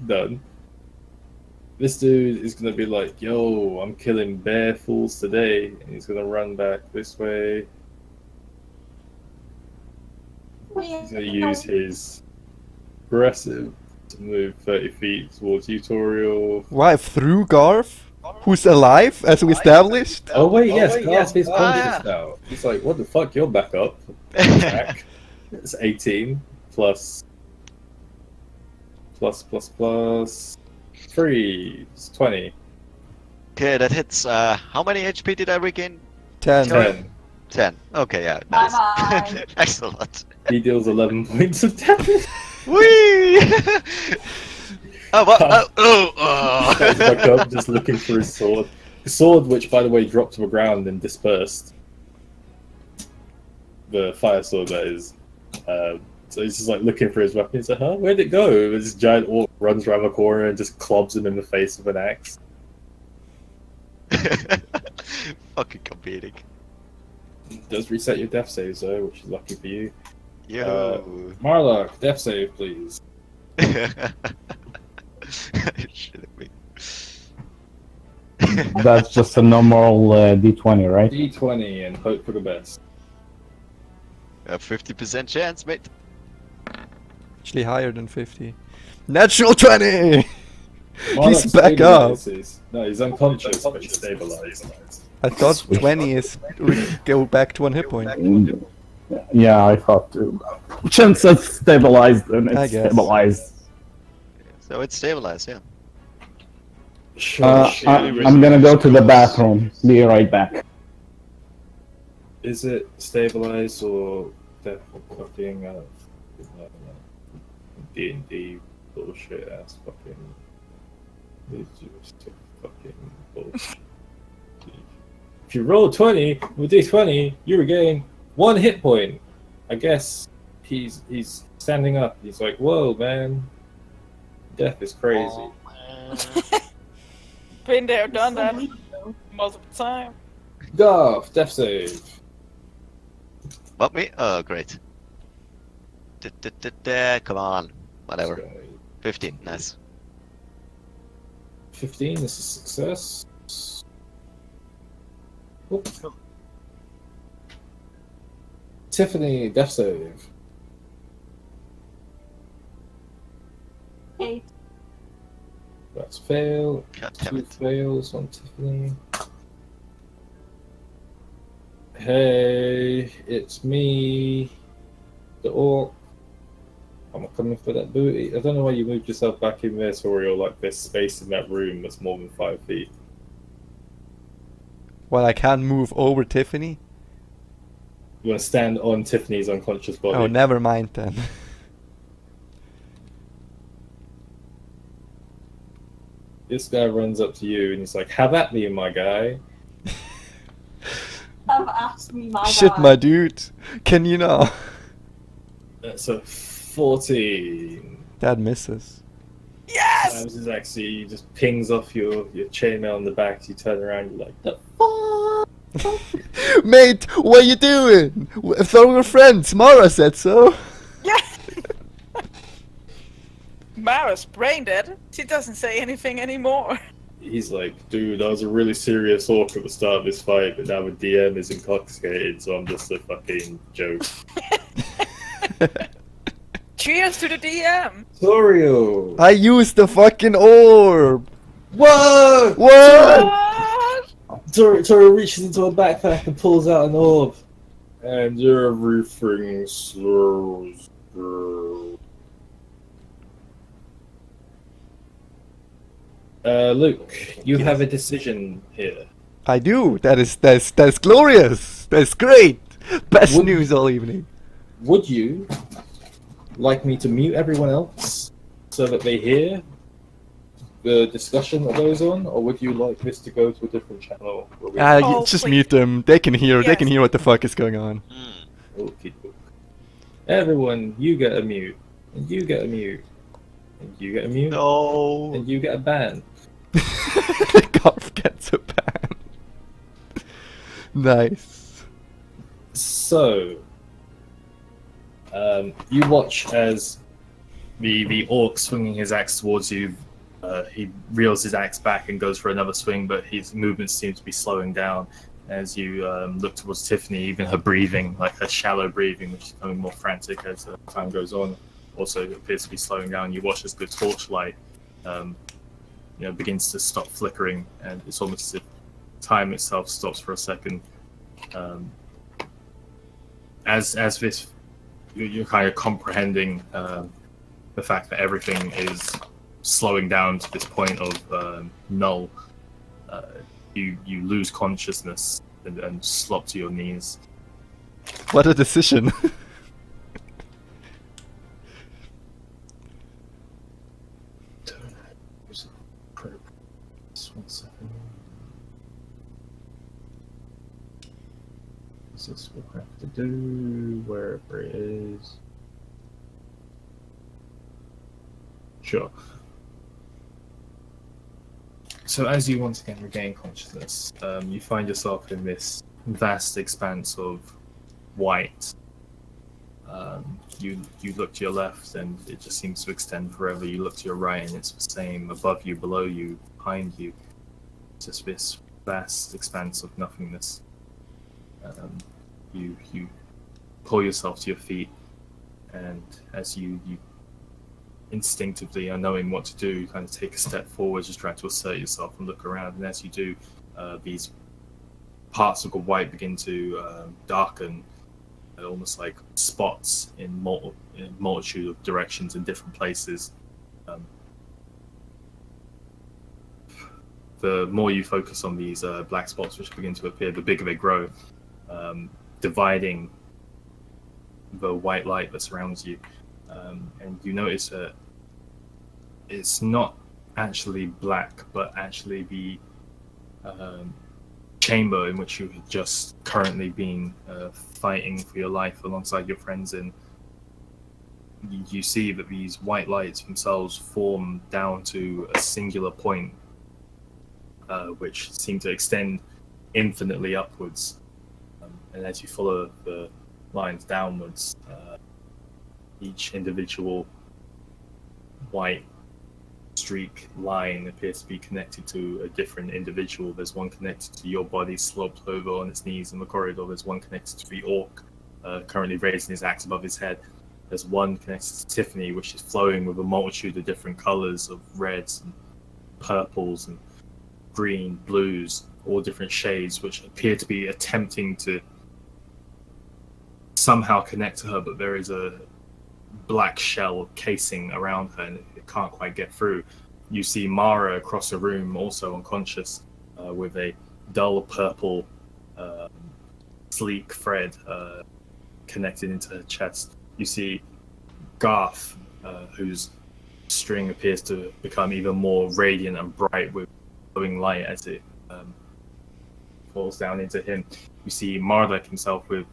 Done. This dude is gonna be like, "Yo, I'm killing bear fools today," and he's gonna run back this way. He's gonna use his aggressive to move 30 feet towards Tutorial. Why through Garth? Who's alive, as we established? Oh wait, yes, wait, Garth is yes. conscious now. He's like, "What the fuck? You're back up." Attack. It's 18 plus 3. It's 20. Okay, that hits. How many HP did I regain 10. 10. 10. Okay, yeah, nice. Bye-bye. Thanks a lot. He deals 11 points of damage. Whee! Oh, what? Stands back up, just looking for his sword. The sword, which by the way dropped to the ground and dispersed. The fire sword, that is. So he's just like looking for his weapon. He's like, huh? Where'd it go? This giant orc runs around the corner and just clobs him in the face with an axe. Fucking competing. Does reset your death saves though, which is lucky for you. Yo. Marlock, death save, please. Shit me. That's just a normal D20, right? D20 and hope for the best. A 50% chance, mate. Actually higher than 50. Natural 20! Marlock He's back up. stabilizes. No, he's unconscious, but he's stabilized. I thought 20 is go back to 1 hit point. Yeah, I thought too. Chance says stabilized, and I it's guess. stabilized. So it's stabilized, yeah. I'm gonna go to the bathroom. Be right back. Is it stabilized or that fucking D&D bullshit ass fucking? It's just fucking bullshit. If you roll 20 with D20, you regain 1 hit point. I guess he's standing up. He's like, whoa, man. Death is crazy. Oh, man. Been there, done that multiple times. Garth, death save. What, me? Oh, great. Come on. Whatever. 15, nice. 15 is a success. Oop. Tiffany, death save. 8. That's fail. God damn 2 it. fails on Tiffany. Hey, it's me, the orc. I'm not coming for that booty. I don't know why you moved yourself back in there, Toriel, like there's space in that room that's more than 5 feet. Well, I can't move over Tiffany? You want to stand on Tiffany's unconscious body. Oh, never mind then. This guy runs up to you and he's like, have at me, my guy. Have asked me, my Shit, guy. my dude. Can you know? That's a 14. That misses. Yes! Times is actually just pings off your chainmail on the back. So you turn around, you're like, the Mate, what you doing? Throw your friends. Mara said so. Yeah! Mara's brain dead. She doesn't say anything anymore. He's like, dude, I was a really serious orc at the start of this fight, but now the DM is intoxicated, so I'm just a fucking joke. Cheers to the DM! Toriel! I used the fucking orb. Whoa! What? What? Toriel reaches into a backpack and pulls out an orb. And everything slows down. Luke, you have a decision here. I do. That's glorious. That's great. Best Would- news all evening. Would you like me to mute everyone else so that they hear the discussion that goes on, or would you like this to go to a different channel? Where we Oh, Just please. mute them. They can hear. They Yes. can hear what the fuck is going on. Okay. Everyone, you get a mute, and you get a mute, and you get a mute, No. and you get a ban. Garth gets a ban. Nice. So, you watch as the orc swinging his axe towards you. He reels his axe back and goes for another swing, but his movements seem to be slowing down as you look towards Tiffany. Even her breathing, like her shallow breathing, which is becoming more frantic as time goes on, also appears to be slowing down. You watch as the torchlight begins to stop flickering, and it's almost as if time itself stops for a second. As this, you're kind of comprehending the fact that everything is slowing down to this point of null. You lose consciousness and slop to your knees. What a decision. Just 1 second. This is what I have to do, wherever it is. Sure. So as you once again regain consciousness, you find yourself in this vast expanse of white. You look to your left and it just seems to extend forever. You look to your right and it's the same above you, below you, behind you. It's just this vast expanse of nothingness. You pull yourself to your feet, and as you instinctively are knowing what to do, you kind of take a step forward, just trying to assert yourself and look around. And as you do, these parts of the white begin to darken, almost like spots in a multitude of directions in different places. The more you focus on these black spots which begin to appear, the bigger they grow, dividing the white light that surrounds you. And you notice that it's not actually black, but actually the chamber in which you had just currently been fighting for your life alongside your friends in. You see that these white lights themselves form down to a singular point, which seem to extend infinitely upwards. And as you follow the lines downwards, each individual white streak line appears to be connected to a different individual. There's one connected to your body, sloped over on its knees in the corridor. There's one connected to the orc, currently raising his axe above his head. There's one connected to Tiffany, which is flowing with a multitude of different colors of reds and purples and green, blues, all different shades, which appear to be attempting to somehow connect to her, but there is a black shell casing around her and it can't quite get through. You see Mara across the room, also unconscious, with a dull purple sleek thread connected into her chest. You see Garth, whose string appears to become even more radiant and bright with glowing light as it falls down into him. You see Marduk himself with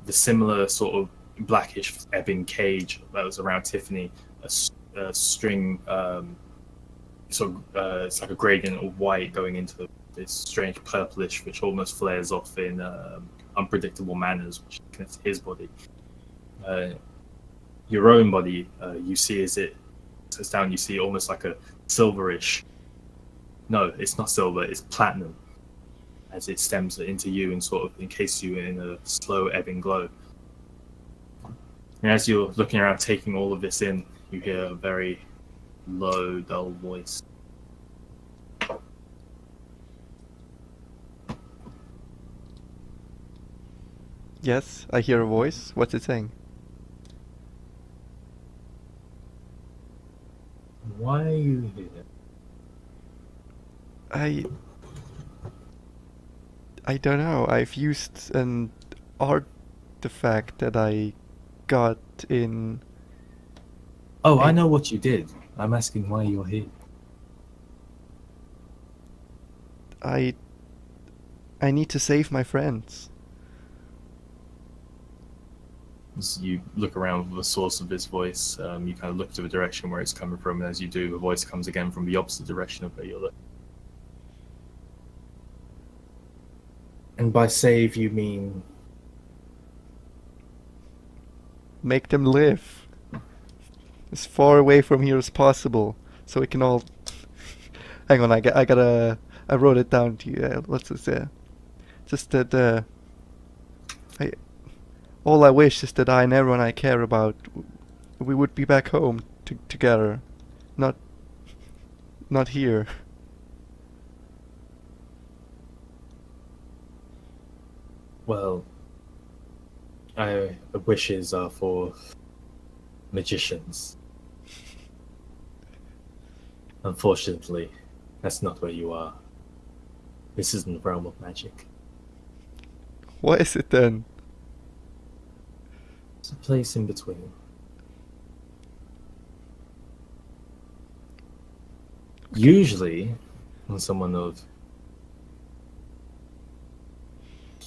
the similar sort of blackish ebbing cage that was around Tiffany, a string, it's like a gradient of white going into this strange purplish, which almost flares off in unpredictable manners, which connects to his body. Your own body, you see as it sits down, you see almost like a silverish. No, it's not silver, it's platinum, as it stems into you and sort of encases you in a slow ebbing glow. And as you're looking around, taking all of this in, you hear a very low, dull voice. Yes, I hear a voice. What's it saying? Why are you here? I don't know. I've used an artifact that I got in. Oh, I know what you did. I'm asking why you're here. I need to save my friends. As you look around for the source of this voice, you kind of look to the direction where it's coming from, and as you do, the voice comes again from the opposite direction of where you're looking. And by save, you mean... Make them live as far away from here as possible, so we can all. Hang on, I wrote it down to you. What's this? Just that. All I wish is that I and everyone I care about, we would be back home together, not here. Well, the wishes are for magicians. Unfortunately, that's not where you are. This isn't the realm of magic. What is it then? It's a place in between. Usually, when someone of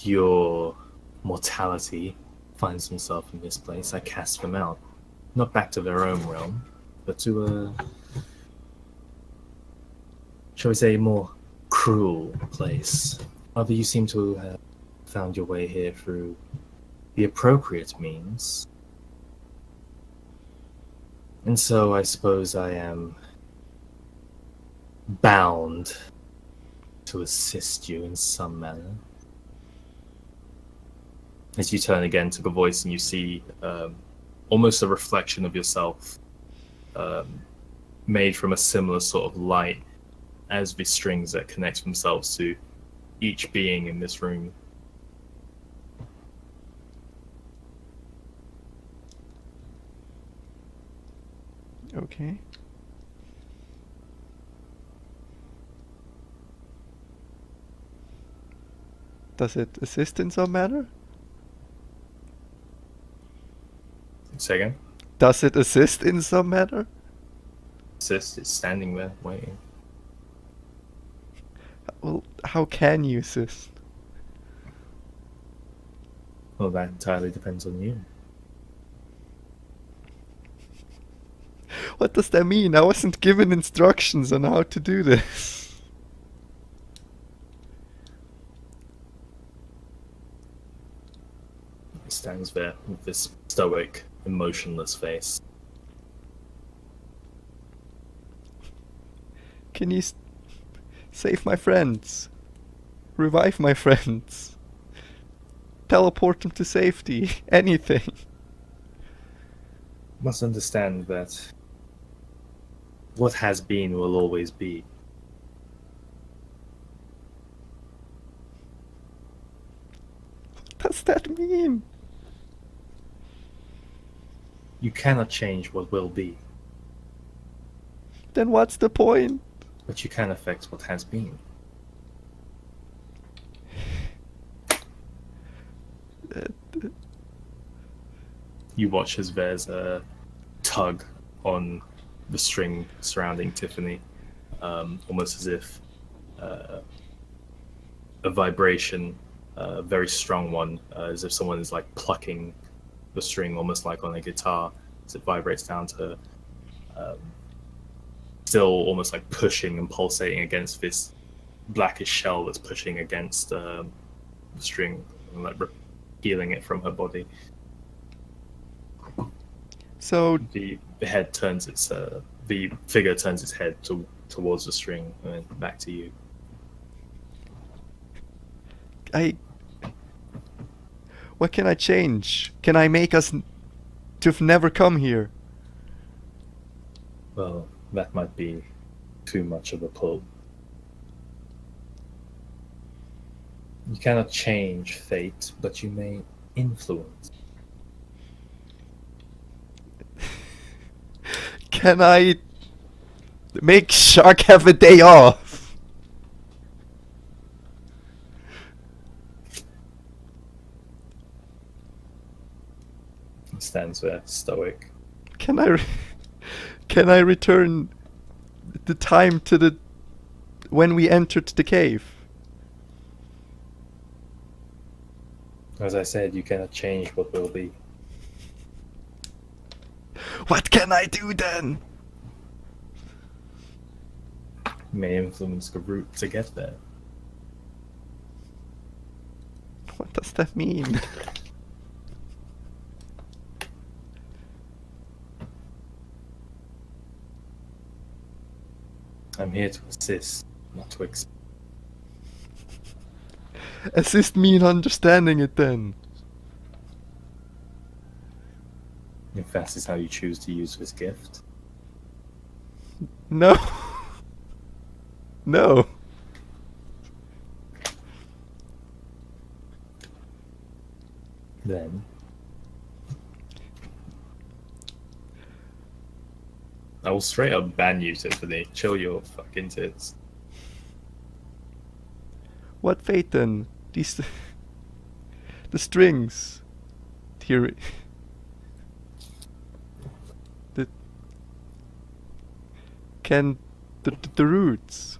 your mortality finds himself in this place, I cast them out. Not back to their own realm, but to a, shall we say, more cruel place. However, you seem to have found your way here through the appropriate means. And so I suppose I am bound to assist you in some manner. As you turn again to the voice and you see almost a reflection of yourself made from a similar sort of light as the strings that connect themselves to each being in this room. Okay. Does it assist in some manner? Say again? Does it assist in some manner? Assist is standing there waiting. Well, how can you assist? Well, that entirely depends on you. What does that mean? I wasn't given instructions on how to do this. He stands there with this stoic, emotionless face. Can you save my friends? Revive my friends? Teleport them to safety? Anything? Must understand that what has been will always be. What does that mean? You cannot change what will be, Then what's the point? but you can affect what has been. You watch as there's a tug on the string surrounding Tiffany, almost as if a vibration, a very strong one, as if someone is like plucking the string, almost like on a guitar, as it vibrates down to still almost like pushing and pulsating against this blackish shell that's pushing against the string and like peeling it from her body. So, The head turns its the figure turns its head towards the string and then back to you. what can I change? Can I make us to have never come here? Well, that might be too much of a pull. You cannot change fate, but you may influence. Can I make Shark have a day off? He stands there, stoic. Can I return the time to the when we entered the cave? As I said, you cannot change what will be. What can I do then? You may influence the route to get there. What does that mean? I'm here to assist, not to Assist me in understanding it then. If that is how you choose to use this gift. No. No. Then I will straight up ban you, Tiffany. Chill your fucking tits. What fate then? These the strings. Here. The can the roots.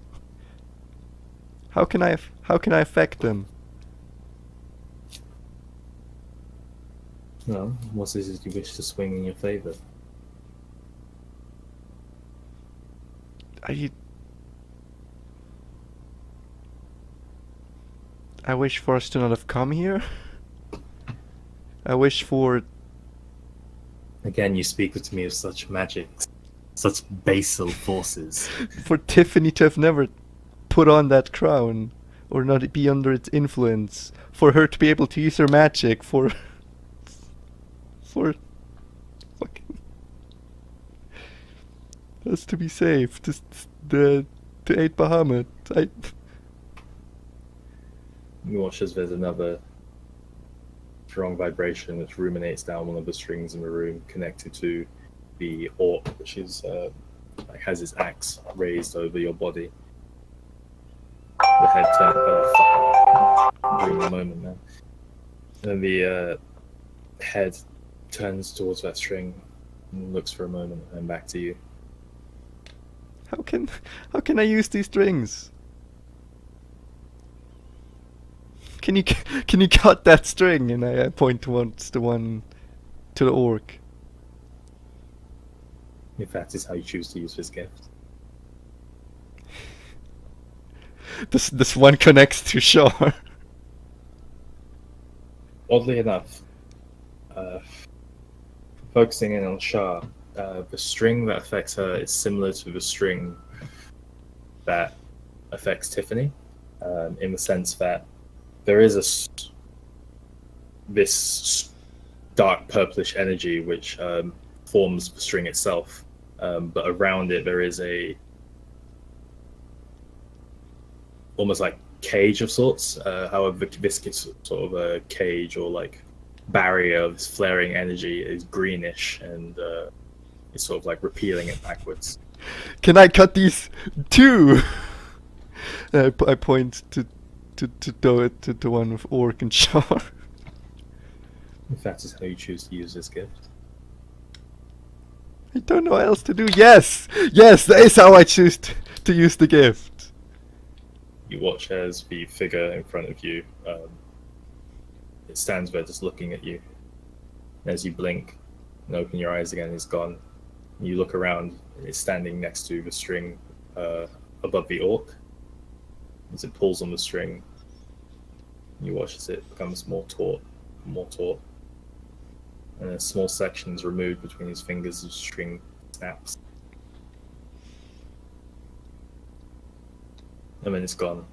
How can I affect them? No, what is it you wish to swing in your favor? I wish for us to not have come here. I wish for Again, you speak to me of such magic, such basal forces. for Tiffany to have never put on that crown, or not be under its influence, for her to be able to use her magic, for fucking us to be safe, to aid Bahamut. You watch as there's another strong vibration which ruminates down one of the strings in the room, connected to the orc, which is like has its axe raised over your body. The head turns. During the moment now, and the head turns towards that string and looks for a moment, and back to you. How can I use these strings? Can you cut that string? And I point towards the one to the orc. If that is how you choose to use this gift. This one connects to Shar. Oddly enough, focusing in on Shah, the string that affects her is similar to the string that affects Tiffany, in the sense that there is this dark purplish energy which forms the string itself, but around it there is a almost like cage of sorts. However, this sort of a cage or like barrier of this flaring energy is greenish, and it's sort of like repealing it backwards. Can I cut these too? I point to the one with orc and Shar. If that is how you choose to use this gift. I don't know what else to do. Yes, that is how I choose to use the gift. You watch as the figure in front of you, it stands there just looking at you. As you blink and open your eyes again, it's gone. You look around, it's standing next to the string above the orc. As it pulls on the string, you watch as it becomes more taut, and a small section is removed between his fingers as the string snaps. And then it's gone.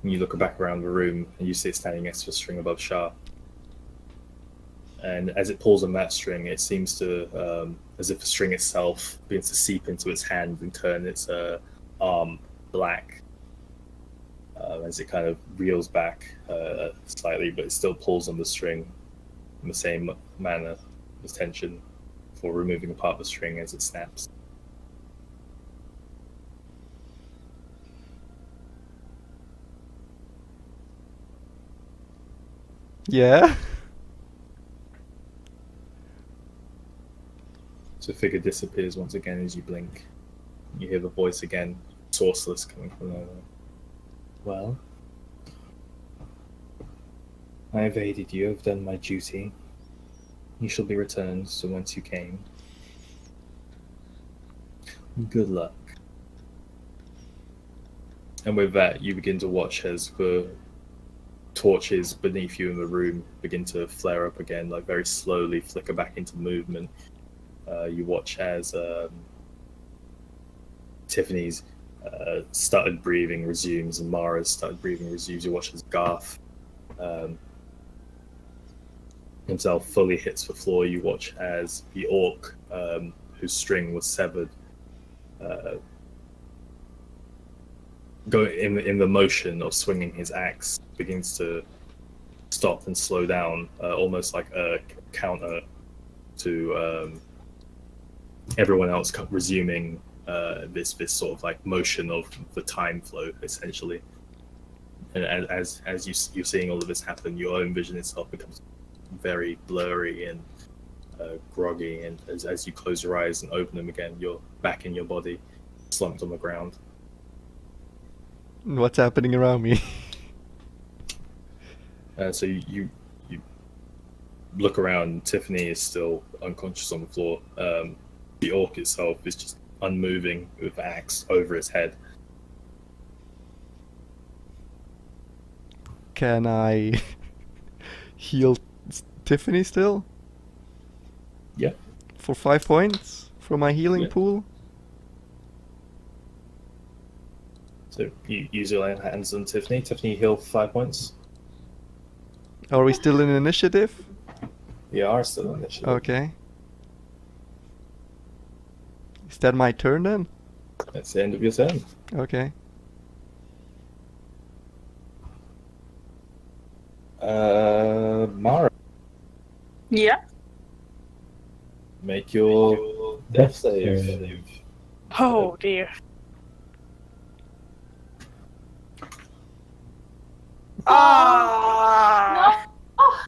And you look back around the room and you see it standing next to a string above Shah. And as it pulls on that string, it seems to, as if the string itself begins to seep into its hand and turn its arm black. As it kind of reels back slightly, but it still pulls on the string in the same manner as tension for removing a part of the string as it snaps. Yeah? So the figure disappears once again as you blink. You hear the voice again, sourceless, coming from nowhere. Well, I have aided you, I've done my duty. You shall be returned to whence you came. Good luck. And with that, you begin to watch as the torches beneath you in the room begin to flare up again, like very slowly flicker back into movement. You watch as Tiffany's stuttered breathing resumes and Mara's stuttered breathing resumes. You watch as Garth himself fully hits the floor. You watch as the orc whose string was severed go in the motion of swinging his axe begins to stop and slow down, almost like a counter to everyone else resuming this sort of like motion of the time flow, essentially. And you're seeing all of this happen, your own vision itself becomes very blurry and groggy. And as you close your eyes and open them again, you're back in your body, slumped on the ground. What's happening around me? So you look around. Tiffany is still unconscious on the floor. The orc itself is just unmoving with the axe over its head. Can I heal Tiffany still? Yeah. For 5 points from my healing Yeah. pool? So you use your hands on Tiffany. Tiffany, heal 5 points. Are we still in initiative? You are still in initiative. Okay. Is that my turn then? That's the end of your turn. Okay. Mara, Yeah. make your death save. Oh dear. Ah! No! Oh,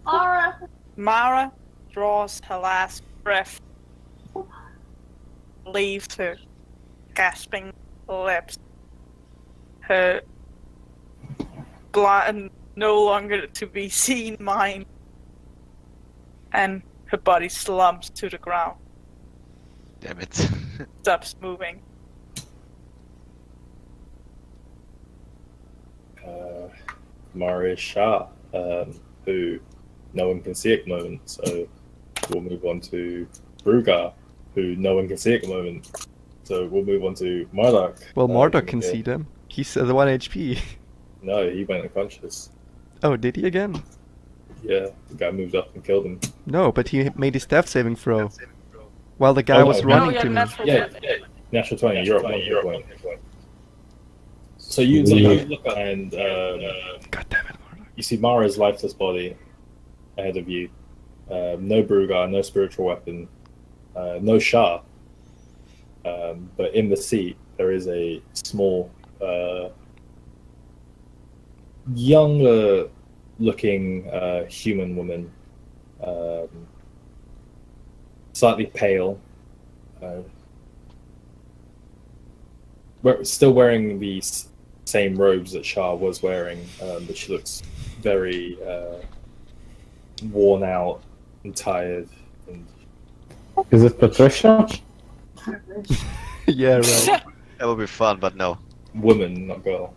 Mara! Mara draws her last breath, leaves her gasping lips, her blind, no longer to be seen mind, and her body slumps to the ground, Damn it. stops moving. Mara is Shah, who no one can see at the moment. So we'll move on to Brugar, who no one can see at the moment. So we'll move on to Marduk. Well, Marduk can yeah. see them. He's at 1 HP. No, he went unconscious. Oh, did he again? Yeah, the guy moved up and killed him. No, but he made his death saving throw. While the guy Oh, was no. running Oh, yeah, to me. natural Yeah, 20. natural 20. You're at 1 hit point. So you look and God damn it, Marduk. you see Mara's lifeless body ahead of you. No Brugar, no spiritual weapon, no Shah. But in the seat, there is a small, younger looking human woman, slightly pale, still wearing the same robes that Shah was wearing, but she looks very worn out and tired. And Is it Patricia? Yeah, right. That would be fun, but no. woman, not girl.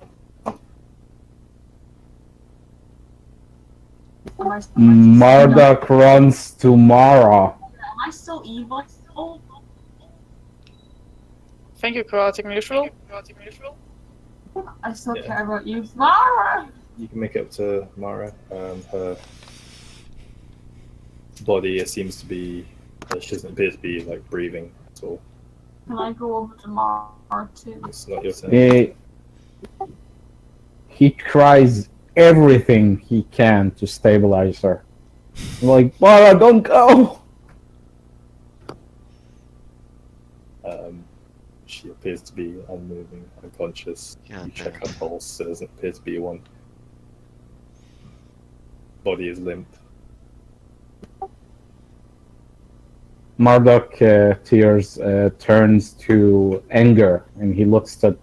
Marduk runs to Mara. Am I still evil? Oh, Thank you, chaotic neutral. I still Yeah. care about you. Mara! You can make it up to Mara. Her body seems to be. She doesn't appear to be like breathing at all. Can I go over to Mara too? It's not your turn. He tries everything he can to stabilize her. Like, Mara, don't go! She appears to be unmoving, unconscious. Yeah, You check damn. her pulse. There doesn't appear to be one. Body is limp. Marduk tears turns to anger, and he looks at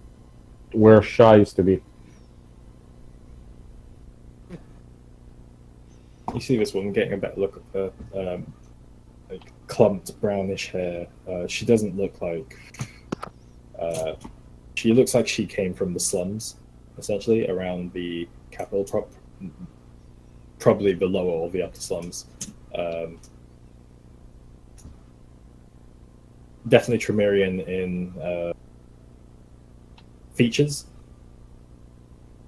where Shah used to be. You see this woman getting a better look at her, like clumped brownish hair. She doesn't look like. She looks like she came from the slums, essentially around the capital, probably the lower or the upper slums. Definitely Trymirian in features,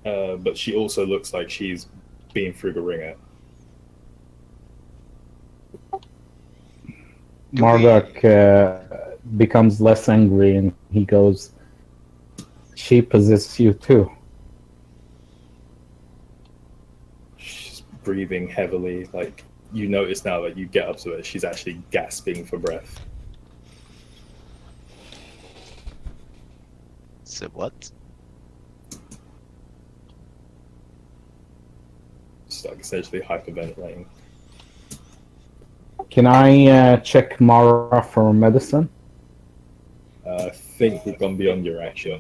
but she also looks like she's been through the ringer. Marduk becomes less angry, and he goes, "She possesses you too." She's breathing heavily. Like you notice now that you get up to her, she's actually gasping for breath. So what? like essentially hyperventilating. Can I check Mara for medicine? I think we've gone beyond your action.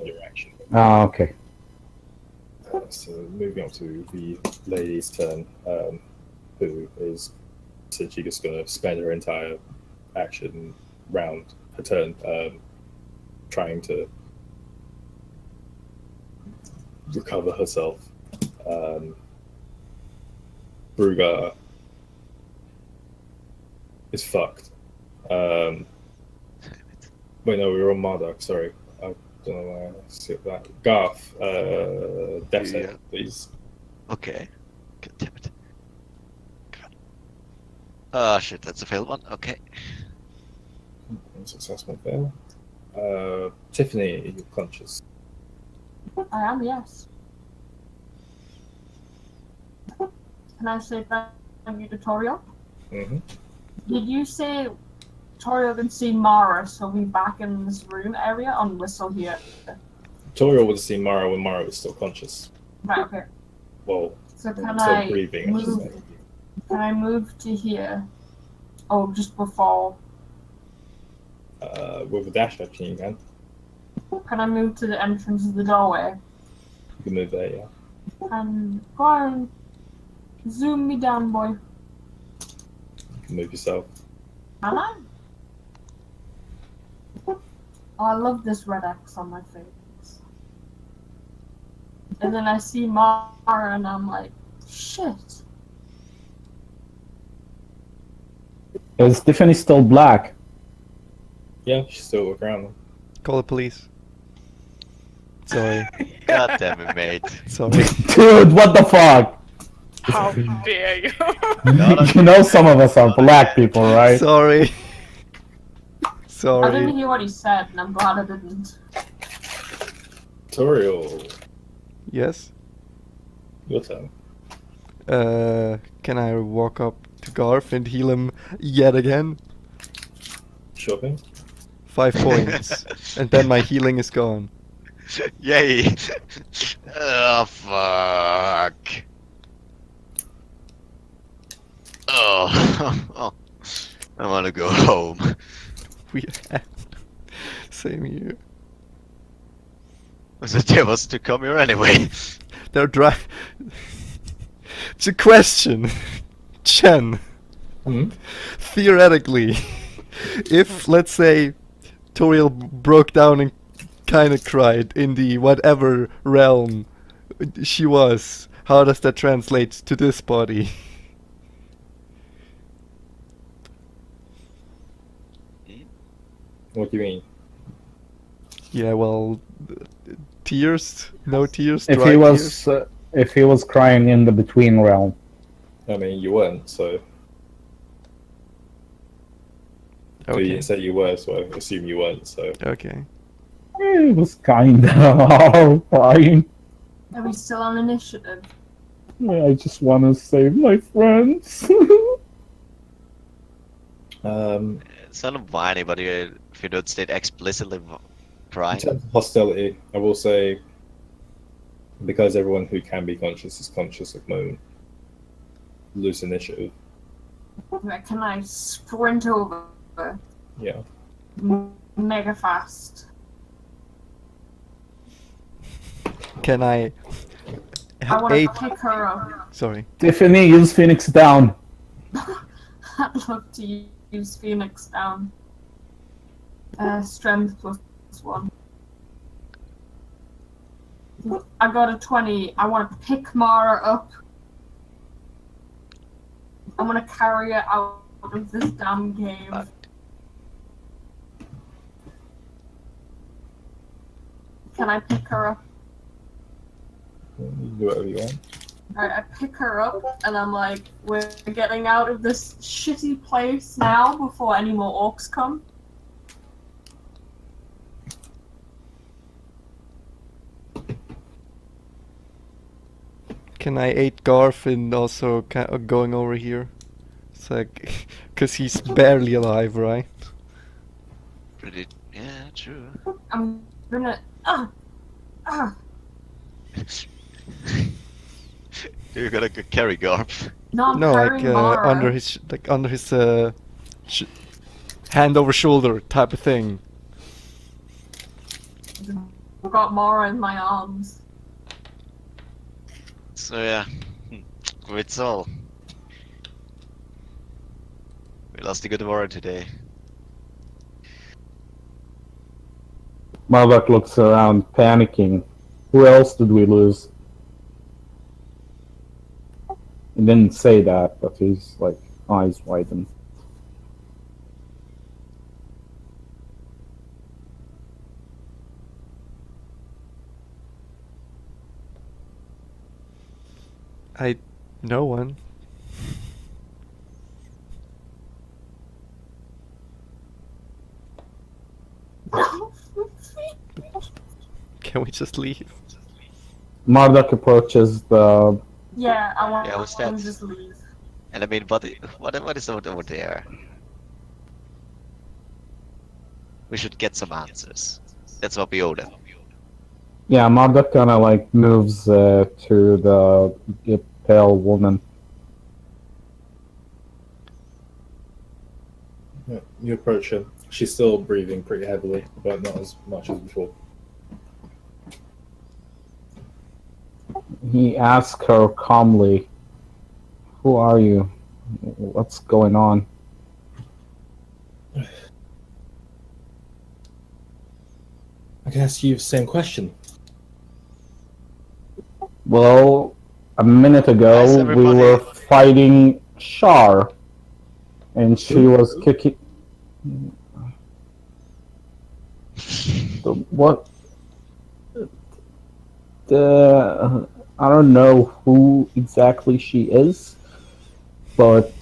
Ah, okay. So moving on to the lady's turn, who is essentially just going to spend her entire action round, her turn, trying to recover herself. Bruga is fucked. Wait, no, we were on Marduk, sorry. I don't know why I skipped that. Garth, death save, Yeah. please. Okay. God damn it. God. Oh shit, that's a failed one. Okay. Unsuccessful fail. Tiffany, you're conscious. I am, yes. Can I say thank you to Torio? Mm-hmm. Did you say Torio can see Mara, so we back in this room area, or we're still here? Toriel would have seen Mara when Mara was still conscious. Right, okay. Well, So still can I breathing, I should move? say. Can I move to here? Oh, just before. With a dash action, you can. Can I move to the entrance of the doorway? You can move there, yeah. And go on, zoom me down, boy. You can move yourself. Am I? Oh, I love this red X on my face. And then I see Mara and I'm like, shit. Is Tiffany still black? Yeah, she's still around. Call the police. Sorry. God damn it, mate. Sorry. Dude, what the fuck? How dare you? You know some of us are black people, right? Sorry. I didn't Sorry. hear what he said, and I'm glad I didn't. Toriel, Yes? your turn. Can I walk up to Garth and heal him yet again? Sure thing. 5 points. And then my healing is gone. Yay! Oh fuck! Oh, I wanna go home. We Same here. The day was to come here anyway. They're It's a question. Chen. Hmm? Theoretically, if, let's say, Toriel broke down and kinda cried in the whatever realm she was, how does that translate to this body? What do you mean? Yeah, well, tears? No tears? If Dry he tears? was if he was crying in the between realm, I mean, you weren't, so you Okay. didn't say you were, so I assume you weren't, so. Okay. it was kinda horrifying. Are we still on initiative? I just want to save my friends. It's not whiny, but if you don't state explicitly In crying. terms of hostility, I will say, because everyone who can be conscious is conscious of Moon, loose initiative. Right, can I sprint over Yeah. mega fast? Can I I have want 8? to pick her up. Sorry. Tiffany, use Phoenix down. I'd love to use Phoenix down. Strength +1. I got a 20. I want to pick Mara up. I want to carry her out of this damn cave. Fuck. Can I pick her up? You can do whatever you want. Alright, I pick her up and I'm like, we're getting out of this shitty place now before any more orcs come. Can I aid Garth in also going over here? It's like, cause he's barely alive, right? Pretty. Yeah, true. I'm gonna. You're gonna carry Garp. No, I'm No, like carrying Mara. under his hand over shoulder type of thing. I've got Mara in my arms. So yeah, it's all. We lost a good war today. Malbec looks around, panicking. Who else did we lose? He didn't say that, but he's like eyes widened. No one. Can we just leave? Marduk approaches the. Yeah, I want Yeah, what's to that? just leave. And I mean, what is over there? We should get some answers. That's what we owe them. Yeah, Marduk kind of like moves to the pale woman. Yeah, you approach her. She's still breathing pretty heavily, but not as much as before. He asks her calmly, "Who are you? What's going on?" I can ask you the same question. Well, a minute ago Nice, we everybody. were fighting Shar, and she was kicking. What? I don't know who exactly she is, but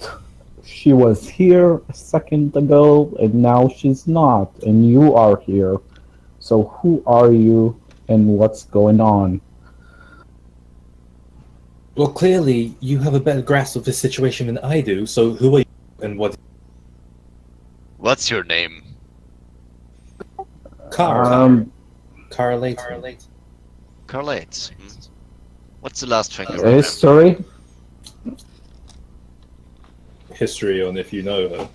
she was here a second ago, and now she's not, and you are here. So who are you, and what's going on? Well, clearly you have a better grasp of this situation than I do. So who are you, and what? What's your name? Carlate. Carlate. Hmm? What's the last thing you remember? History? History on if you know her.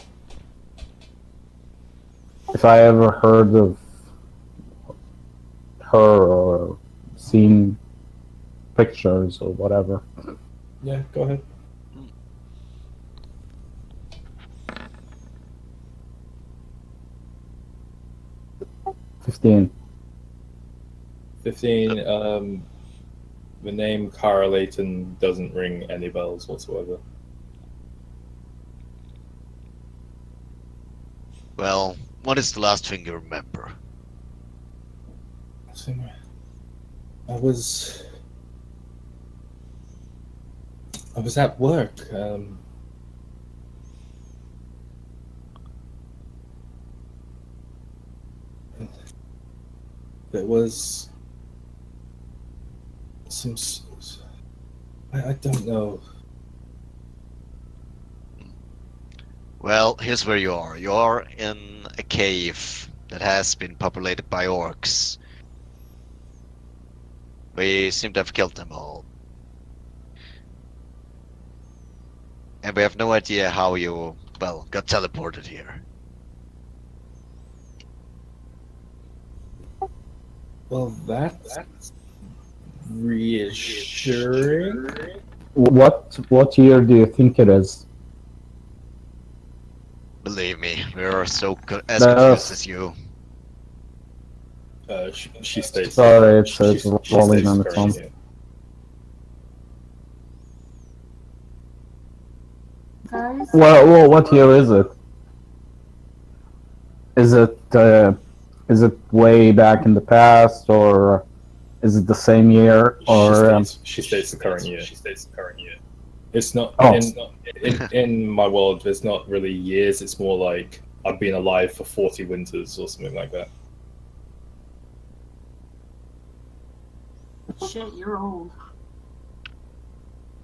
If I ever heard of her or seen pictures or whatever. Yeah, go ahead. $15. 15. The name Cara Layton doesn't ring any bells whatsoever. Well, what is the last thing you remember? I was at work. There was some. I don't know. Well, here's where you are. You are in a cave that has been populated by orcs. We seem to have killed them all. And we have no idea how you, well, got teleported here. Well, that's reassuring. What year do you think it is? Believe me, we are so as No. confused as you. She states. Sorry, it's she rolling states on the its current own. year. Guys? Well, what year is it? Is it way back in the past, or is it the same year, or She states the current year. It's not. Oh. In my world, there's not really years. It's more like I've been alive for 40 winters or something like that. Shit, you're old.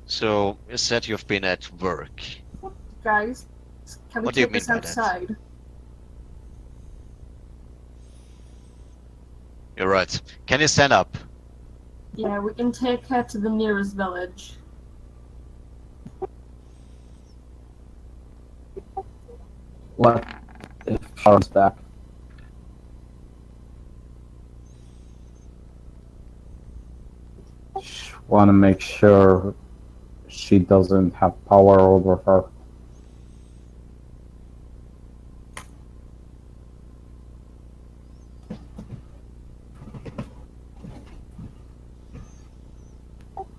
So, you said you've been at work. Guys, can we What do you take this mean by that? outside? You're right. Can you stand up? Yeah, we can take her to the nearest village. What if Char's back? Want to make sure she doesn't have power over her.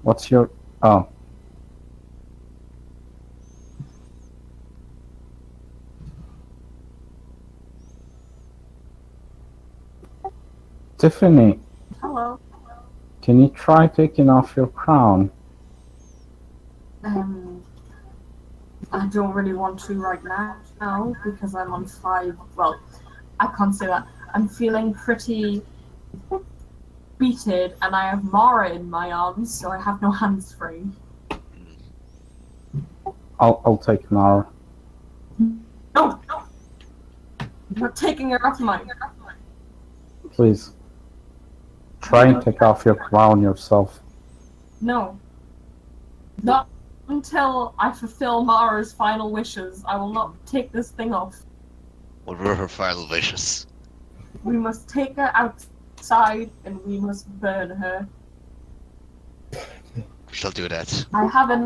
What's your... Oh. Tiffany, Hello. can you try taking off your crown? I don't really want to right now because I'm on 5. Well, I can't say that. I'm feeling pretty beaten and I have Mara in my arms, so I have no hands free. I'll take Nara. No! You're taking her off mine. Please. Try and take off your crown yourself. No. Not until I fulfill Mara's final wishes. I will not take this thing off. What were her final wishes? We must take her outside and we must burn her. We shall do that. I have a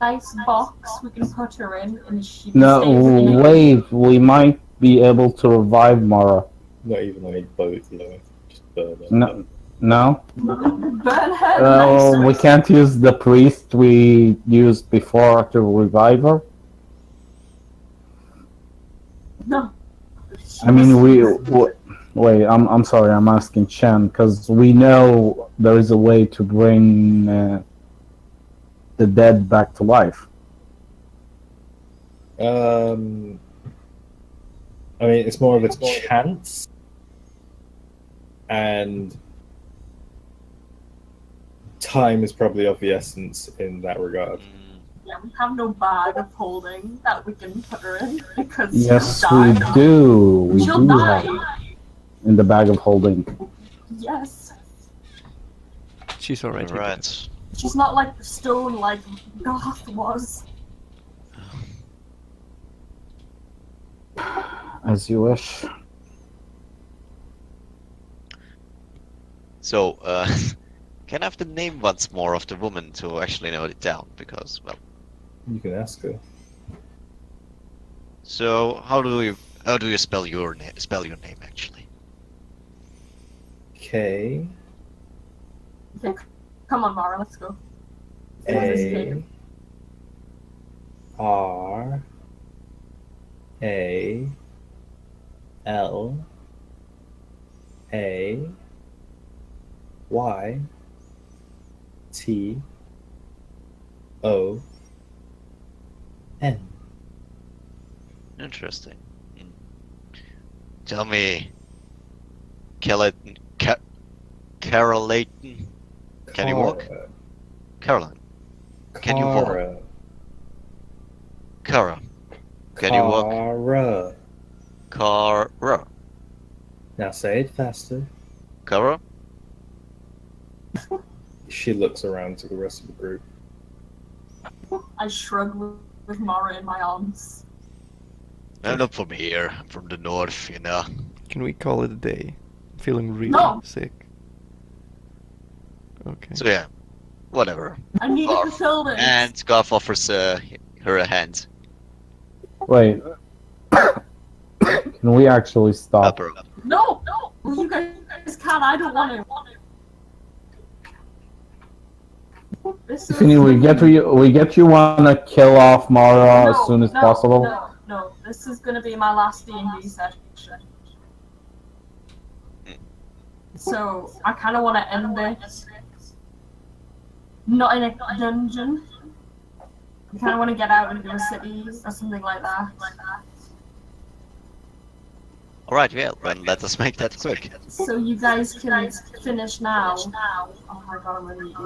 nice box we can put her in and she No, stays in it. wait. We might be able to revive Mara. Not even on a boat, just burn it. No. No? Burn her Oh, nice. we can't use the priest we used before to revive her? No. I mean, wait, I'm sorry, I'm asking Chen, because we know there is a way to bring the dead back to life. I mean, it's more of a chance, and time is probably of the essence in that regard. Yeah, we have no bag of holding that we can put her in because Yes, she'll we die. do. We She'll do die. have in the bag of holding. Yes. She's already dead. Right. She's not like stone like Goth was. As you wish. So, can I have the name once more of the woman to actually note it down? Because, well, You can ask her. so how do you spell your name? Spell your name actually. K Okay, come on, Mara, let's go. A R A L A Y T O N. Interesting. Tell me, Carol Layton, can you walk? Caroline, can you walk? Cara, can you walk? Cara. Cara, Now say it faster. Cara. She looks around to the rest of the group. I shrug with Mara in my arms. I'm not from here. I'm from the north, you know. Can we call it a day? I'm feeling really No. sick. Okay. So yeah, whatever. I need to Barf. fulfill this. And Garth offers her a hand. Wait. Can we actually stop? Upper. No! You guys can't, I don't want to. This is Tiffany, we get you wanna kill off Mara as soon as possible. No, this is gonna be my last D&D session. So, I kinda wanna end this. Not in a dungeon. I kinda wanna get out into a city or something like that. Alright, well, then let us make that quick. So you guys can finish now. Oh my god, I'm gonna eat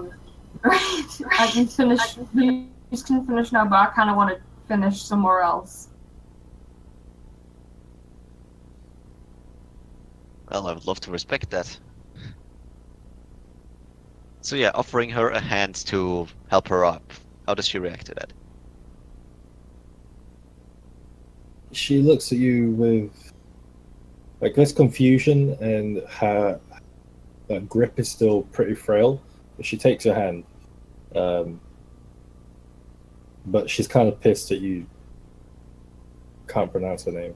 you. I can finish. You can finish now, but I kind of want to finish somewhere else. Well, I would love to respect that. So yeah, offering her a hand to help her up. How does she react to that? she looks at you with, I guess, confusion, and her grip is still pretty frail. But she takes your hand, but she's kind of pissed that you can't pronounce her name.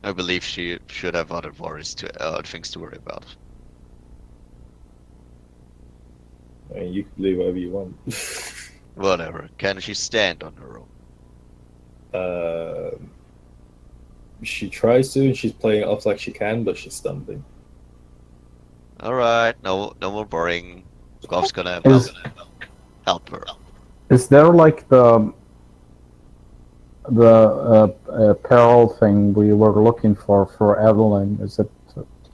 I believe she should have other things to worry about. I mean, you can believe whatever you want. Whatever. Can she stand on her own? She tries to, and she's playing it off like she can, but she's stumbling. Alright, no more boring. Goff's gonna help her. Is there like the peril thing we were looking for Evelyn? Is it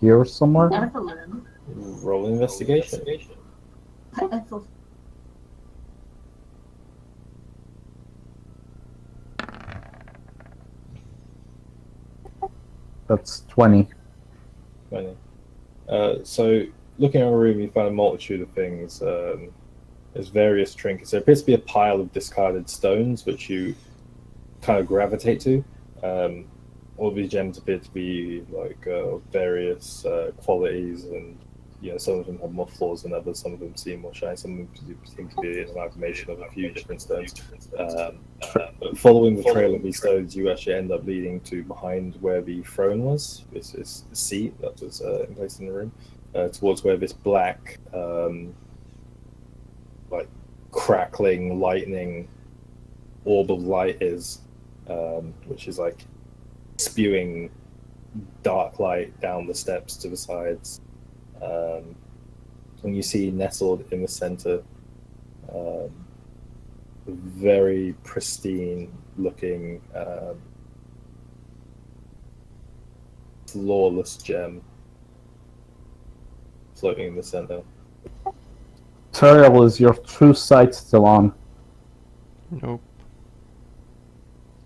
here somewhere? Evelyn. Roll investigation. Evelyn. That's 20. Funny. So, looking around the room, you find a multitude of things. There's various trinkets. There appears to be a pile of discarded stones, which you kind of gravitate to. All these gems appear to be like various qualities, and some of them have more flaws than others. Some of them seem more shiny. Some of them seem to be an amalgamation of a few different stones. But following the trail of these stones, you actually end up leading to behind where the throne was. This is the seat that was in place in the room, towards where this black, like crackling lightning orb of light is, which is like spewing dark light down the steps to the sides. And you see nestled in the center, a very pristine looking, flawless gem floating in the center. Turiel, is your true sight still on? Nope.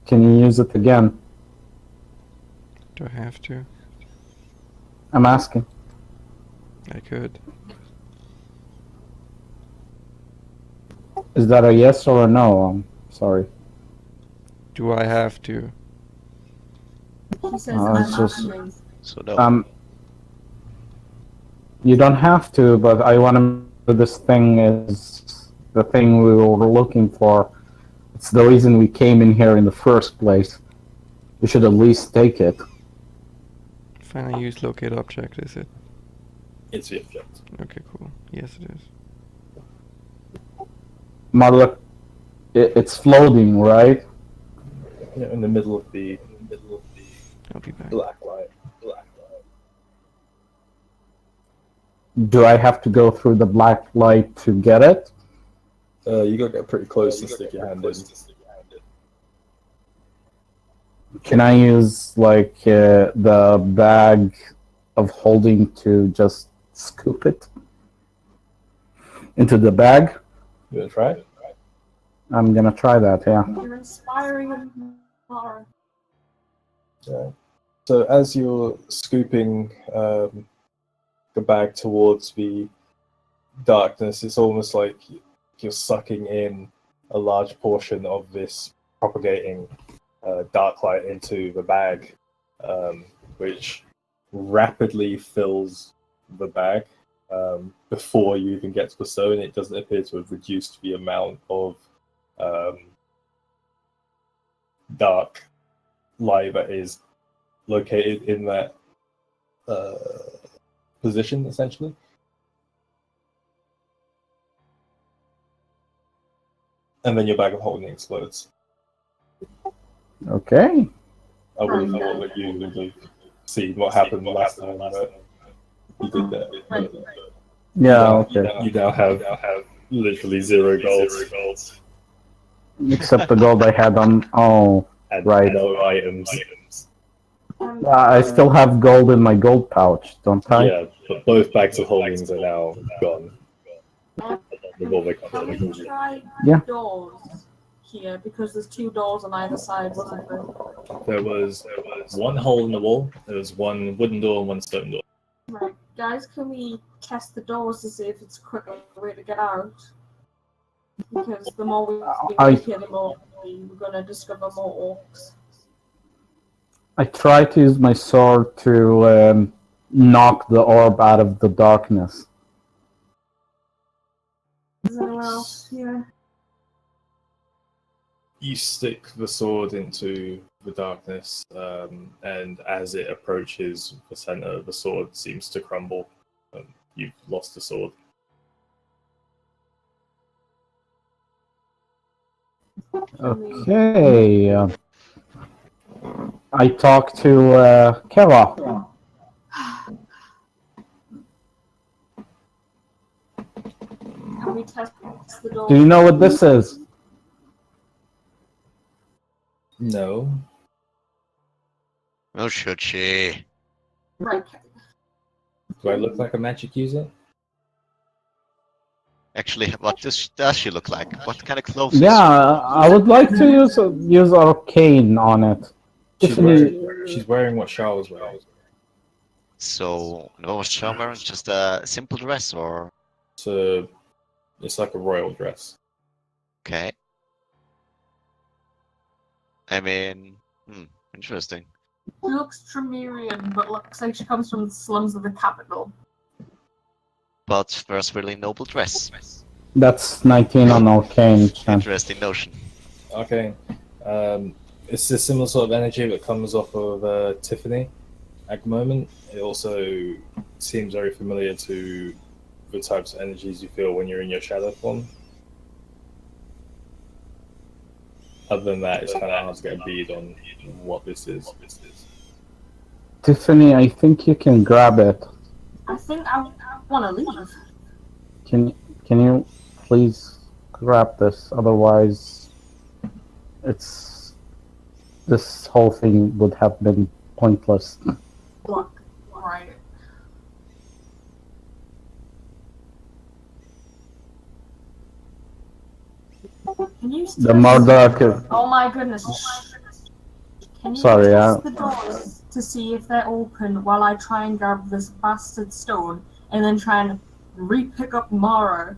Can you use it again? Do I have to? I'm asking. I could. Is that a yes or a no? I'm sorry. Do I have to? He says, it's I'm just- asking. So no. You don't have to, but I want to. This thing is the thing we were looking for. It's the reason we came in here in the first place. We should at least take it. Fine, I use locate object, is it? It's the object. Okay, cool. Yes, it is. Mother, it's floating, right? In the middle of the I'll be back. black light. Do I have to go through the black light to get it? You gotta get pretty close and stick your hand in. Can I use like the bag of holding to just scoop it into the bag? You wanna try it? I'm gonna try that. Yeah. You're inspiring him, Mara. Yeah. So as you're scooping the bag towards the darkness, it's almost like you're sucking in a large portion of this propagating dark light into the bag, which rapidly fills the bag. Before you even get to the stone, it doesn't appear to have reduced the amount of dark light that is located in that position, essentially. And then your bag of holding explodes. Okay. I would have thought that you would have seen what happened last time, but you did that. Right. Yeah. Okay. You now have literally 0 gold. Except the gold I had on. Oh, And right. no items. I still have gold in my gold pouch, don't I? Yeah, but both bags of holdings are now gone. With all the Can we contents. try Yeah. doors here? Because there's 2 doors on either side, wasn't there? There was one hole in the wall. There was one wooden door and one stone door. Right. Guys, can we test the doors to see if it's a quicker way to get out? Because the more we I- wait here, the more we're gonna discover more orcs. I try to use my sword to knock the orb out of the darkness. Is anyone else here? You stick the sword into the darkness, and as it approaches the center, the sword seems to crumble. You've lost the sword. Okay. I talk to Kara. Can we test the door? Do you know what this is? No. Oh, should she? Right. Do I look like a magic user? Actually, what does she look like? What kind of clothes? Yeah, I would like to use arcane on it. She's wearing what Shah was wearing. So, what was Sean wearing? Just a simple dress, or So it's like a royal dress. okay? I mean, interesting. She looks Trymirian, but looks like she comes from the slums of the capital. But first, really noble dress. That's 19 on arcane. Interesting notion. Okay. It's a similar sort of energy that comes off of Tiffany at the moment. It also seems very familiar to the types of energies you feel when you're in your shadow form. Other than that, it's kind of hard to get a bead on what this is. Tiffany, I think you can grab it. I think I want to leave. Can you please grab this? Otherwise, this whole thing would have been pointless. Look, right. Can you The Murdoch. Oh my goodness. Can you Sorry, test the doors to see if they're open while I try and grab this bastard stone and then try and re-pick up Mara?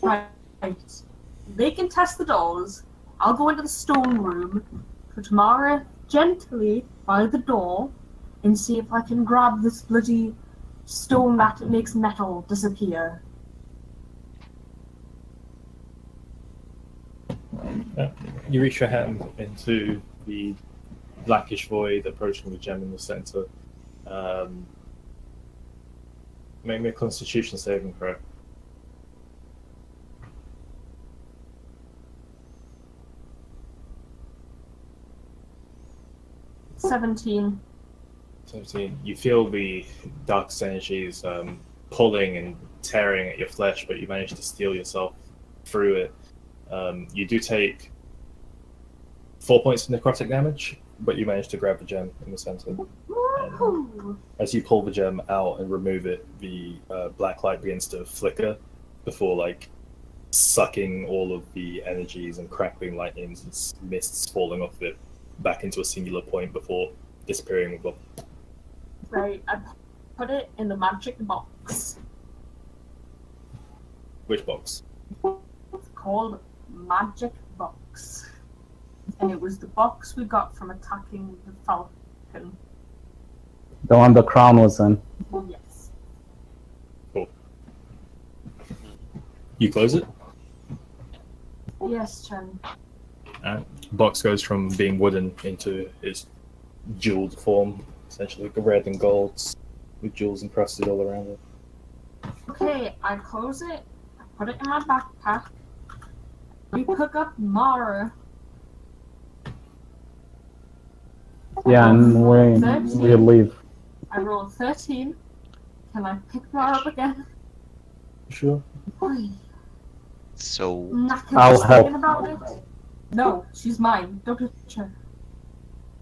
Right. They can test the doors. I'll go into the stone room, put Mara gently by the door, and see if I can grab this bloody stone that makes metal disappear. You reach your hand into the blackish void approaching the gem in the center. Make me a Constitution saving throw. $17. 17. You feel the dark energies pulling and tearing at your flesh, but you manage to steel yourself through it. You do take 4 points of necrotic damage, but you manage to grab the gem in the center. Woohoo! As you pull the gem out and remove it, the black light begins to flicker before sucking all of the energies and crackling lightnings and mists falling off it back into a singular point before disappearing with them. Right, I put it in the magic box. Which box? It's called Magic Box. And it was the box we got from attacking the Falcon. The one the crown was in. Yes. Cool. You close it? Yes, Chen. Box goes from being wooden into its jeweled form, essentially like red and golds with jewels encrusted all around it. Okay, I close it, I put it in my backpack. We pick up Mara. Yeah, and we leave. I rolled 13. Can I pick Mara up again? Sure. Oy. So, Knackered I'll just help. thinking about it. No, she's mine. Don't touch her.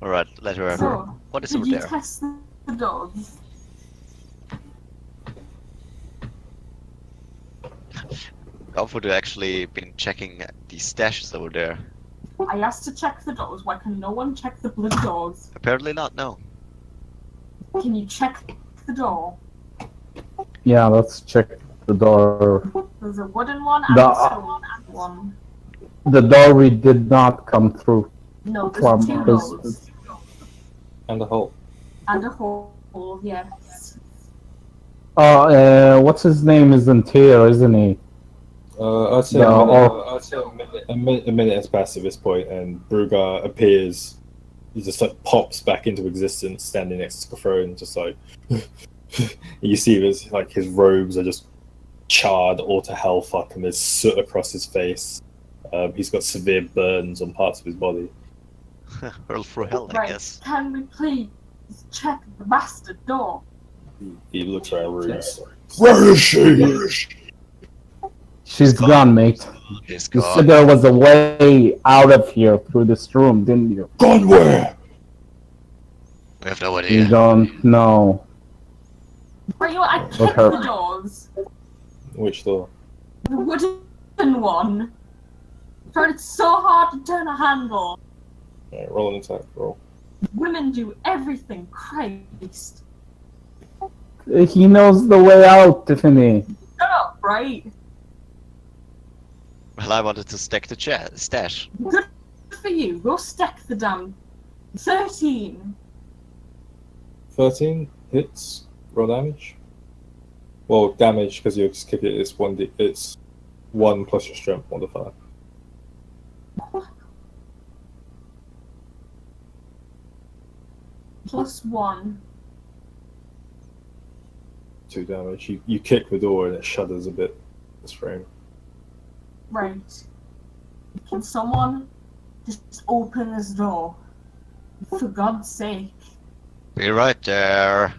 alright, let her have her. So, What is did over you there? test the dogs? How would you actually been checking the stashes over there? I asked to check the doors. Why can no one check the bloody doors? Apparently not, no. Can you check the door? Yeah, let's check the door. There's a wooden one and The- a stone one. the doorway did not come through. No, there's From two this- doors. And a hole. And a hole, yes. What's his name isn't here, isn't he? I'd say, No, a minute has passed at this point, and Brugar appears. He just like pops back into existence, standing next to the throne, just like. You see his like his robes are just charred all to hellfuck, and there's soot across his face. He's got severe burns on parts of his body. Hurl through hell, I Right, guess. can we please check the bastard door? He looks around rooms. Where is she? she's gone, mate. He's You gone. said there was a way out of here through this room, didn't you? Gone where? We have no You idea. don't know. Right, you know what? I kicked Okay. the doors. Which door? The wooden one. Tried so hard to turn a handle. Alright, roll an attack roll. Women do everything, Christ. He knows the way out, Tiffany. Shut up, right? Well, I wanted to stack the stash. Good for you. Go stack the damn 13. 13 hits. Roll damage. Well, damage because you just kick it. It's 1d. It's 1 plus your strength modifier. +1. 2 damage. You kick the door and it shudders a bit. This frame. Right. Can someone just open this door? For God's sake. Be right there.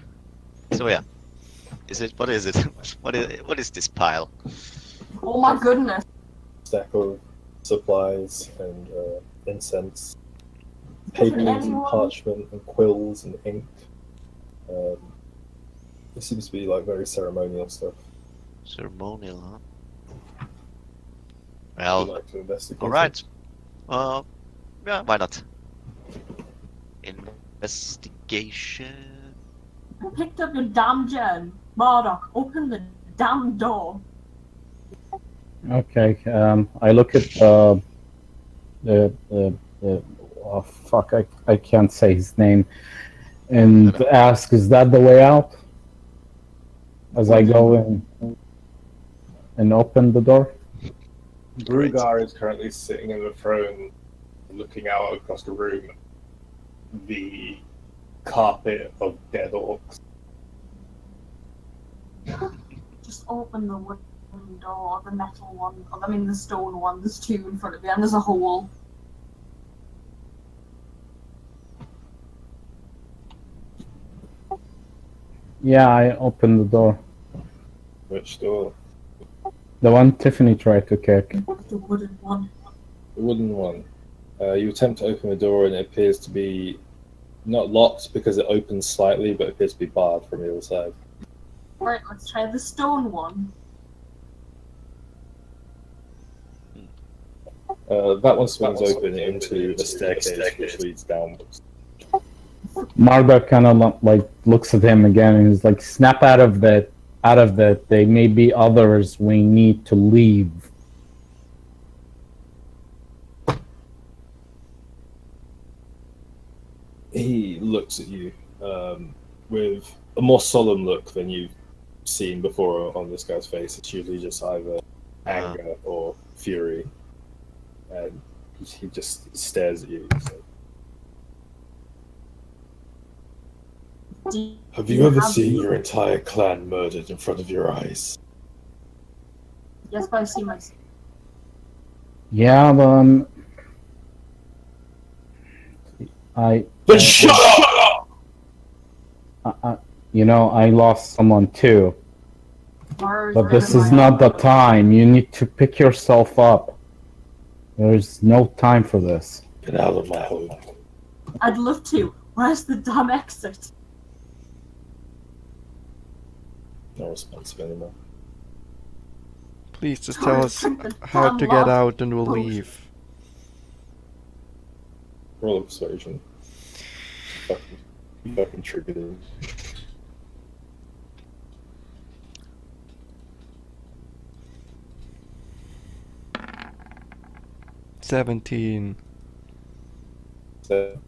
So yeah. Is it? What is it? What is this pile? Oh my goodness. Stack of supplies and incense, papers and anyone- parchment and quills and ink. It seems to be like very ceremonial stuff. Ceremonial, huh? Would Well, you like to investigate? all right. Yeah, why not? Investigation. I picked up your damn gen. Marduk, open the damn door. Okay, I look at the oh fuck, I can't say his name, and ask, is that the way out? As I go in and open the door. Brugar is currently sitting in the throne, looking out across the room. The carpet of dead orcs. Just open the wooden door, the metal one, I mean the stone one. There's two in front of you, and there's a hole. Yeah, I open the door. Which door? The one Tiffany tried to kick. The wooden one. The wooden one. You attempt to open the door and it appears to be not locked because it opens slightly, but it appears to be barred from the other side. Right, let's try the stone one. That one swings open into a staircase which leads downwards. Marduk kind of like looks at him again and is like, "Snap out of that! Out of that! There may be others. We need to leave." He looks at you with a more solemn look than you've seen before on this guy's face. It's usually just either anger or fury, and he just stares at you. So. Do Have you ever seen your entire clan murdered in front of your eyes? Yes, but I see myself. Yeah, but I. Then shut up! You know, I lost someone too. Mars But this right is in my not the time. You need to pick yourself up. There's no time for this. Get out of my home. I'd love to. Where's the damn exit? No response anymore. Please just Try tell to us print the how damn to get lock. out and we'll Bullshit. leave. Roll a persuasion. Fucking triggered. 17. So,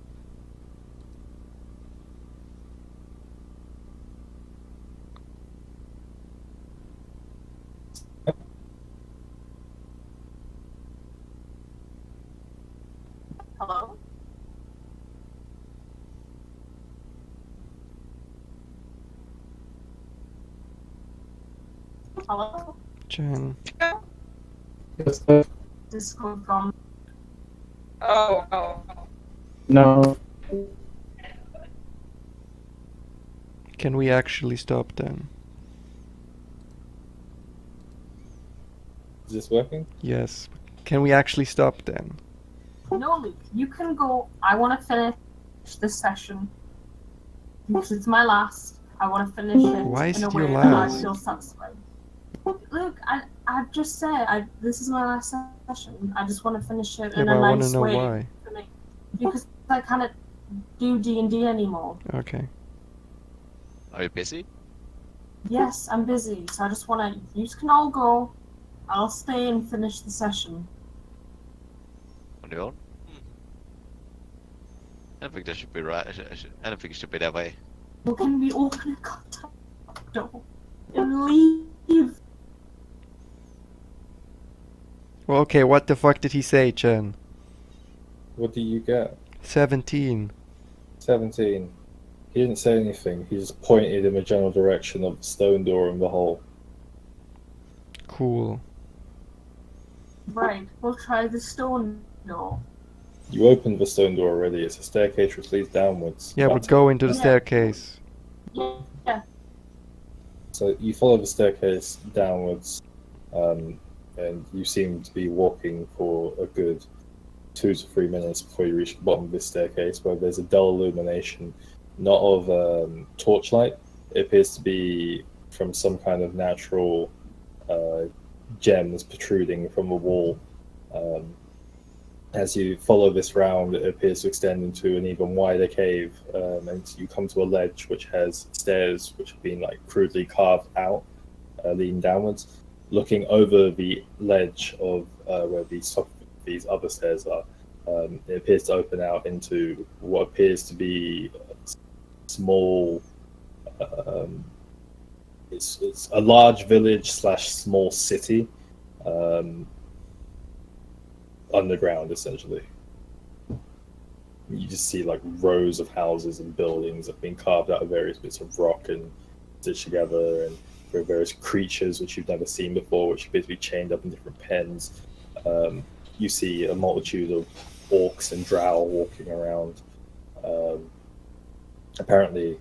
Hello? Hello? Jen. Discord gone. Oh. No, Can we actually stop then? is this working? Yes. Can we actually stop then? No, Luke, you can go. I want to finish this session because it's my last. I want to finish it Why is in a it your way that I last? feel satisfied. Luke, I've just said this is my last session. I just want to finish it Yeah, in but a I want to nice know way. why. Because I can't do D&D anymore. Okay. Are you busy? Yes, I'm busy, so I just want to. You can all go. I'll stay and finish the session. On your own? I don't think that should be right. I don't think it should be that way. Well, can we open a contact door and leave? Well, okay, what the fuck did he say, Jen? What do you get? 17. 17. He didn't say anything. He just pointed in the general direction of the stone door in the hole. Cool. Right, we'll try the stone door. You opened the stone door already. It's a staircase which leads downwards. Yeah, we'll That's- go into the Yeah. staircase. Yeah. So you follow the staircase downwards, and you seem to be walking for a good 2 to 3 minutes before you reach the bottom of this staircase, where there's a dull illumination, not of torchlight. It appears to be from some kind of natural gems protruding from the wall. As you follow this round, it appears to extend into an even wider cave, and you come to a ledge which has stairs which have been like crudely carved out, leading downwards. Looking over the ledge of where these other stairs are, it appears to open out into what appears to be a small. It's a large village / small city. Underground, essentially. You just see like rows of houses and buildings that have been carved out of various bits of rock and stitched together, and there are various creatures which you've never seen before, which appear to be chained up in different pens. You see a multitude of orcs and drow walking around, apparently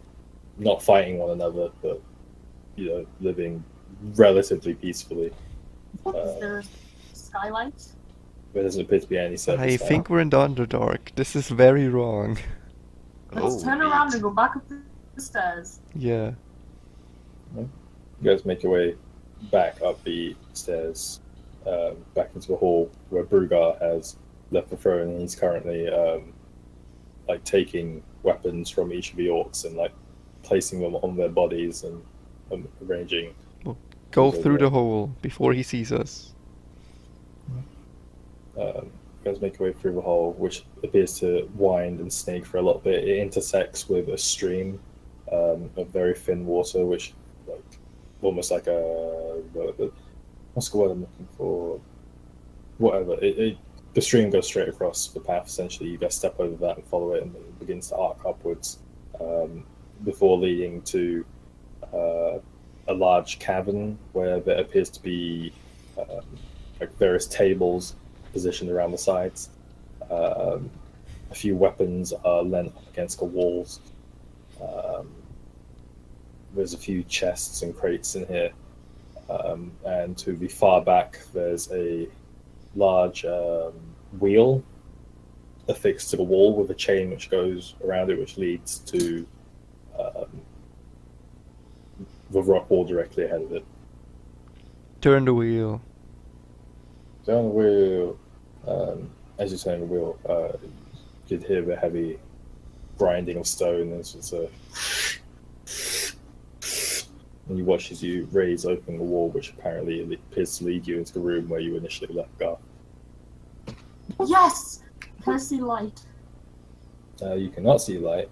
not fighting one another, but living relatively peacefully. Is there a skylight? There doesn't appear to be any surface. I think we're in the Underdark. This is very wrong. Let's Oh, turn around and go back up the stairs. Yeah. You guys make your way back up the stairs, back into the hall where Brugar has left the throne, and he's currently like taking weapons from each of the orcs and like placing them on their bodies and arranging. Go Okay, through yeah. the hole before he sees us. You guys make your way through the hole, which appears to wind and snake for a little bit. It intersects with a stream of very thin water, which like almost like what's the word I'm looking for? Whatever. The stream goes straight across the path. Essentially, you guys step over that and follow it, and it begins to arc upwards before leading to a large cavern where there appears to be like various tables positioned around the sides. A few weapons are leant up against the walls. There's a few chests and crates in here. And to the far back, there's a large wheel affixed to the wall with a chain which goes around it, which leads to the rock wall directly ahead of it. Turn the wheel. Down the wheel, as you're turning the wheel, you could hear the heavy grinding of stone. And you watch as you raise open the wall, which apparently appears to lead you into the room where you initially left Garth. Yes! Can I see light? You cannot see light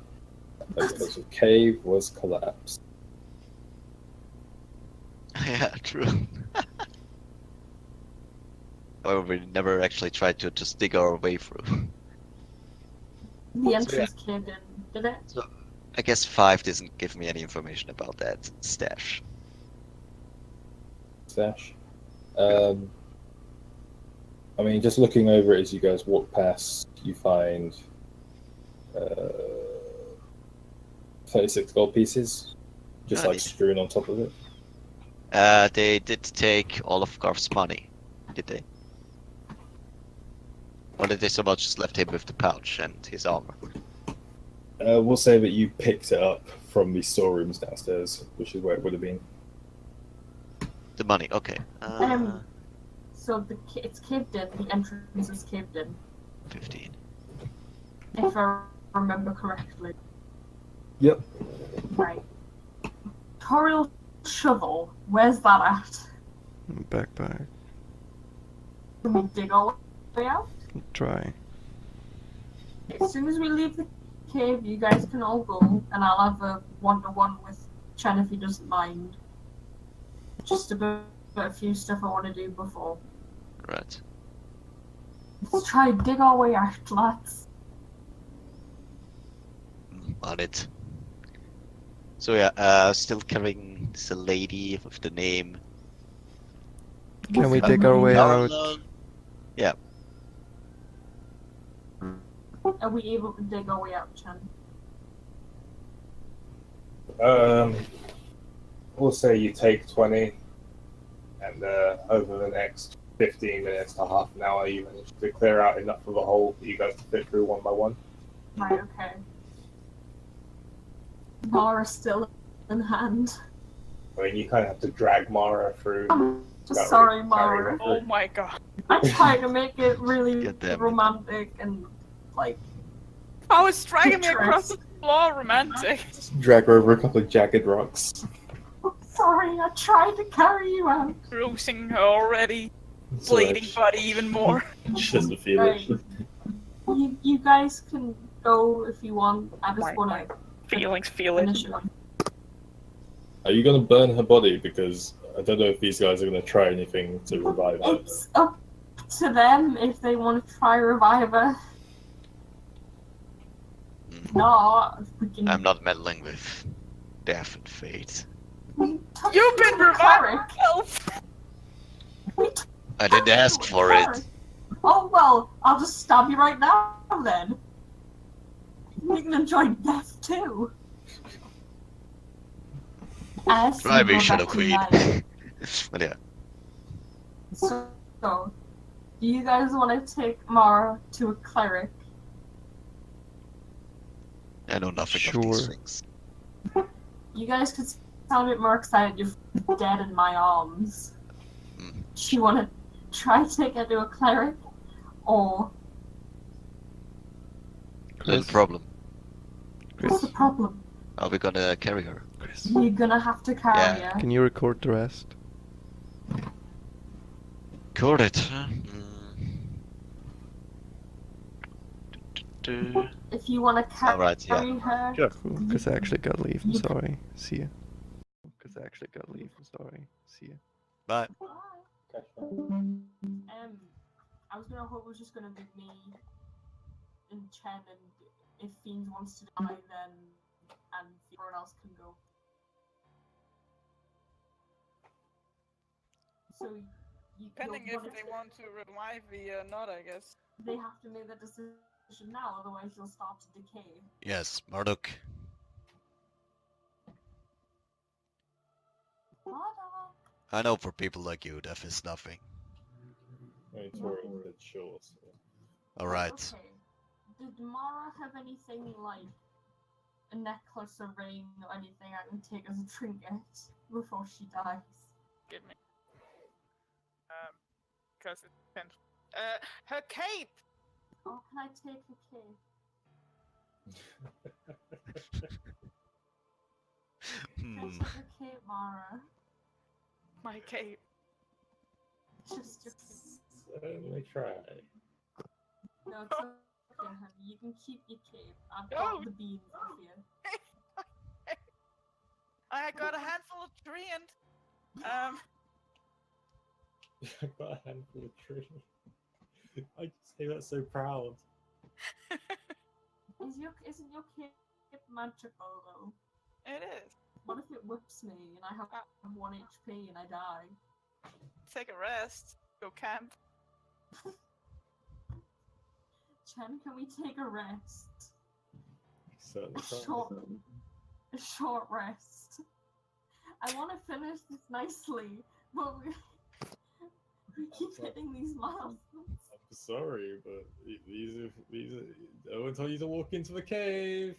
because the cave was collapsed. Yeah, true. However, we never actually tried to just dig our way through. The entrance caved in, did it? So I guess 5 doesn't give me any information about that stash. Sash. I mean, just looking over it as you guys walk past, you find 36 gold pieces, just like Nice. strewn on top of it. They did take all of Garth's money, did they? Or did they so much just left him with the pouch and his armor? We'll say that you picked it up from the storerooms downstairs, which is where it would have been. The money, okay. So it's caved in, the entrance is caved in, 15. if I remember correctly. Yep. Right. Tutorial shovel, where's that at? Backpack. Can we dig our way out? Try. As soon as we leave the cave, you guys can all go, and I'll have a one-to-one with Chen if he doesn't mind. Just a few stuff I want to do before. Right. Let's try and dig our way out, lads. On it. So yeah, still carrying this lady with the name. Can we dig our way out? Yeah. Are we able to dig our way out, Chen? We'll say you take 20, and over the next 15 minutes to half an hour, you manage to clear out enough of a hole that you guys can fit through one by one. Right, okay. Mara's still in hand. I mean, you kind of have to drag Mara through. I'm Not sorry, really carrying Mara. her Oh through. my god. I tried to make it really God damn it. romantic and, like, I was dragging me Picturesque. across the floor, romantic. Drag her over a couple of jagged rocks. sorry, I tried to carry you out. Bruising her already. So Bleeding body even more. she doesn't feel Right. it. You guys can go if you want. I just want to Feelings, finish it up. Are you going to burn her body? Because I don't know if these guys are going to try anything to revive her. It's up to them if they want to try revive her. No, we can. I'm not meddling with death and fate. We took You've been the revived cleric. yourself! We took I didn't ask the for it. cleric. Oh well, I'll just stab you right now then. You can enjoy death too. As you Maybe go should back have to queen. life. But yeah. So, do you guys want to take Mara to a cleric? I know nothing of Sure. these things. You guys could sound a bit more excited. You're dead in my arms. Mm. Do you want to try to take her to a cleric, or Little problem. what's the Chris, problem? Are we gonna carry her? Chris, You're gonna have to carry Yeah. her. can you record the rest? Record it. Huh? Mm. If you want to carry Alright, yeah. her, Sure. Cool, because I actually got leave. I'm You- sorry. See ya. Because I actually got leave. I'm sorry. See ya. Bye. I was gonna hope it was just gonna be me and Chen, and if Fiends wants to die, then and everyone else can go. So Depending you'll if they want to revive me or not, I guess. they have to make that decision now, otherwise you'll start to decay. Yes, Marduk. Ta-da! I know for people like you, death is nothing. I mean, Tori said sure. So. Alright. Okay. Did Mara have anything like a necklace, a ring, or anything I can take as a trinket before she dies? Give me. Because it depends. Her cape! Oh, can I take a cape? Can I Hmm. take a cape, Mara? My cape. Just Let me try. No, it's okay, honey. You can keep your cape. I've No. got the beans with you. I got a handful of tree and I got a handful of tree. I just say that so proud. Isn't your cape magical though? it is. What if it whips me and I have 1 HP and I die? Take a rest. Go camp. Chen, can we take a rest? Certainly. A short rest. I want to finish this nicely, but we keep hitting these milestones. I'm sorry, but these are. No one told you to walk into the cave.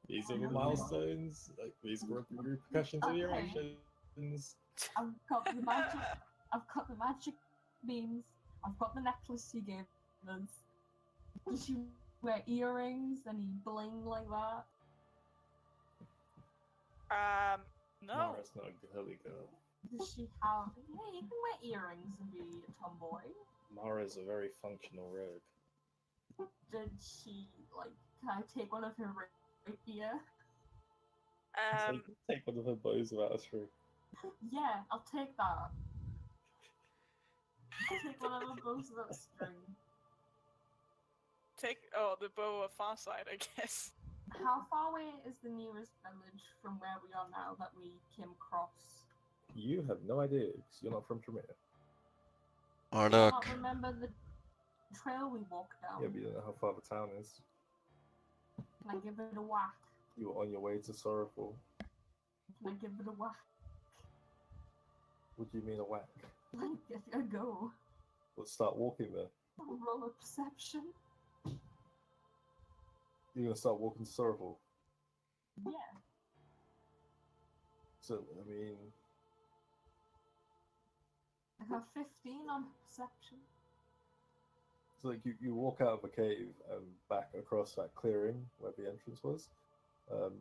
These are the milestones. Like these are repercussions of your Okay. actions. I've got the magic beans. I've got the necklace you gave us. Does she wear earrings? Any bling like that? No. Mara's not a girly girl. Does she have? Yeah, you can wear earrings and be a tomboy. Mara's a very functional rogue. Did she like? Can I take one of her rapier? Take one of her bows without a string. Yeah, I'll take that. I'll take one of those without a string. Take the bow of Farside, I guess. How far away is the nearest village from where we are now that we came across? You have no idea because you're not from Trymir. Or I look. can't remember the trail we walked down. Yeah, but you don't know how far the town is. Can I give it a whack? You were on your way to Sorrowful. Can I give it a whack? What do you mean a whack? Like, a go. Let's start walking there. Roll of perception? You're gonna start walking to Sorrowful. Yeah. So, I mean, I have 15 on perception. it's like you walk out of a cave and back across that clearing where the entrance was.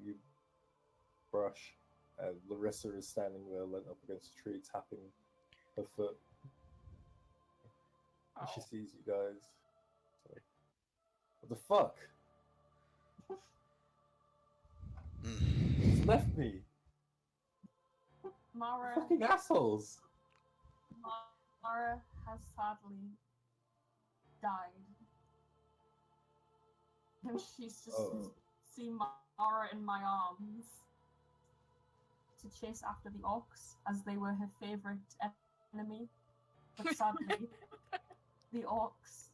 You brush, and Larissa is standing there, leant up against a tree, tapping her foot. And she sees you guys. It's like, what the fuck? She's left me. Mara Fucking assholes. has sadly died. And she's just seen Mara in my arms to chase after the orcs, as they were her favourite enemy. But sadly, the orcs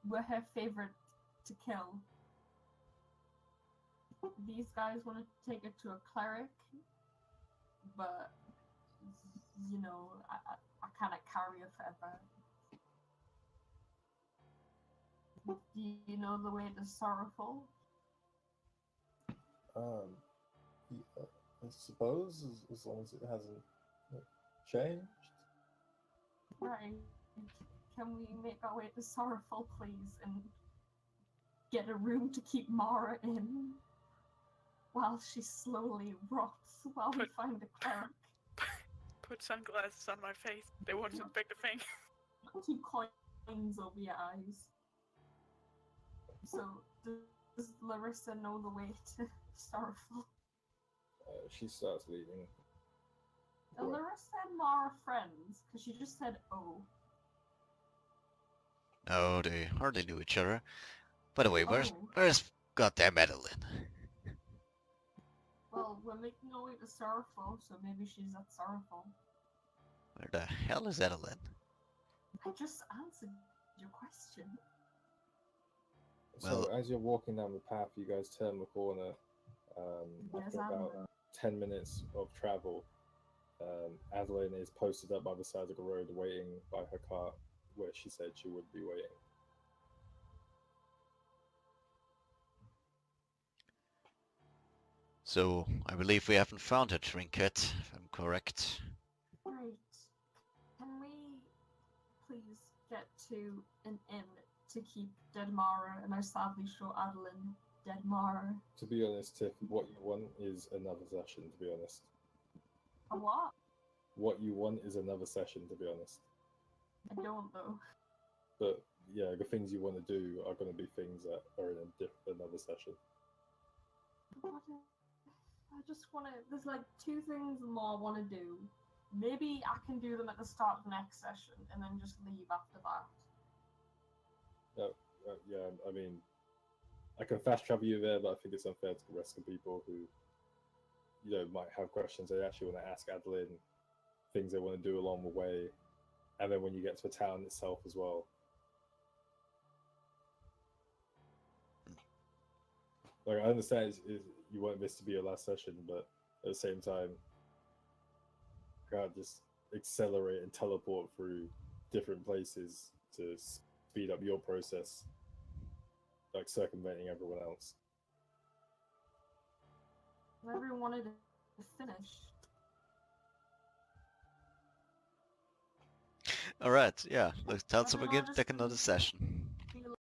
were her favourite to kill. These guys want to take it to a cleric, but you know, I cannot carry her forever. Do you know the way to Sorrowful? Yeah, I suppose as long as it hasn't changed. Right. Can we make our way to Sorrowful, please, and get a room to keep Mara in while she slowly rots while we find a cleric? Put sunglasses on my face. They won't suspect a thing. 2 coins over your eyes. So, does Larissa know the way to Sorrowful? She starts leaving. Are Larissa and Mara friends? Because she just said, oh. No, they hardly knew each other. By the way, where's Oh. goddamn Madeline? Well, we're making our way to Sorrowful, so maybe she's at Sorrowful. Where the hell is Madeline? I just answered your question. So Well- as you're walking down the path, you guys turn the corner. Yes, After about 10 minutes of travel, Adeline is posted up by the side of the road waiting by her cart where she said she would be waiting. So, I believe we haven't found her trinket, if I'm correct. Right. Can we please get to an inn to keep dead Mara, and I sadly show Adeline dead Mara? To be honest, Tiff, what you want is another session, to be honest. A what? What you want is another session, to be honest. I don't though. But yeah, the things you want to do are going to be things that are in another session. What if I just want to. There's like 2 things more I want to do. Maybe I can do them at the start of the next session and then just leave after that. Yeah, I mean, I can fast travel you there, but I think it's unfair to the rest of the people who, might have questions they actually want to ask Adeline, things they want to do along the way, and then when you get to the town itself as well. Like, I understand you want this to be your last session, but at the same time, can't just accelerate and teleport through different places to speed up your process, like circumventing everyone else. Everyone wanted to finish. Alright, yeah. Let's tell Everyone again, just take another finished. session.